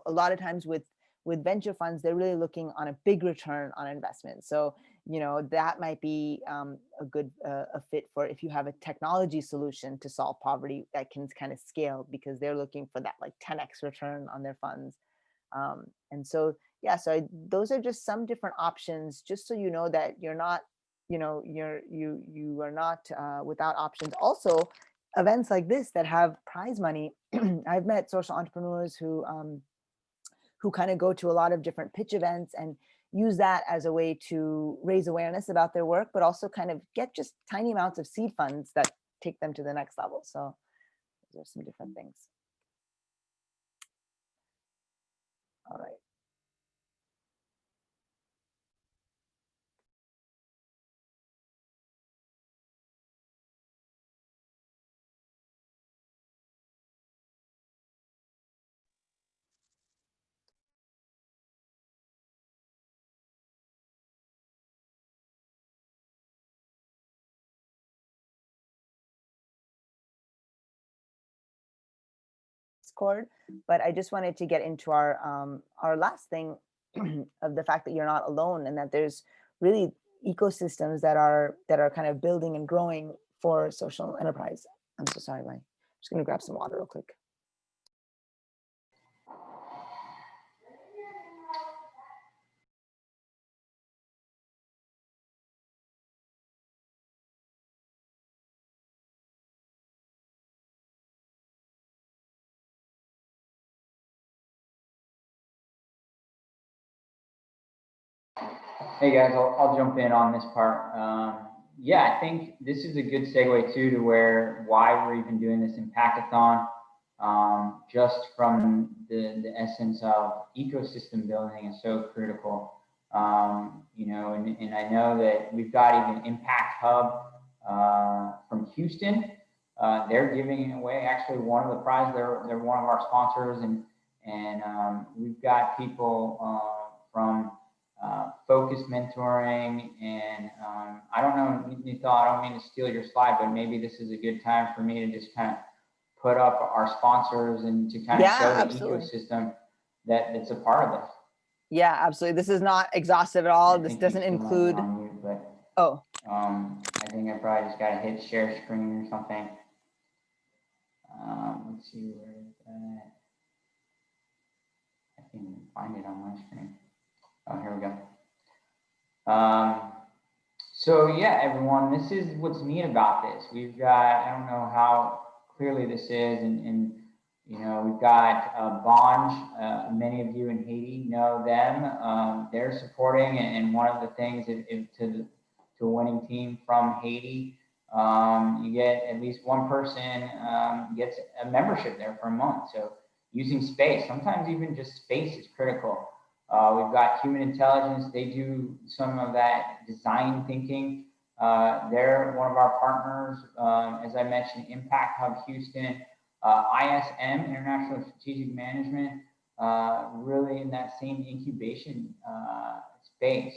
S6: a lot of times with venture funds, they're really looking on a big return on investment. So, that might be a good a fit for if you have a technology solution to solve poverty that can kind of scale, because they're looking for that like 10x return on their funds. And so, yeah, so those are just some different options, just so you know that you're not, you are not without options. Also, events like this that have prize money. I've met social entrepreneurs who kind of go to a lot of different pitch events and use that as a way to raise awareness about their work, but also kind of get just tiny amounts of seed funds that take them to the next level. So those are some different things. All right. Discord, but I just wanted to get into our last thing of the fact that you're not alone, and that there's really ecosystems that are kind of building and growing for social enterprise. I'm so sorry, I'm just going to grab some water real quick.
S2: Hey guys, I'll jump in on this part. Yeah, I think this is a good segue too to why we're even doing this Impactathon. Just from the essence of ecosystem building is so critical. And I know that we've got even Impact Hub from Houston. They're giving away actually one of the prizes. They're one of our sponsors, and we've got people from focus mentoring, and I don't know, Neetal, I don't mean to steal your slide, but maybe this is a good time for me to just kind of put up our sponsors and to kind of show the ecosystem that's a part of this.
S6: Yeah, absolutely. This is not exhaustive at all. This doesn't include.
S2: I think I probably just got to hit share screen or something. Let's see where it's at. I can't even find it on my screen. Oh, here we go. So yeah, everyone, this is what's neat about this. We've got, I don't know how clearly this is, and we've got Bonge. Many of you in Haiti know them. They're supporting, and one of the things to a winning team from Haiti, you get at least one person gets a membership there for a month. So using space, sometimes even just space is critical. We've got Human Intelligence. They do some of that design thinking. They're one of our partners. As I mentioned, Impact Hub Houston, ISM, International Strategic Management, really in that same incubation space.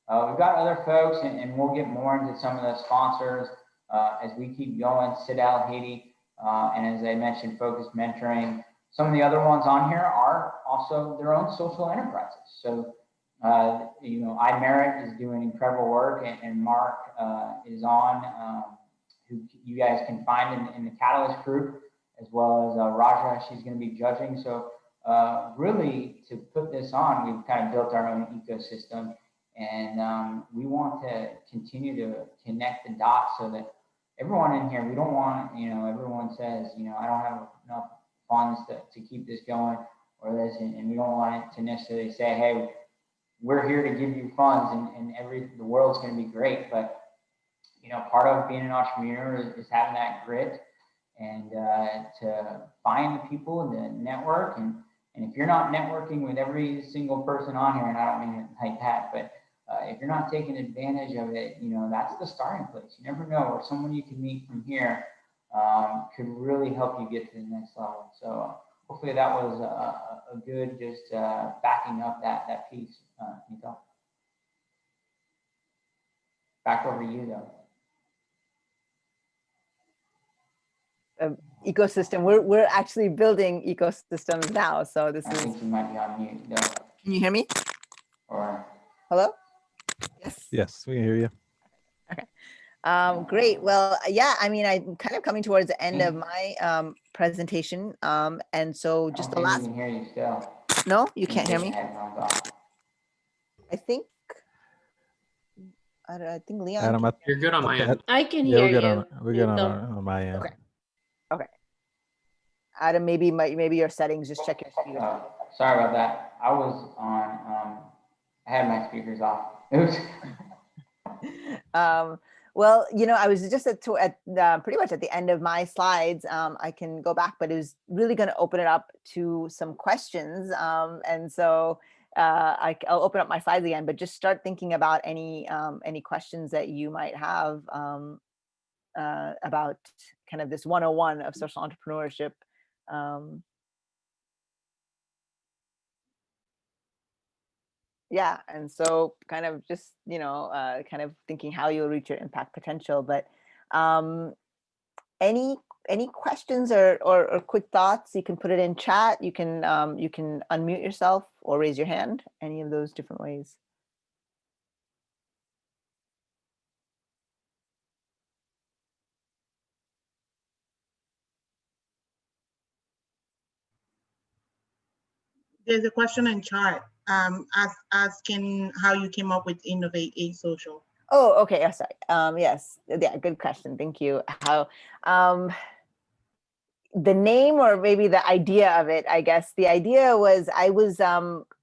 S2: We've got other folks, and we'll get more into some of the sponsors as we keep going. Citadel Haiti, and as I mentioned, Focus Mentoring. Some of the other ones on here are also their own social enterprises. So, iMerit is doing incredible work, and Mark is on, who you guys can find in the Catalyst group, as well as Raja, she's going to be judging. So really, to put this on, we've kind of built our own ecosystem, and we want to continue to connect the dots so that everyone in here, we don't want, everyone says, I don't have enough funds to keep this going or this, and we don't want it to necessarily say, hey, we're here to give you funds and the world's going to be great. But part of being an entrepreneur is having that grit and to find the people in the network, and if you're not networking with every single person on here, and I don't mean it like that, but if you're not taking advantage of it, that's the starting place. You never know, or someone you can meet from here could really help you get to the next level. So hopefully that was a good just backing up that piece, Neetal. Back over to you though.
S6: Ecosystem. We're actually building ecosystems now. So this
S2: I
S6: is.
S2: think you might be on mute though.
S6: Can you hear me?
S2: Or
S6: hello? Yes.
S5: Yes, we can hear you.
S6: Okay. Great. Well, yeah. I mean, I'm kind of coming towards the end of my presentation, and so just the last.
S2: We can hear you still.
S6: No, you can't hear me.
S2: Headphones off.
S6: I think. I think Leon.
S5: Adam,
S9: You're good on my end.
S4: I can
S5: yeah,
S4: hear
S5: we're good
S4: you.
S5: we're good
S4: Neetal.
S5: on my end.
S6: Okay. Okay. Adam, maybe your settings. Just check your speakers.
S2: Sorry about that. I was on. I had my speakers off. Oops.
S6: Well, I was just at pretty much at the end of my slides. I can go back, but it was really going to open it up to some questions. And so I'll open up my slides again, but just start thinking about any questions that you might have about kind of this 101 of social entrepreneurship. Yeah, and so kind of just kind of thinking how you'll reach your impact potential. But any questions or quick thoughts? You can put it in chat. You can unmute yourself or raise your hand. Any of those different ways.
S22: There's a question in chat asking how you came up with Innovate A Social.
S6: Oh, okay. Oh, sorry. Yes. Yeah. Good question. Thank you. How the name, or maybe the idea of it, I guess. The idea was I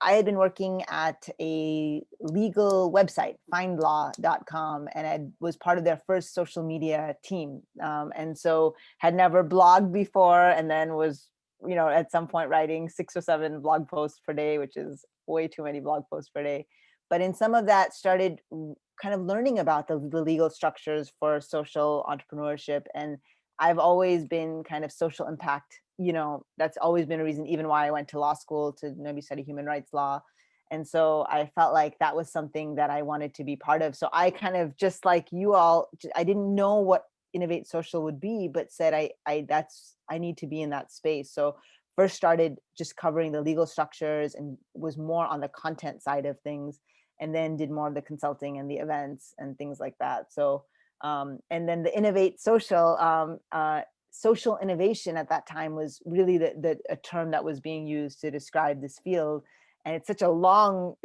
S6: had been working at a legal website, findlaw.com, and I was part of their first social media team. And so had never blogged before, and then was, at some point writing 6 or 7 blog posts per day, which is way too many blog posts per day. But in some of that started kind of learning about the legal structures for social entrepreneurship. And I've always been kind of social impact, that's always been a reason, even why I went to law school to maybe study human rights law. And so I felt like that was something that I wanted to be part of. So I kind of, just like you all, I didn't know what Innovate Social would be, but said I need to be in that space. So first started just covering the legal structures and was more on the content side of things, and then did more of the consulting and the events and things like that. So and then the Innovate Social, social innovation at that time was really a term that was being used to describe this field. And it's a long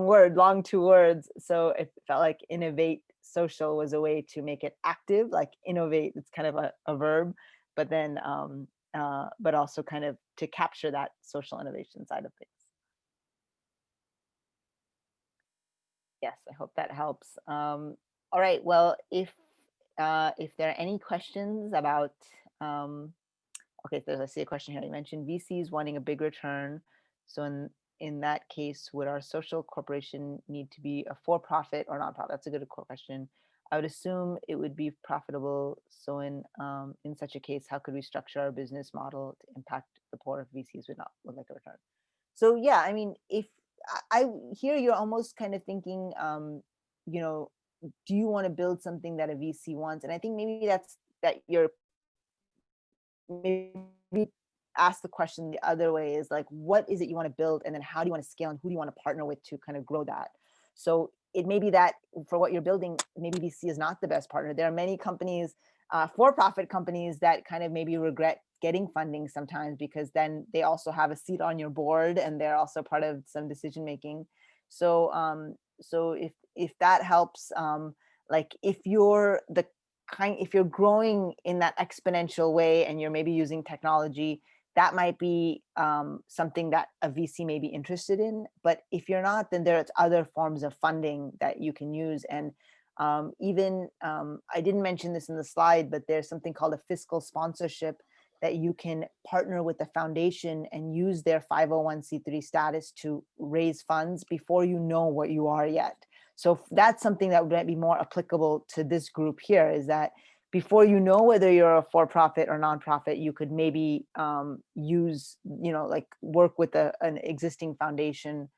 S6: word, long 2 words. So it felt like Innovate Social was a way to make it active, like innovate, it's kind of a verb, but then, but also kind of to capture that social innovation side of things. Yes, I hope that helps. All right. Well, if there are any questions about, okay, I see a question here. You mentioned VCs wanting a big return. So in that case, would our social corporation need to be a for-profit or nonprofit? That's a good question. I would assume it would be profitable. So in such a case, how could we structure our business model to impact the poor if VCs would like a return? So yeah, I mean, if I hear you're almost kind of thinking, do you want to build something that a VC wants? And I think maybe that you're maybe ask the question the other way, is like, what is it you want to build? And then how do you want to scale, and who do you want to partner with to kind of grow that? So it may be that for what you're building, maybe VC is not the best partner. There are many companies, for-profit companies, that kind of maybe regret getting funding sometimes, because then they also have a seat on your board and they're also part of some decision making. So so if that helps, like if you're growing in that exponential way and you're maybe using technology, that might be something that a VC may be interested in. But if you're not, then there's other forms of funding that you can use. And even I didn't mention this in the slide, but there's something called a fiscal sponsorship, that you can partner with the foundation and use their 501c3 status to raise funds before you know what you are yet. So that's something that would be more applicable to this group here, is that before you know whether you're a for-profit or nonprofit, you could maybe use, like work with an existing foundation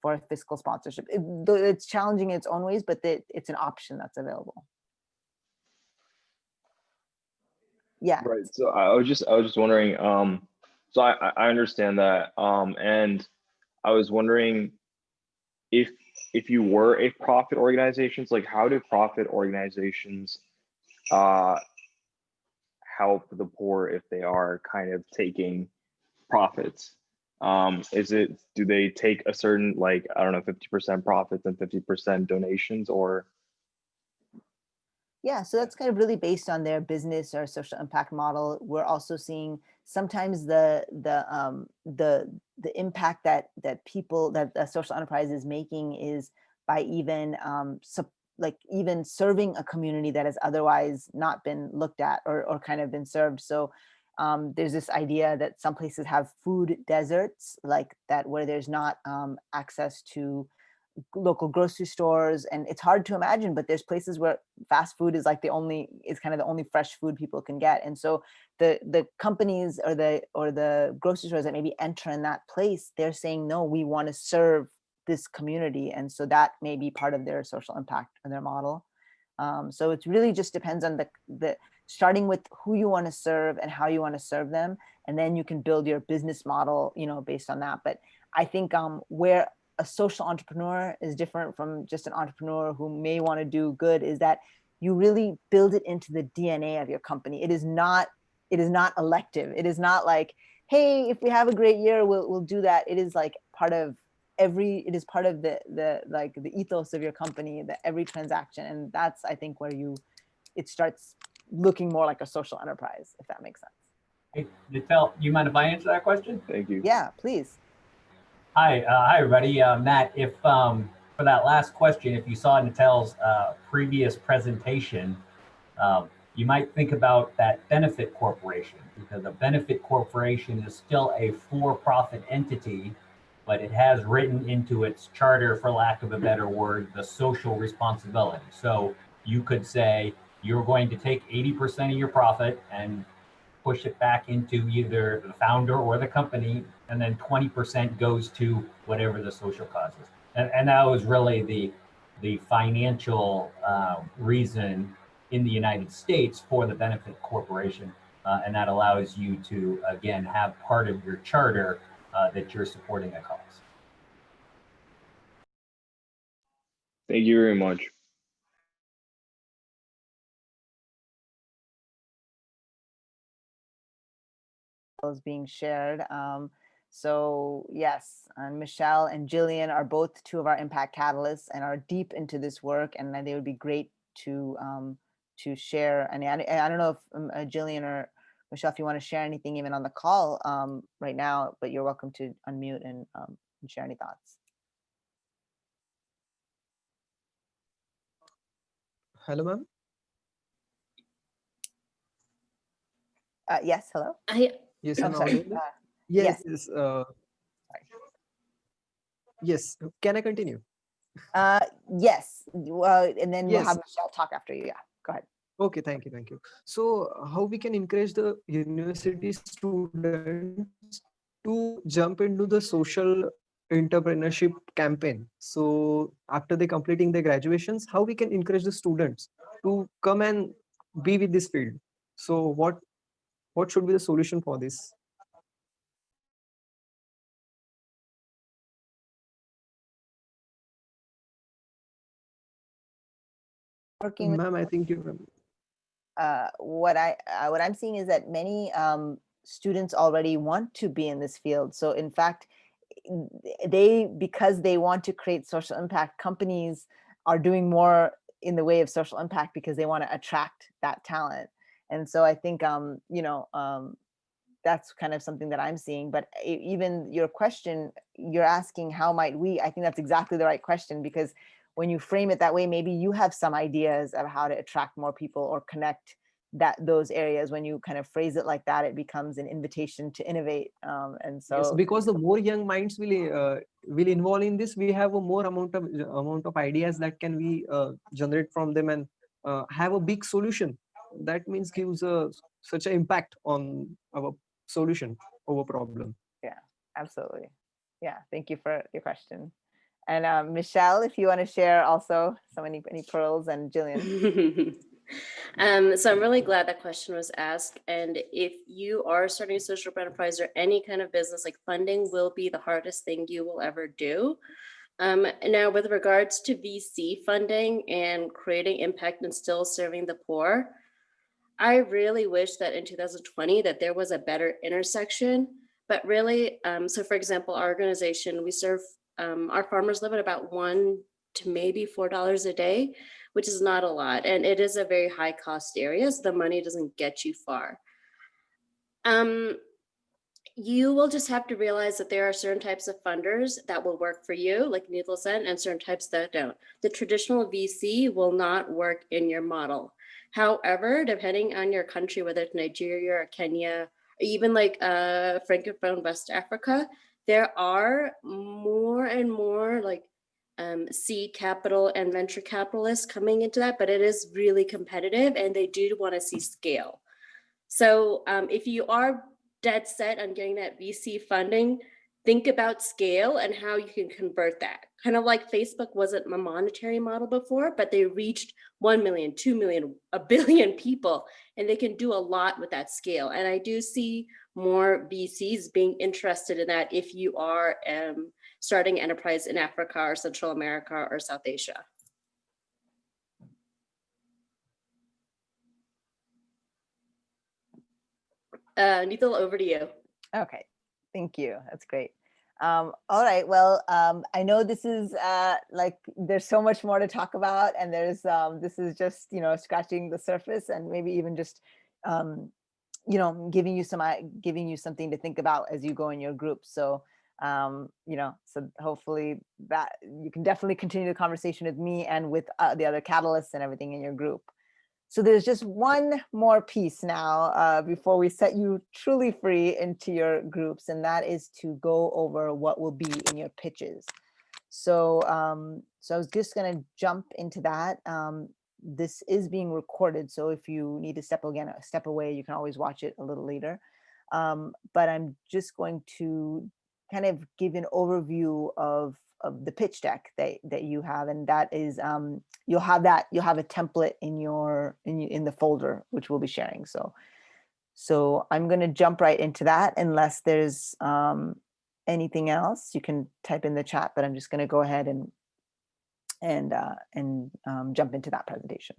S6: for fiscal sponsorship. It's challenging in its own ways, but it's an option that's available. Yeah.
S1: Right. So I was just wondering, so I understand that. And I was wondering if you were a profit organizations, like how do profit organizations help the poor if they are kind of taking profits? Do they take a certain, like, I don't know, 50% profits and 50% donations, or?
S6: Yeah, so that's kind of really based on their business or social impact model. We're also seeing sometimes the impact that a social enterprise is making is by even even serving a community that has otherwise not been looked at or kind of been served. So there's this idea that some places have food deserts like that, where there's not access to local grocery stores, and it's hard to imagine, but there's places where fast food is like kind of the only fresh food people can get. And so the companies or the grocery stores that maybe enter in that place, they're saying, no, we want to serve this community. And so that may be part of their social impact or their model. So it really just depends on the starting with who you want to serve and how you want to serve them, and then you can build your business model, based on that. But I think where a social entrepreneur is different from just an entrepreneur who may want to do good is that you really build it into the DNA of your company. It is not elective. It is not like, hey, if we have a great year, we'll do that. It is like part of the ethos of your company, that every transaction. And that's, I think, where it starts looking more like a social enterprise, if that makes sense.
S13: Hey, Neetal, you mind if I answer that question?
S1: Thank you.
S6: Yeah, please.
S13: Hi, everybody. Matt, if for that last question, if you saw Neetal's previous presentation, you might think about that benefit corporation, because a benefit corporation is still a for-profit entity, but it has written into its charter, for lack of a better word, the social responsibility. So you could say you're going to take 80% of your profit and push it back into either the founder or the company, and then 20% goes to whatever the social cause is. And that was really the financial reason in the United States for the benefit corporation. And that allows you to, again, have part of your charter that you're supporting a cause.
S1: Thank you very much.
S6: Is being shared. So yes, and Michelle and Jillian are both two of our impact catalysts and are deep into this work, and they would be great to share. And I don't know if Jillian or Michelle, if you want to share anything even on the call right now, but you're welcome to unmute and share any thoughts.
S15: Hello, ma'am.
S6: Yes, hello.
S15: Yes,
S6: Oh,
S15: I'm
S6: sorry.
S15: audible? Yes.
S6: Yes.
S15: Yes. Can I continue?
S6: Yes. And then we'll
S15: Yes.
S6: have Michelle talk after you. Yeah, go ahead.
S15: Okay, thank you. So how we can encourage the university students to jump into the social entrepreneurship campaign? So after they completing their graduations, how we can encourage the students to come and be with this field? So what should be the solution for this?
S6: Working with,
S15: Ma'am, I think you.
S6: what I'm seeing is that many students already want to be in this field. So in fact, because they want to create social impact, companies are doing more in the way of social impact because they want to attract that talent. And so I think that's kind of something that I'm seeing. But even your question, you're asking how might we, I think that's exactly the right question, because when you frame it that way, maybe you have some ideas of how to attract more people or connect those areas. When you kind of phrase it like that, it becomes an invitation to innovate. And so
S15: Yes, because the more young minds will involve in this, we have a more amount of ideas that can be generate from them and have a big solution that means gives such an impact on our solution over problem.
S6: Yeah, absolutely. Yeah, thank you for your question. And Michelle, if you want to share also any pearls, and Jillian.
S4: So I'm really glad that question was asked. And if you are starting a social enterprise or any kind of business, like funding will be the hardest thing you will ever do. Now, with regards to VC funding and creating impact and still serving the poor, I really wish that in 2020 that there was a better intersection. But really, so for example, our organization, we serve our farmers live at about $1 to maybe $4 a day, which is not a lot. And it is a very high cost area, so the money doesn't get you far. You will just have to realize that there are certain types of funders that will work for you, like Neetal said, and certain types that don't. The traditional VC will not work in your model. However, depending on your country, whether it's Nigeria or Kenya, or even like Francophone West Africa, there are more and more like seed capital and venture capitalists coming into that, but it is really competitive and they do want to see scale. So if you are dead set on getting that VC funding, think about scale and how you can convert that. Kind of like Facebook wasn't a monetary model before, but they reached 1 million, 2 million, a billion people, and they can do a lot with that scale. And I do see more VCs being interested in that if you are starting enterprise in Africa or Central America or South Asia. Neetal, over to you.
S6: Okay, thank you. That's great. All right, well, I know this is like there's so much more to talk about, and there's this is just scratching the surface, and maybe even just giving you something to think about as you go in your group. So so hopefully that you can definitely continue the conversation with me and with the other catalysts and everything in your group. So there's just one more piece now before we set you truly free into your groups, and that is to go over what will be in your pitches. So so I was just going to jump into that. This is being recorded, so if you need to step away, you can always watch it a little later. But I'm just going to kind of give an overview of the pitch deck that you have, and that is you'll have a template in the folder which we'll be sharing. So I'm going to jump right into that unless there's anything else. You can type in the chat, but I'm just going to go ahead and jump into that presentation.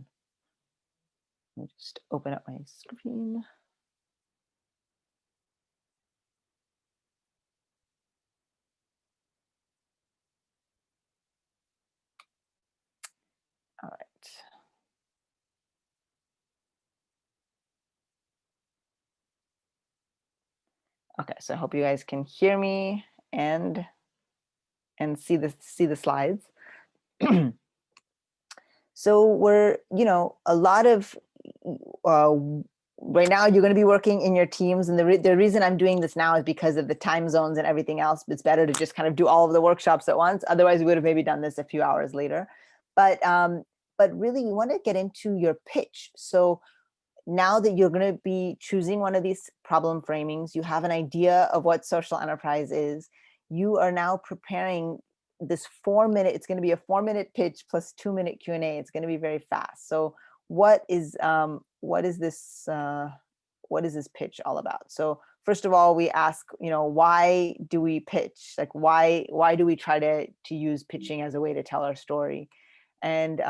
S6: Let me just open up my screen. All right. Okay, so I hope you guys can hear me and see the slides. So we're, a lot of right now you're going to be working in your teams, and the reason I'm doing this now is because of the time zones and everything else. It's better to just kind of do all of the workshops at once. Otherwise, we would have maybe done this a few hours later. But really, you want to get into your pitch. So now that you're going to be choosing one of these problem framings, you have an idea of what social enterprise is. You are now preparing this 4-minute, it's going to be a 4-minute pitch plus 2-minute Q&A. It's going to be very fast. So what is this pitch all about? So first of all, we ask, why do we pitch? Like, why do we try to use pitching as a way to tell our story? And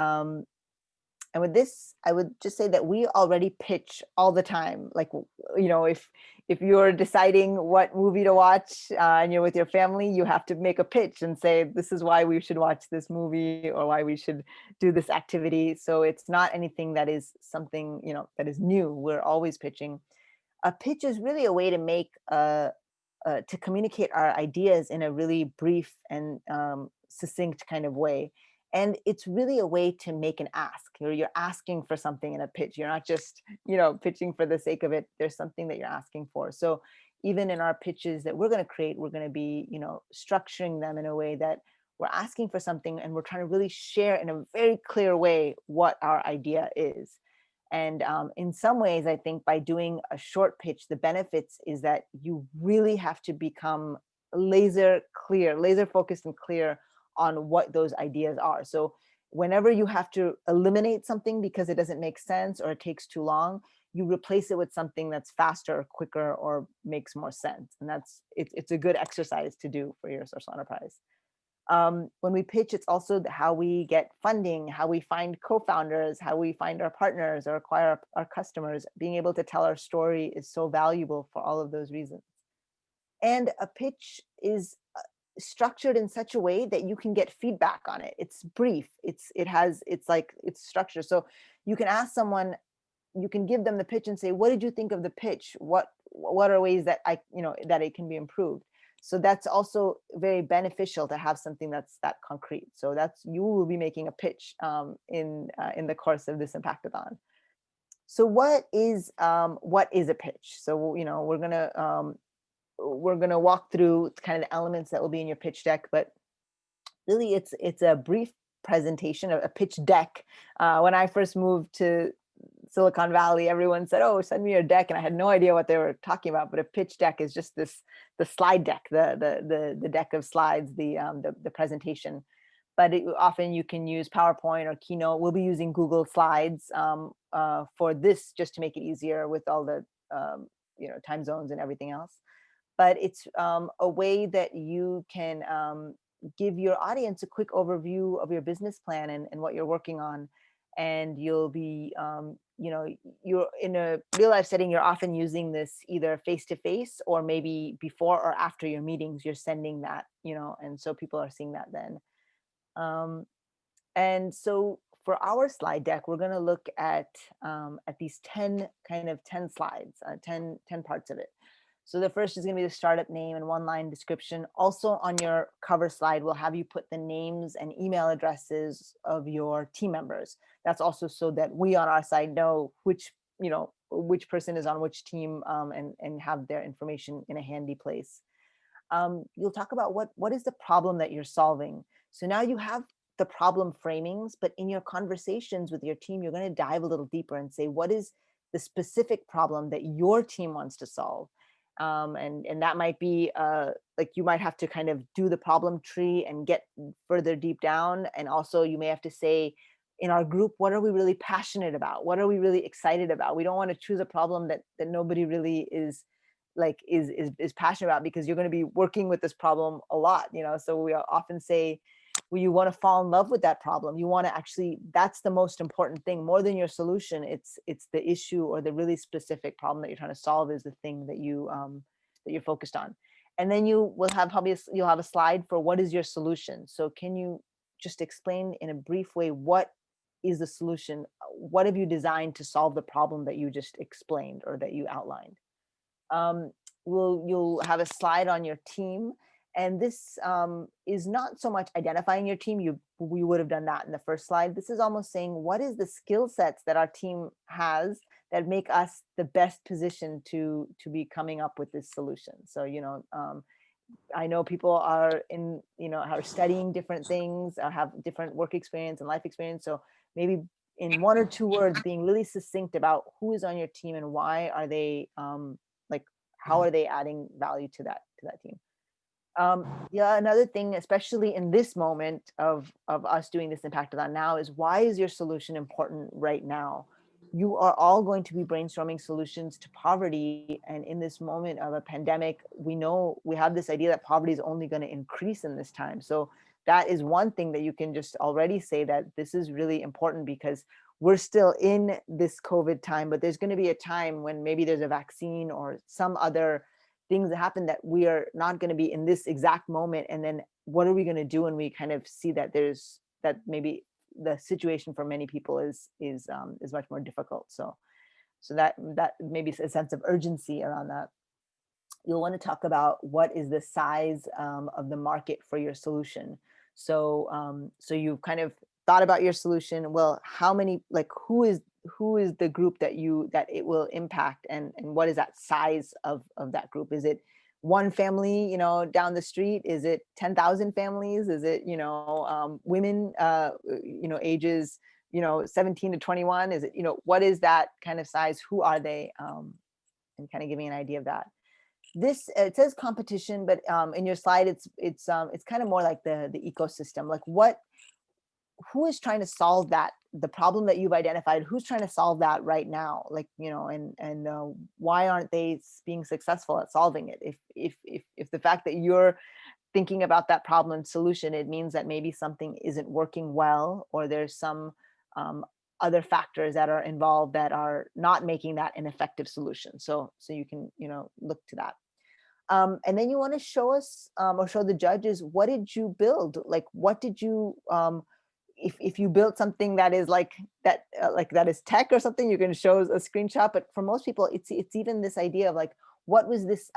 S6: with this, I would just say that we already pitch all the time. Like, if you're deciding what movie to watch and you're with your family, you have to make a pitch and say, this is why we should watch this movie or why we should do this activity. So it's not anything that is something, that is new. We're always pitching. A pitch is really a way to make, to communicate our ideas in a really brief and succinct kind of way. And it's really a way to make an ask. You're asking for something in a pitch. You're not just, pitching for the sake of it. There's something that you're asking for. So even in our pitches that we're going to create, we're going to be, structuring them in a way that we're asking for something and we're trying to really share in a very clear way what our idea is. And in some ways, I think by doing a short pitch, the benefits is that you really have to become laser focused and clear on what those ideas are. So whenever you have to eliminate something because it doesn't make sense or it takes too long, you replace it with something that's faster or quicker or makes more sense. And it's a good exercise to do for your social enterprise. When we pitch, it's also how we get funding, how we find co-founders, how we find our partners or acquire our customers. Being able to tell our story is so valuable for all of those reasons. And a pitch is structured in such a way that you can get feedback on it. It's brief. It's structured. So you can ask someone, you can give them the pitch and say, what did you think of the pitch? What are ways that that it can be improved? So that's also very beneficial to have something that's that concrete. So you will be making a pitch in the course of this Impactathon. So what is a pitch? So we're gonna walk through kind of the elements that will be in your pitch deck, but really it's a brief presentation, a pitch deck. When I first moved to Silicon Valley, everyone said, "Oh, send me your deck," and I had no idea what they were talking about. But a pitch deck is just the slide deck, the deck of slides, the presentation. But often you can use PowerPoint or Keynote. We'll be using Google Slides for this, just to make it easier with all the time zones and everything else. But it's a way that you can give your audience a quick overview of your business plan and what you're working on. And you'll be, you're in a real life setting, you're often using this either face-to-face or maybe before or after your meetings, you're sending that, and so people are seeing that then. And so for our slide deck, we're going to look at these 10 slides, 10 parts of it. So the first is going to be the startup name and one-line description. Also on your cover slide, we'll have you put the names and email addresses of your team members. That's also so that we on our side know which person is on which team and have their information in a handy place. You'll talk about what is the problem that you're solving. So now you have the problem framings, but in your conversations with your team, you're going to dive a little deeper and say, what is the specific problem that your team wants to solve? And that might be like you might have to kind of do the problem tree and get further deep down. And also you may have to say, in our group, what are we really passionate about? What are we really excited about? We don't want to choose a problem that nobody really is passionate about, because you're going to be working with this problem a lot, so we often say, well, you want to fall in love with that problem. You want to actually, that's the most important thing, more than your solution. It's the issue or the really specific problem that you're trying to solve is the thing that you're focused on. And then you'll have a slide for what is your solution. So can you just explain in a brief way, what is the solution? What have you designed to solve the problem that you just explained or that you outlined? You'll have a slide on your team. And this is not so much identifying your team. We would have done that in the first slide. This is almost saying, what is the skill sets that our team has that make us the best position to be coming up with this solution? So, I know people are are studying different things, have different work experience and life experience. So maybe in one or two words, being really succinct about who is on your team and why are they, how are they adding value to that team? Another thing, especially in this moment of us doing this Impactathon now, is why is your solution important right now? You are all going to be brainstorming solutions to poverty. And in this moment of a pandemic, we have this idea that poverty is only going to increase in this time. So that is one thing that you can just already say that this is really important, because we're still in this COVID time, but there's going to be a time when maybe there's a vaccine or some other things that happen that we are not going to be in this exact moment. And then what are we going to do when we kind of see that maybe the situation for many people is much more difficult. So that maybe a sense of urgency around that. You'll want to talk about what is the size of the market for your solution. So you've kind of thought about your solution. Well, how many, who is the group that it will impact, and what is that size of that group? Is it one family, down the street? Is it 10,000 families? Is it, women, ages 17 to 21? Is it, what is that kind of size? Who are they? And kind of giving an idea of that. This, it says competition, but in your slide, it's kind of more like the ecosystem, like who is trying to solve the problem that you've identified, who's trying to solve that right now, like, and why aren't they being successful at solving it? If the fact that you're thinking about that problem and solution, it means that maybe something isn't working well, or there's some other factors that are involved that are not making that an effective solution. So you can, look to that. And then you want to show us or show the judges, what did you build? Like, what did you, if you built something that is like that is tech or something, you can show a screenshot. But for most people, it's even this idea of like, what was this,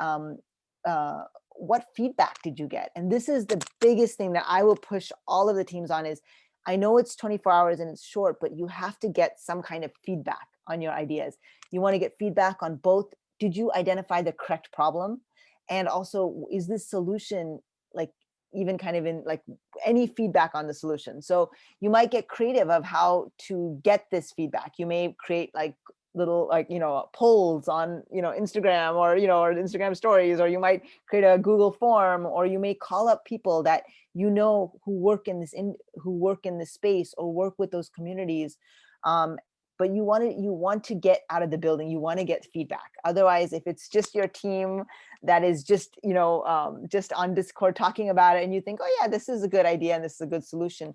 S6: what feedback did you get? And this is the biggest thing that I will push all of the teams on is, I know it's 24 hours and it's short, but you have to get some kind of feedback on your ideas. You want to get feedback on both, did you identify the correct problem? And also, is this solution like even kind of in like any feedback on the solution? So you might get creative of how to get this feedback. You may create like little polls on Instagram or or Instagram stories, or you might create a Google form, or you may call up people that who work in this space or work with those communities. But you want to get out of the building, you want to get feedback. Otherwise, if it's just your team that is just just on Discord talking about it, and you think, oh yeah, this is a good idea and this is a good solution,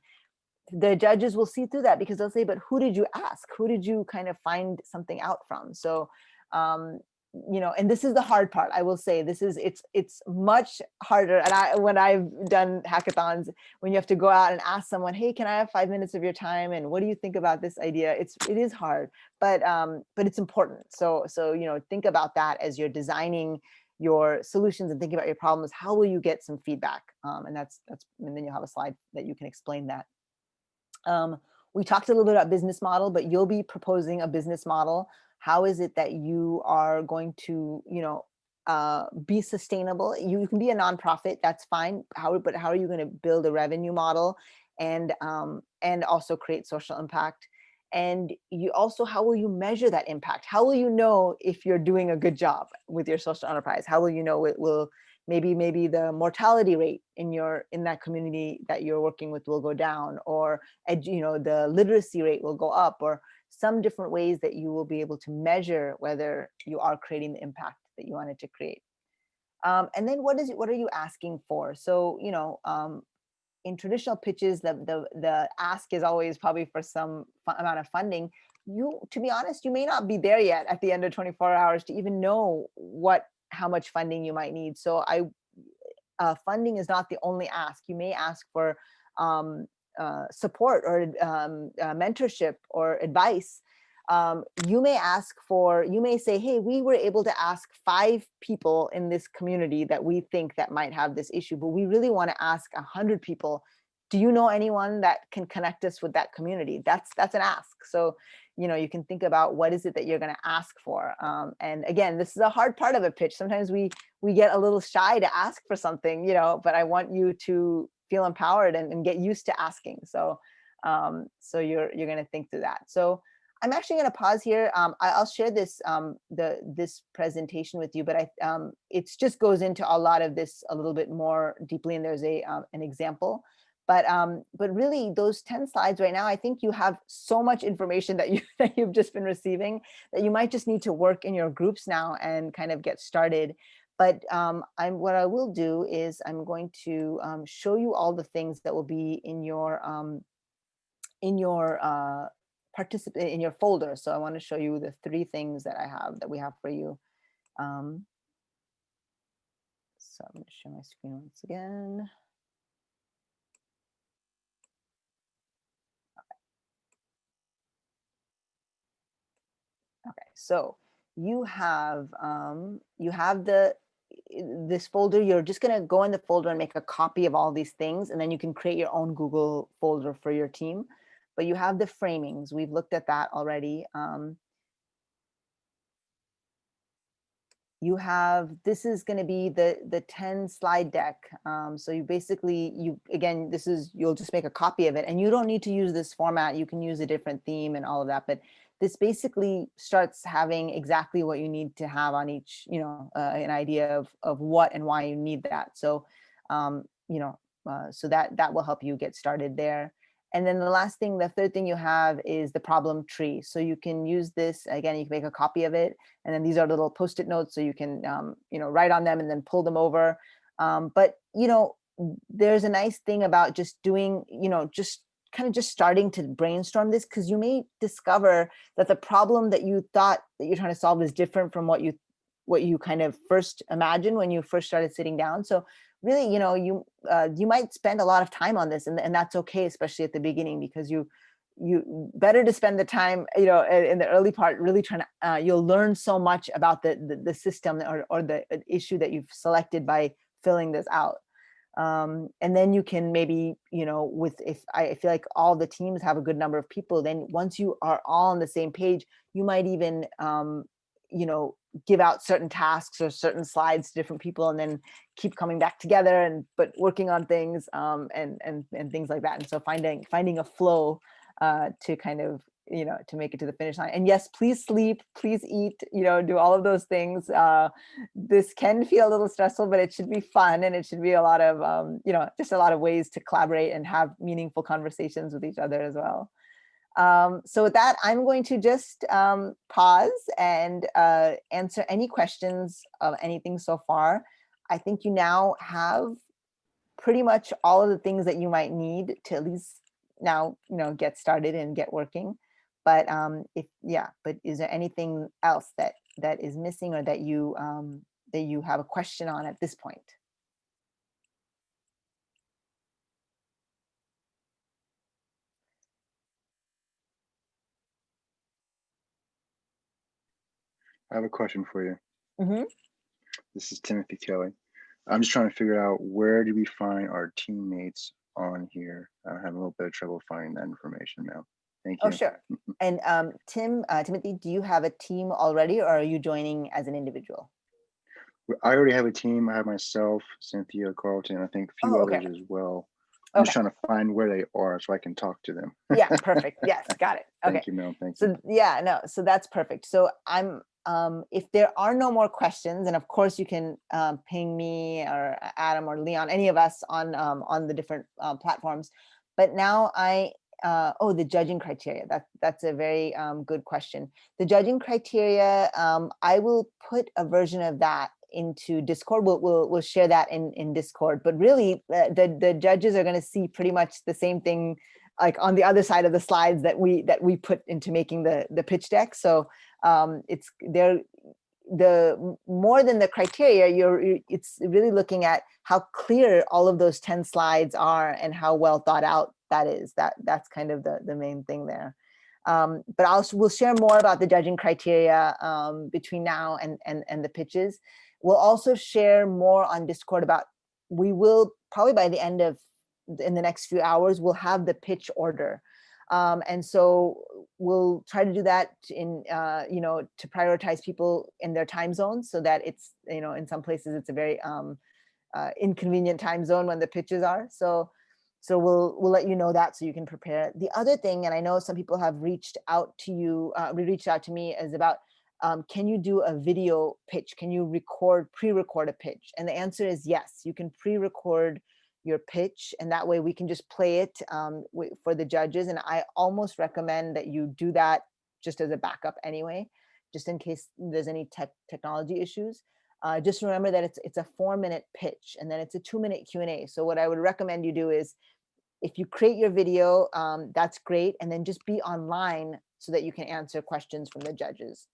S6: the judges will see through that, because they'll say, but who did you ask? Who did you kind of find something out from? So, and this is the hard part. I will say it's much harder. And when I've done hackathons, when you have to go out and ask someone, hey, can I have 5 minutes of your time? And what do you think about this idea? It is hard, but it's important. So, think about that as you're designing your solutions and thinking about your problems. How will you get some feedback? And then you'll have a slide that you can explain that. We talked a little bit about business model, but you'll be proposing a business model. How is it that you are going to, be sustainable? You can be a nonprofit, that's fine. But how are you going to build a revenue model and also create social impact? And you also, how will you measure that impact? How will you know if you're doing a good job with your social enterprise? How will you know it will? Maybe the mortality rate in that community that you're working with will go down, or the literacy rate will go up, or some different ways that you will be able to measure whether you are creating the impact that you wanted to create. And then what are you asking for? So in traditional pitches, the ask is always probably for some amount of funding. To be honest, you may not be there yet at the end of 24 hours to even know how much funding you might need. So funding is not the only ask. You may ask for support or mentorship or advice. You may say, hey, we were able to ask 5 people in this community that we think that might have this issue, but we really want to ask 100 people. Do you know anyone that can connect us with that community? That's an ask. So you can think about what is it that you're going to ask for. And again, this is a hard part of a pitch. Sometimes we get a little shy to ask for something, but I want you to feel empowered and get used to asking. So you're going to think through that. So I'm actually going to pause here. I'll share this this presentation with you, but it just goes into a lot of this a little bit more deeply, and there's an example. But really, those 10 slides right now, I think you have so much information that you've just been receiving that you might just need to work in your groups now and kind of get started. But what I will do is I'm going to show you all the things that will be in your participate in your folder. So I want to show you the 3 things that we have for you. So I'm going to share my screen once again. Okay, so you have this folder. You're just going to go in the folder and make a copy of all these things, and then you can create your own Google folder for your team. But you have the framings. We've looked at that already. you have, this is going to be the 10 slide deck. So you basically, again, this is, you'll just make a copy of it, and you don't need to use this format. You can use a different theme and all of that, but this basically starts having exactly what you need to have on each, an idea of what and why you need that. So, so that will help you get started there. And then the third thing you have is the problem tree. So you can use this, again, you can make a copy of it. And then these are little Post-it notes, so you can, write on them and then pull them over. But, there's a nice thing about just doing, just starting to brainstorm this, because you may discover that the problem that you thought that you're trying to solve is different from what you kind of first imagined when you first started sitting down. So really, you might spend a lot of time on this, and that's okay, especially at the beginning, because you better to spend the time, in the early part, really trying to, you'll learn so much about the system or the issue that you've selected by filling this out. And then you can maybe, if I feel like all the teams have a good number of people, then once you are all on the same page, you might even, give out certain tasks or certain slides to different people, and then keep coming back together but working on things, and things like that. And so finding a flow to kind of, to make it to the finish line. And yes, please sleep, please eat, do all of those things. This can feel a little stressful, but it should be fun, and it should be a lot of, just a lot of ways to collaborate and have meaningful conversations with each other as well. So with that, I'm going to just pause and answer any questions of anything so far. I think you now have pretty much all of the things that you might need to at least now, get started and get working. But but is there anything else that is missing, or that you have a question on at this point?
S8: I have a question for you.
S6: Mm-hmm.
S8: This is Timothy Kelly. I'm just trying to figure out, where do we find our teammates on here? I'm having a little bit of trouble finding that information now. Thank you.
S6: Oh, sure. And Timothy, do you have a team already, or are you joining as an individual?
S8: I already have a team. I have myself, Cynthia, Carlton, I think a few others as well. I'm just trying to find where they are so I can talk to them.
S6: Yeah, perfect. Yes, got it. Okay.
S8: Thank you, Mel. Thank
S6: you.
S8: you.
S6: So yeah, no, so that's perfect. So I'm, if there are no more questions, and of course you can ping me or Adam or Leon, any of us on the different platforms. But now the judging criteria. That's a very good question. The judging criteria, I will put a version of that into Discord. We'll share that in Discord. But really, the judges are going to see pretty much the same thing, like on the other side of the slides that we put into making the pitch deck. So it's there. The more than the criteria, it's really looking at how clear all of those 10 slides are and how well thought out that is. That's kind of the main thing there. But we'll share more about the judging criteria between now and the pitches. We'll also share more on Discord about, we will probably by the end of, in the next few hours, we'll have the pitch order. And so we'll try to do that in, to prioritize people in their time zones, so that it's, in some places it's a very inconvenient time zone when the pitches are. So we'll let you know that, so you can prepare. The other thing, and I know some people have reached out to you, reached out to me, is about, can you do a video pitch? Can you pre-record a pitch? And the answer is yes, you can pre-record your pitch, and that way we can just play it for the judges. And I almost recommend that you do that just as a backup anyway, just in case there's any technology issues. Just remember that it's a 4-minute pitch, and then it's a 2-minute Q&A. So what I would recommend you do is, if you create your video, that's great, and then just be online so that you can answer questions from the judges.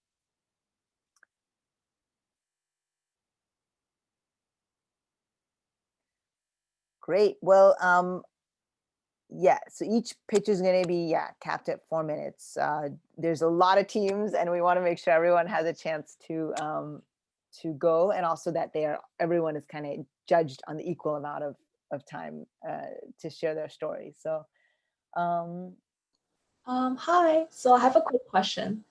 S6: Great. Well, yeah, so each pitch is going to be, capped at 4 minutes. There's a lot of teams, and we want to make sure everyone has a chance to go, and also that everyone is kind of judged on the equal amount of time to share their story. So,
S10: hi. So I have a quick question.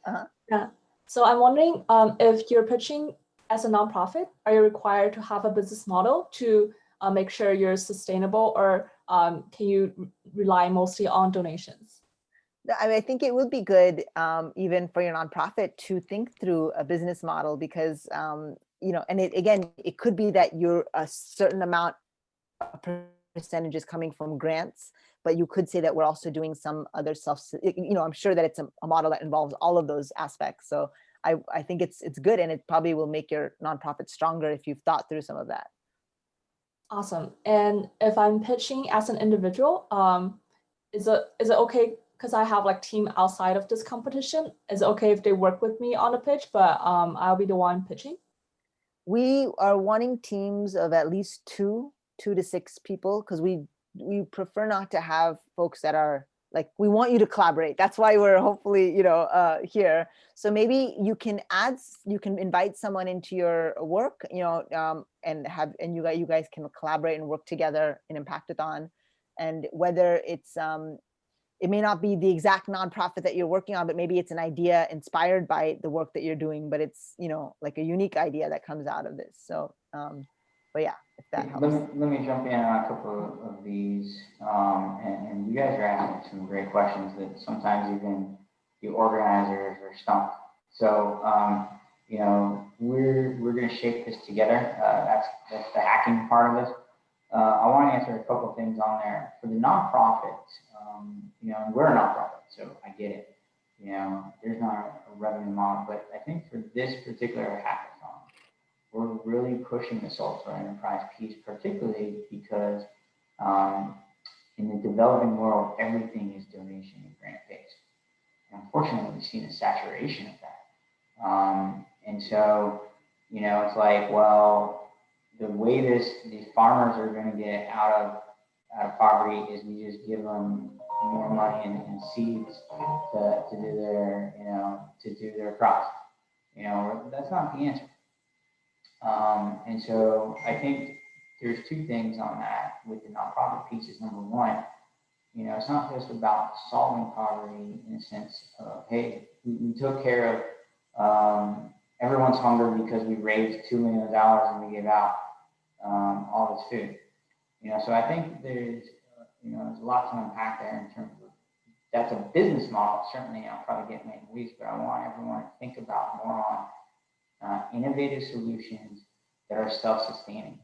S10: Yeah. So I'm wondering if you're pitching as a nonprofit, are you required to have a business model to make sure you're sustainable, or can you rely mostly on donations?
S6: I mean, I think it would be good, even for your nonprofit, to think through a business model, because and again, it could be that you're a certain amount of percentage is coming from grants, but you could say that we're also doing some other I'm sure that it's a model that involves all of those aspects. So I think it's good, and it probably will make your nonprofit stronger if you've thought through some of that.
S10: Awesome. And if I'm pitching as an individual, is it okay? Because I have like team outside of this competition. Is it okay if they work with me on the pitch, but I'll be the one pitching?
S6: We are wanting teams of at least two to six people, because we prefer not to have folks that are like, we want you to collaborate. That's why we're hopefully, here. So maybe you can invite someone into your work, and you guys can collaborate and work together in Impactathon. And whether it's, it may not be the exact nonprofit that you're working on, but maybe it's an idea inspired by the work that you're doing, but it's, like a unique idea that comes out of this. So, but yeah, if that helps.
S2: Let me jump in on a couple of these. And you guys are asking some great questions that sometimes even the organizers are stumped. So, we're going to shape this together. That's the hacking part of this. I want to answer a couple of things on there. For the nonprofits, we're a nonprofit, so I get it. There's not a revenue model, but I think for this particular hackathon, we're really pushing the software enterprise piece, particularly because in the developing world, everything is donation and grant based. Unfortunately, we've seen a saturation of that. And so, it's like, well, the way these farmers are going to get out of poverty is we just give them more money and seeds to do their crops. That's not the answer. And so I think there's two things on that with the nonprofit pieces. Number one, it's not just about solving poverty in the sense of, hey, we took care of everyone's hunger because we raised $2 million and we gave out all this food. So I think there's a lot to unpack there in terms of that's a business model. Certainly, I'll probably get in the weeds, but I want everyone to think about more on innovative solutions that are self-sustaining.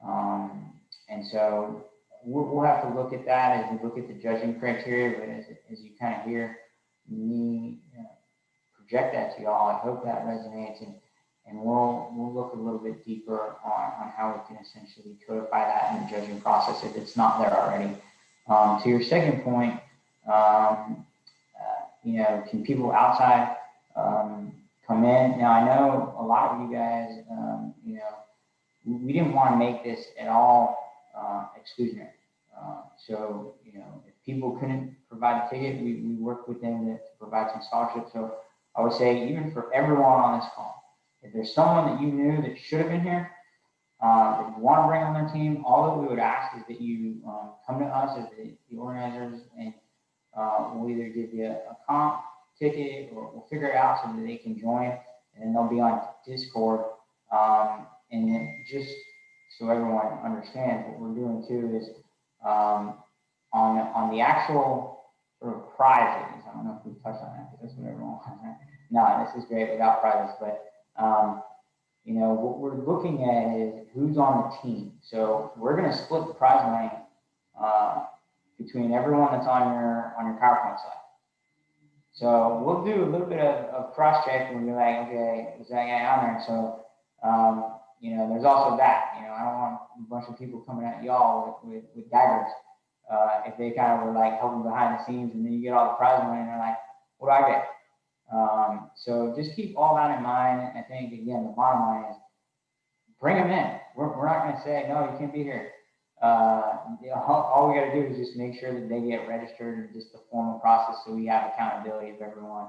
S2: And so we'll have to look at that as we look at the judging criteria, but as you kind of hear me project that to y'all, I hope that resonates, and we'll look a little bit deeper on how we can essentially codify that in the judging process if it's not there already. To your second point, can people outside come in? Now, I know a lot of you guys, we didn't want to make this at all exclusionary. So, if people couldn't provide a ticket, we worked with them to provide some scholarships. So I would say, even for everyone on this call, if there's someone that you knew that should have been here, that you want to bring on their team, all that we would ask is that you come to us as the organizers, and we'll either give you a comp ticket or we'll figure it out so that they can join, and then they'll be on Discord. And then just so everyone understands, what we're doing too is on the actual sort of prizes. I don't know if we've touched on that, because that's what everyone wants. No, this is great without prizes, but what we're looking at is who's on the team. So we're going to split the prize money between everyone that's on your PowerPoint slide. So we'll do a little bit of cross check and be like, okay, is that guy on there? So there's also that. I don't want a bunch of people coming at y'all with daggers. If they kind of were like helping behind the scenes, and then you get all the prize money and they're like, what do I get? So just keep all that in mind. I think, again, the bottom line is bring them in. We're not going to say, no, you can't be here. All we got to do is just make sure that they get registered, and just the formal process, so we have accountability of everyone,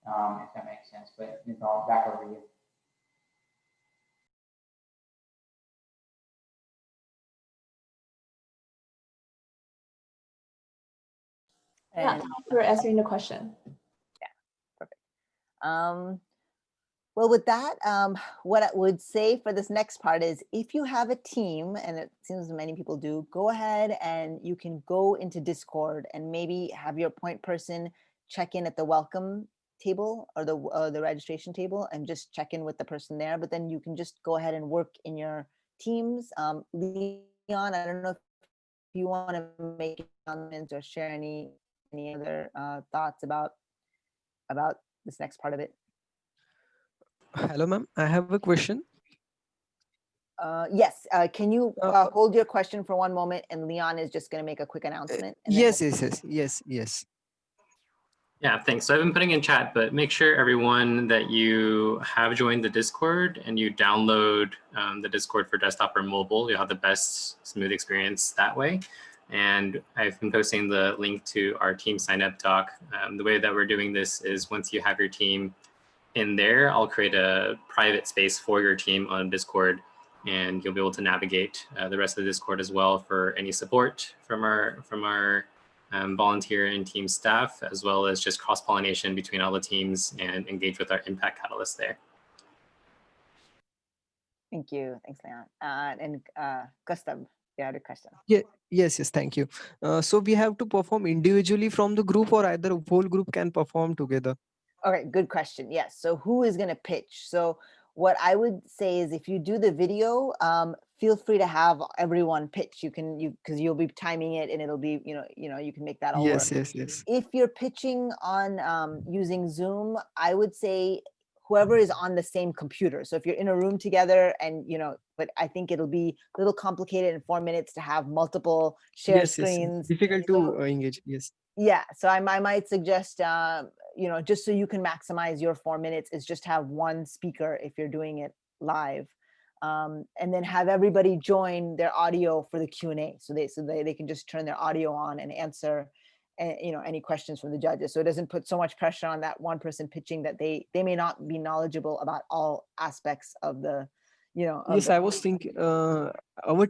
S2: if that makes sense. But Neetal, back over to you.
S10: Yeah, thanks for answering the question.
S6: Yeah, perfect. Well, with that, what I would say for this next part is if you have a team, and it seems many people do, go ahead and you can go into Discord and maybe have your point person check in at the welcome table or the registration table and just check in with the person there. But then you can just go ahead and work in your teams. Leon, I don't know if you want to make comments or share any other thoughts about this next part of it.
S15: Hello, ma'am. I have a question.
S6: Yes. Can you hold your question for one moment? And Leon is just going to make a quick announcement. And
S15: Yes.
S9: Yeah, thanks. So I've been putting in chat, but make sure everyone that you have joined the Discord and you download the Discord for desktop or mobile, you'll have the best smooth experience that way. And I've been posting the link to our team sign up doc. The way that we're doing this is once you have your team in there, I'll create a private space for your team on Discord, and you'll be able to navigate the rest of the Discord as well for any support from our volunteer and team staff, as well as just cross-pollination between all the teams and engage with our impact catalyst there.
S6: Thank you. Thanks, Leon. And Gustav, you had a question.
S15: Yeah. Yes. Thank you. So we have to perform individually from the group, or either a whole group can perform together?
S6: Okay, good question. Yes. So who is going to pitch? So what I would say is if you do the video, feel free to have everyone pitch. Because you'll be timing it and it'll be, you can make that all work.
S15: Yes.
S6: If you're pitching on using Zoom, I would say whoever is on the same computer. So if you're in a room together and, but I think it'll be a little complicated in 4 minutes to have multiple share screens.
S15: Difficult to engage. Yes.
S6: Yeah. So I might suggest, just so you can maximize your 4 minutes, is just have one speaker if you're doing it live. And then have everybody join their audio for the Q&A. So they can just turn their audio on and answer any questions from the judges. So it doesn't put so much pressure on that one person pitching that they may not be knowledgeable about all aspects of the,
S15: Yes, I was thinking, our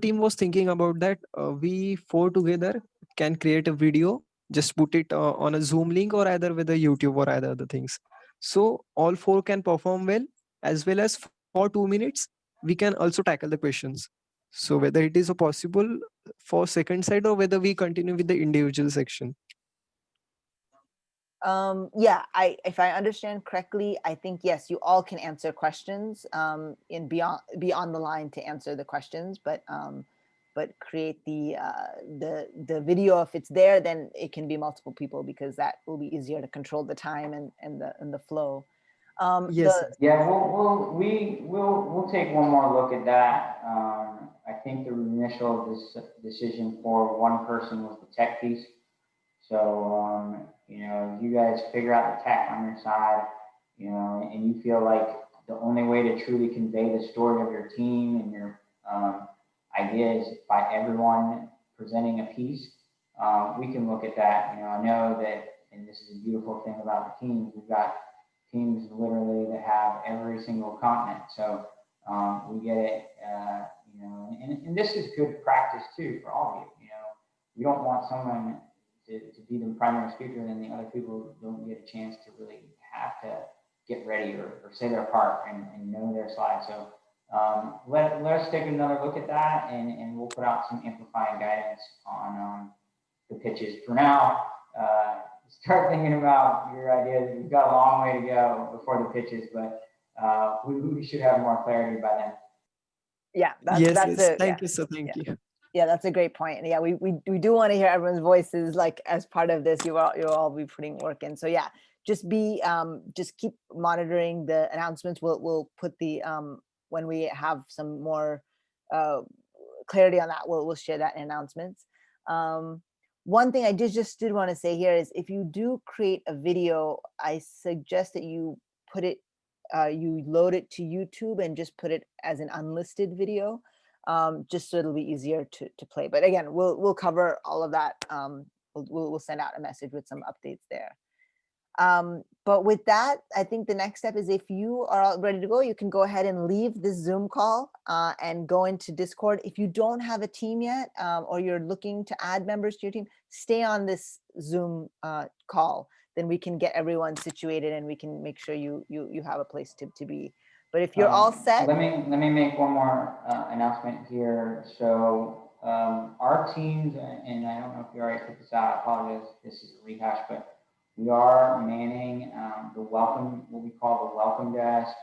S15: team was thinking about that. We four together can create a video, just put it on a Zoom link or either with a YouTube or either other things. So all four can perform well, as well as for 2 minutes, we can also tackle the questions. So whether it is possible for second side or whether we continue with the individual section.
S6: Yeah, if I understand correctly, I think, yes, you all can answer questions and be on the line to answer the questions, but create the video. If it's there, then it can be multiple people because that will be easier to control the time and the flow.
S15: Yes.
S2: We'll take one more look at that. I think the initial decision for one person was the tech piece. So, you guys figure out the tech on your side, and you feel like the only way to truly convey the story of your team and your ideas by everyone presenting a piece, we can look at that. I know that, and this is a beautiful thing about the teams, we've got teams literally that have every single continent. So we get it, and this is good practice too for all of you. We don't want someone to be the primary speaker, and then the other people don't get a chance to really have to get ready or say their part and know their slide. So let us take another look at that, and we'll put out some amplifying guidance on the pitches. For now, start thinking about your ideas. We've got a long way to go before the pitches, but we should have more clarity by then.
S6: Yeah,
S15: Thank you, sir. Thank you.
S6: Yeah, that's a great point. And yeah, we do want to hear everyone's voices, like as part of this. You'll all be putting work in. So yeah, just keep monitoring the announcements. We'll put the when we have some more clarity on that, we'll share that in announcements. One thing I just did want to say here is if you do create a video, I suggest that you put it, you load it to YouTube and just put it as an unlisted video. Just so it'll be easier to play. But again, we'll cover all of that. We'll send out a message with some updates there. But with that, I think the next step is if you are all ready to go, you can go ahead and leave this Zoom call and go into Discord. If you don't have a team yet, or you're looking to add members to your team, stay on this Zoom call. then we can get everyone situated and we can make sure you have a place to be. But if you're all set.
S2: Let me make one more announcement here. So our teams, and I don't know if you already put this out, I apologize, this is a rehash, but we are manning the welcome, what we call the welcome desk.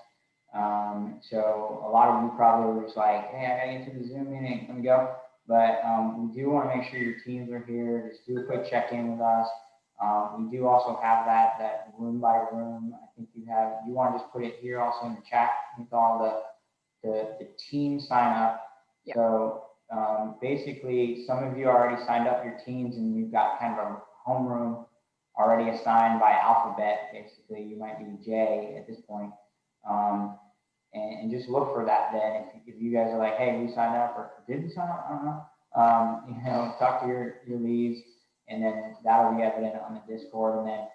S2: So a lot of you probably were just like, hey, I gotta get to the Zoom meeting, let me go. But we do want to make sure your teams are here. Just do a quick check-in with us. We do also have that room by room. I think you want to just put it here also in the chat with all the team sign up. Yep. So basically, some of you already signed up your teams, and we've got kind of a homeroom already assigned by alphabet. Basically, you might be J at this point. And just look for that then. If you guys are like, hey, we signed up, or did we sign up? I don't know. Talk to your leads, and then that'll be evident on the Discord. And then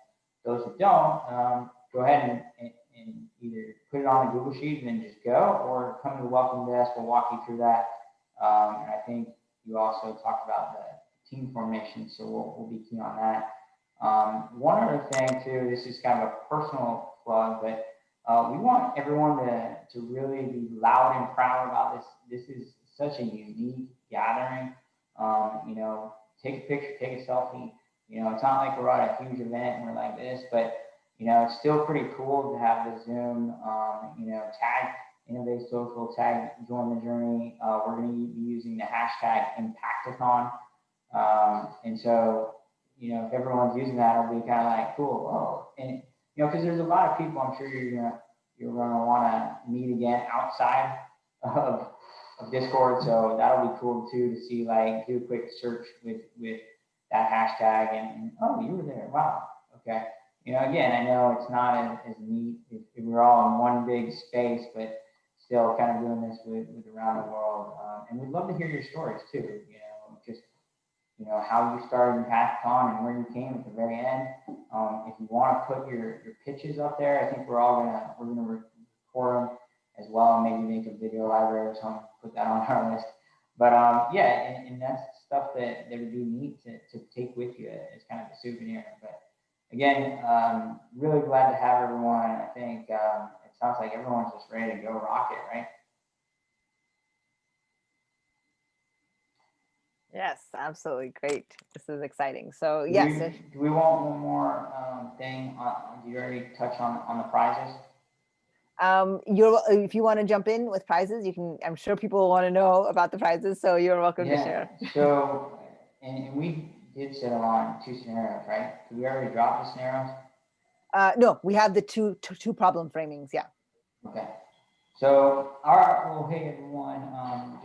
S2: those who don't, go ahead and either put it on the Google Sheet and then just go, or come to the welcome desk. We'll walk you through that. And I think you also talked about the team formation, so we'll be key on that. One other thing too, this is kind of a personal plug, but we want everyone to really be loud and proud about this. This is such a unique gathering. Take a picture, take a selfie. It's not like we're at a huge event and we're like this, but it's still pretty cool to have the Zoom, tag Innovate Social, tag Join the Journey. We're going to be using the hashtag Impactathon. And so, if everyone's using that, it'll be kind of like, cool. Oh, and because there's a lot of people, I'm sure you're gonna want to meet again outside of Discord, so that'll be cool too to see, like, do a quick search with that hashtag and oh, you were there, wow, okay. Again, I know it's not as neat if we're all in one big space, but still kind of doing this with around the world, and we'd love to hear your stories too. Just how you started Impactathon and where you came at the very end. If you want to put your pitches up there, I think we're gonna record them as well, and maybe make a video library or something, put that on our list. But yeah, and that's stuff that would be neat to take with you as kind of a souvenir. But again, really glad to have everyone. I think it sounds like everyone's just ready to go rock it, right?
S6: Yes, absolutely. Great. This is exciting. So yes.
S2: Do we want one more thing? Do you already touch on the prizes?
S6: If you want to jump in with prizes, you can. I'm sure people want to know about the prizes, so you're welcome to share.
S2: So, and we did settle on 2 scenarios, right? Did we already drop the scenarios?
S6: No, we have the two problem framings. Yeah.
S2: Okay. So, all right, well, hey everyone,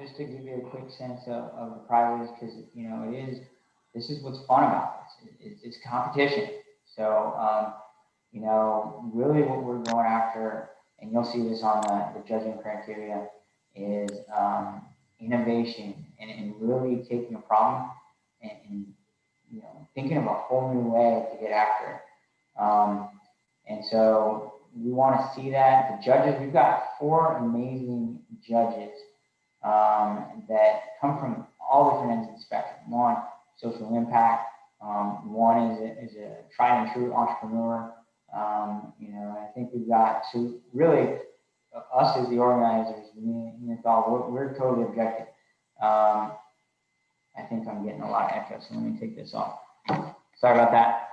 S2: just to give you a quick sense of the prizes, because this is what's fun about this. It's competition. So, really what we're going after, and you'll see this on the judging criteria, is innovation and really taking a problem and thinking of a whole new way to get after it. And so we want to see that. The judges, we've got 4 amazing judges that come from all different ends of the spectrum. One, social impact. One is a tried and true entrepreneur. I think we've got to really, us as the organizers, we're totally objective. I think I'm getting a lot of echo, so let me take this off. Sorry about that.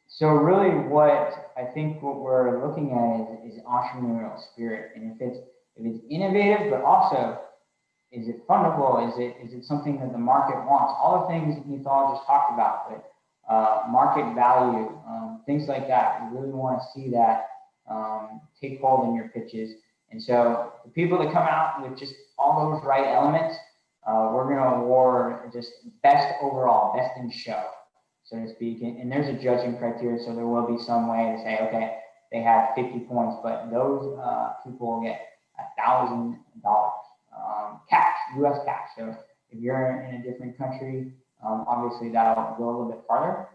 S2: So really what we're looking at is entrepreneurial spirit. And if it's innovative, but also, is it fundable? Is it something that the market wants? All the things that Neetal just talked about, but market value, things like that. We really want to see that take hold in your pitches. And so the people that come out with just all those right elements, we're going to award just best overall, best in show, so to speak. And there's a judging criteria, so there will be some way to say, okay, they had 50 points, but those people will get $1,000 cash, U.S. cash. So if you're in a different country, obviously that'll go a little bit farther,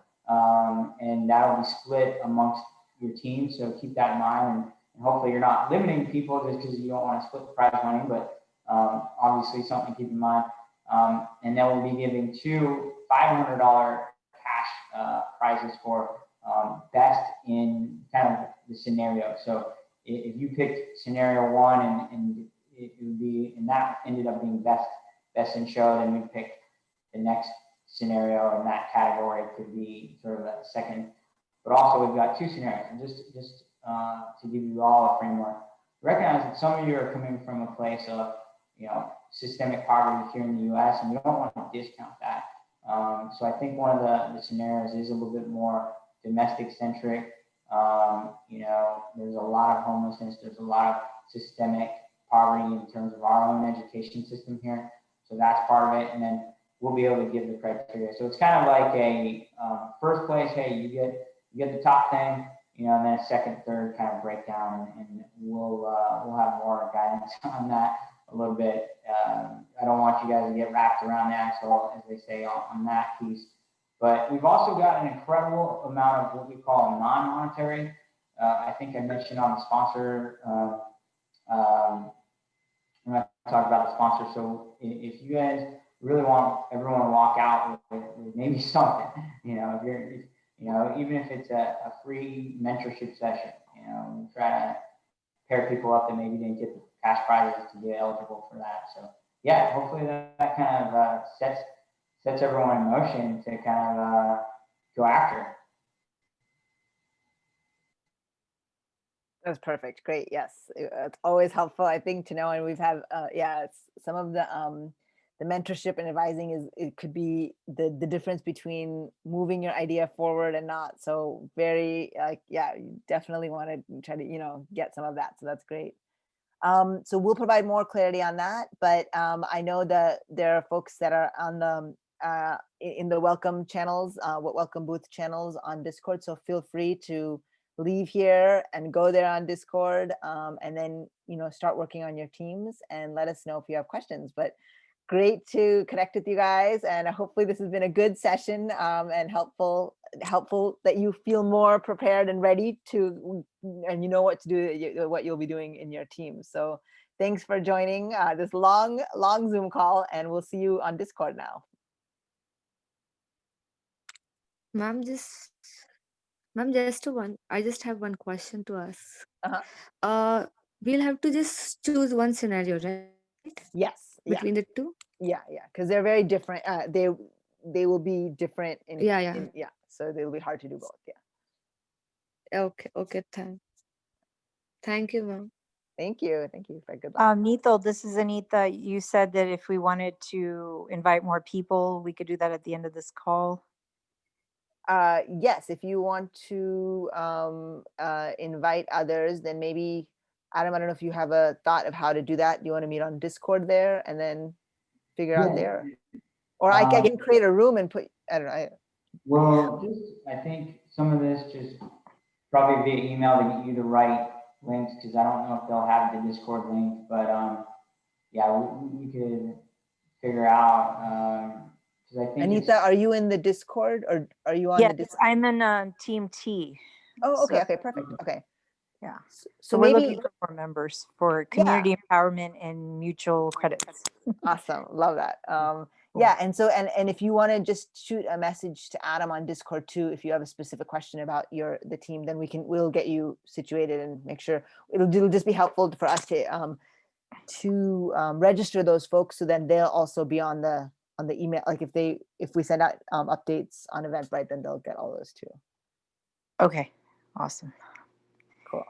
S2: and that'll be split amongst your team. So keep that in mind, and hopefully you're not limiting people just because you don't want to split the prize money, but obviously something to keep in mind. And then we'll be giving 2 $500 prizes for best in kind of the scenario. So if you picked scenario one and it would be, and that ended up being best in show, then we picked the next scenario in that category. It could be sort of a second, but also we've got two scenarios. And just to give you all a framework, recognize that some of you are coming from a place of, systemic poverty here in the U.S., and you don't want to discount that. So I think one of the scenarios is a little bit more domestic centric. There's a lot of homelessness. There's a lot of systemic poverty in terms of our own education system here. So that's part of it. And then we'll be able to give the criteria. So it's kind of like a first place, hey, you get the top thing, and then a second, third kind of breakdown, and we'll have more guidance on that a little bit. I don't want you guys to get wrapped around the axle, as they say, on that piece. But we've also got an incredible amount of what we call non-monetary. I think I mentioned on the sponsor, when I talk about the sponsor. So if you guys really want everyone to walk out with maybe something, if you're, even if it's a free mentorship session, try to pair people up that maybe didn't get the cash prizes to get eligible for that. So yeah, hopefully that kind of sets everyone in motion to kind of go after.
S6: That's perfect. Great. Yes, it's always helpful, I think, to know. And we've had, it's some of the mentorship and advising it could be the difference between moving your idea forward and not. So very you definitely want to try to get some of that. So that's great. So we'll provide more clarity on that. But I know that there are folks that are on the in the welcome channels, welcome booth channels on Discord. So feel free to leave here and go there on Discord, and then start working on your teams and let us know if you have questions. But great to connect with you guys, and hopefully this has been a good session and helpful that you feel more prepared and ready to, and what to do, what you'll be doing in your team. So thanks for joining this long Zoom call, and we'll see you on Discord now.
S14: Ma'am, I just have one question to ask. We'll have to just choose one scenario, right?
S6: Yes.
S14: Between the two?
S6: Yeah, because they're very different. They will be different in so they will be hard to do both. Yeah.
S14: Okay, thank you, ma'am.
S6: Thank you for good luck.
S11: Neetal, this is Anita. You said that if we wanted to invite more people, we could do that at the end of this call.
S6: Yes, if you want to invite others, then maybe, Adam, I don't know if you have a thought of how to do that. Do you want to meet on Discord there and then figure out there? Or I can create a room and put, I don't know.
S2: Well, I think some of this just probably via email to get you the right links, because I don't know if they'll have the Discord link, but we could figure out. I think
S6: Anita, are you in the Discord, or are you on
S11: the
S6: Discord?
S11: I'm in Team T.
S6: Oh, okay, perfect. Okay.
S11: Yeah.
S6: So
S11: we're
S6: maybe
S11: looking for more members for community empowerment and mutual credits.
S6: Awesome. Love that. Yeah, and so and if you want to just shoot a message to Adam on Discord too, if you have a specific question about the team, then we'll get you situated and make sure it'll just be helpful for us to register those folks, so then they'll also be on the email. Like if we send out updates on Eventbrite, then they'll get all those too.
S11: Okay, awesome.
S6: Cool.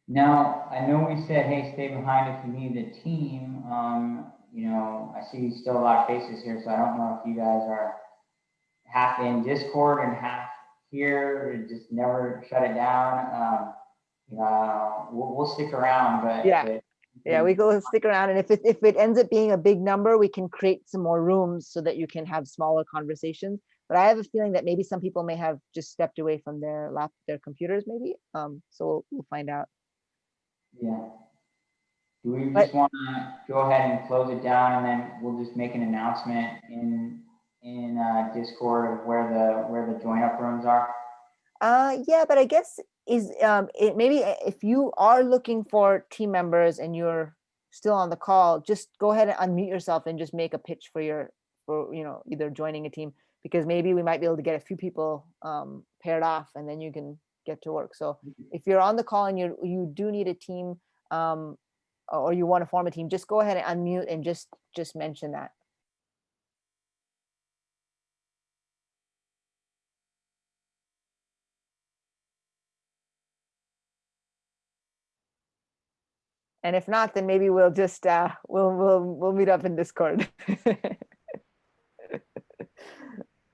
S2: Now, I know we said, hey, stay behind if you need the team. I see still a lot of faces here, so I don't know if you guys are half in Discord and half here, and just never shut it down. We'll stick around, but
S6: we go stick around, and if it ends up being a big number, we can create some more rooms so that you can have smaller conversations. But I have a feeling that maybe some people may have just stepped away from their computers, maybe. So we'll find out.
S2: Yeah. Do we just want to go ahead and close it down, and then we'll just make an announcement in Discord of where the join up rooms are?
S6: Yeah, but I guess maybe if you are looking for team members and you're still on the call, just go ahead and unmute yourself and just make a pitch for for either joining a team, because maybe we might be able to get a few people paired off, and then you can get to work. So if you're on the call and you do need a team, or you want to form a team, just go ahead and unmute and just mention that. And if not, then maybe we'll just we'll meet up in Discord.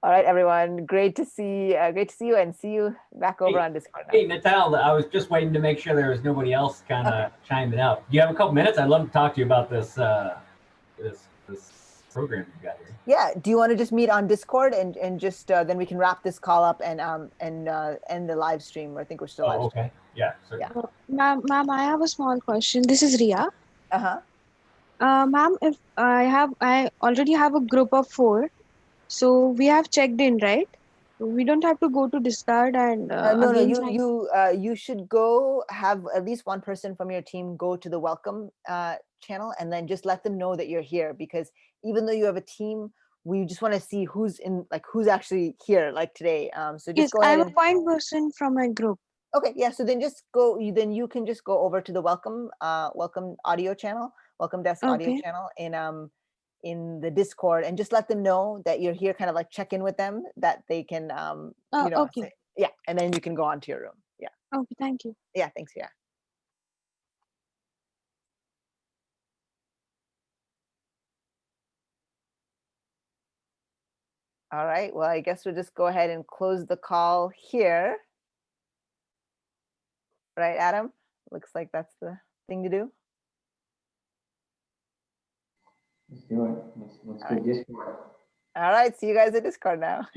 S6: All right, everyone. Great to see you, and see you back over on Discord now.
S13: Hey, Neetal, I was just waiting to make sure there was nobody else kind of chiming out. Do you have a couple minutes? I'd love to talk to you about this this program you got here.
S6: Yeah. Do you want to just meet on Discord and just then we can wrap this call up and end the live stream? I think we're still live streaming.
S13: Okay. Yeah.
S6: Yeah.
S12: Ma'am, I have a small question. This is Ria.
S6: Uh-huh.
S12: Ma'am, if I already have a group of 4, so we have checked in, right? We don't have to go to Discord and
S6: No,
S12: again.
S6: you should go have at least one person from your team go to the welcome channel, and then just let them know that you're here, because even though you have a team, we just want to see who's actually here, like today. So just
S12: Yes,
S6: go ahead
S12: I'm a point person from my group.
S6: Okay, yeah. So then just go. Then you can just go over to the welcome audio channel, welcome desk audio
S12: Okay.
S6: channel in the Discord, and just let them know that you're here. Kind of like check in with them, that they can
S12: Okay.
S6: say, yeah, and then you can go on to your room. Yeah.
S12: Okay, thank you.
S6: Yeah. Thanks. Yeah. All right. Well, I guess we'll just go ahead and close the call here. Right, Adam? Looks like that's the thing to do.
S2: Let's do it. Let's do Discord.
S6: All right. See you guys at Discord now.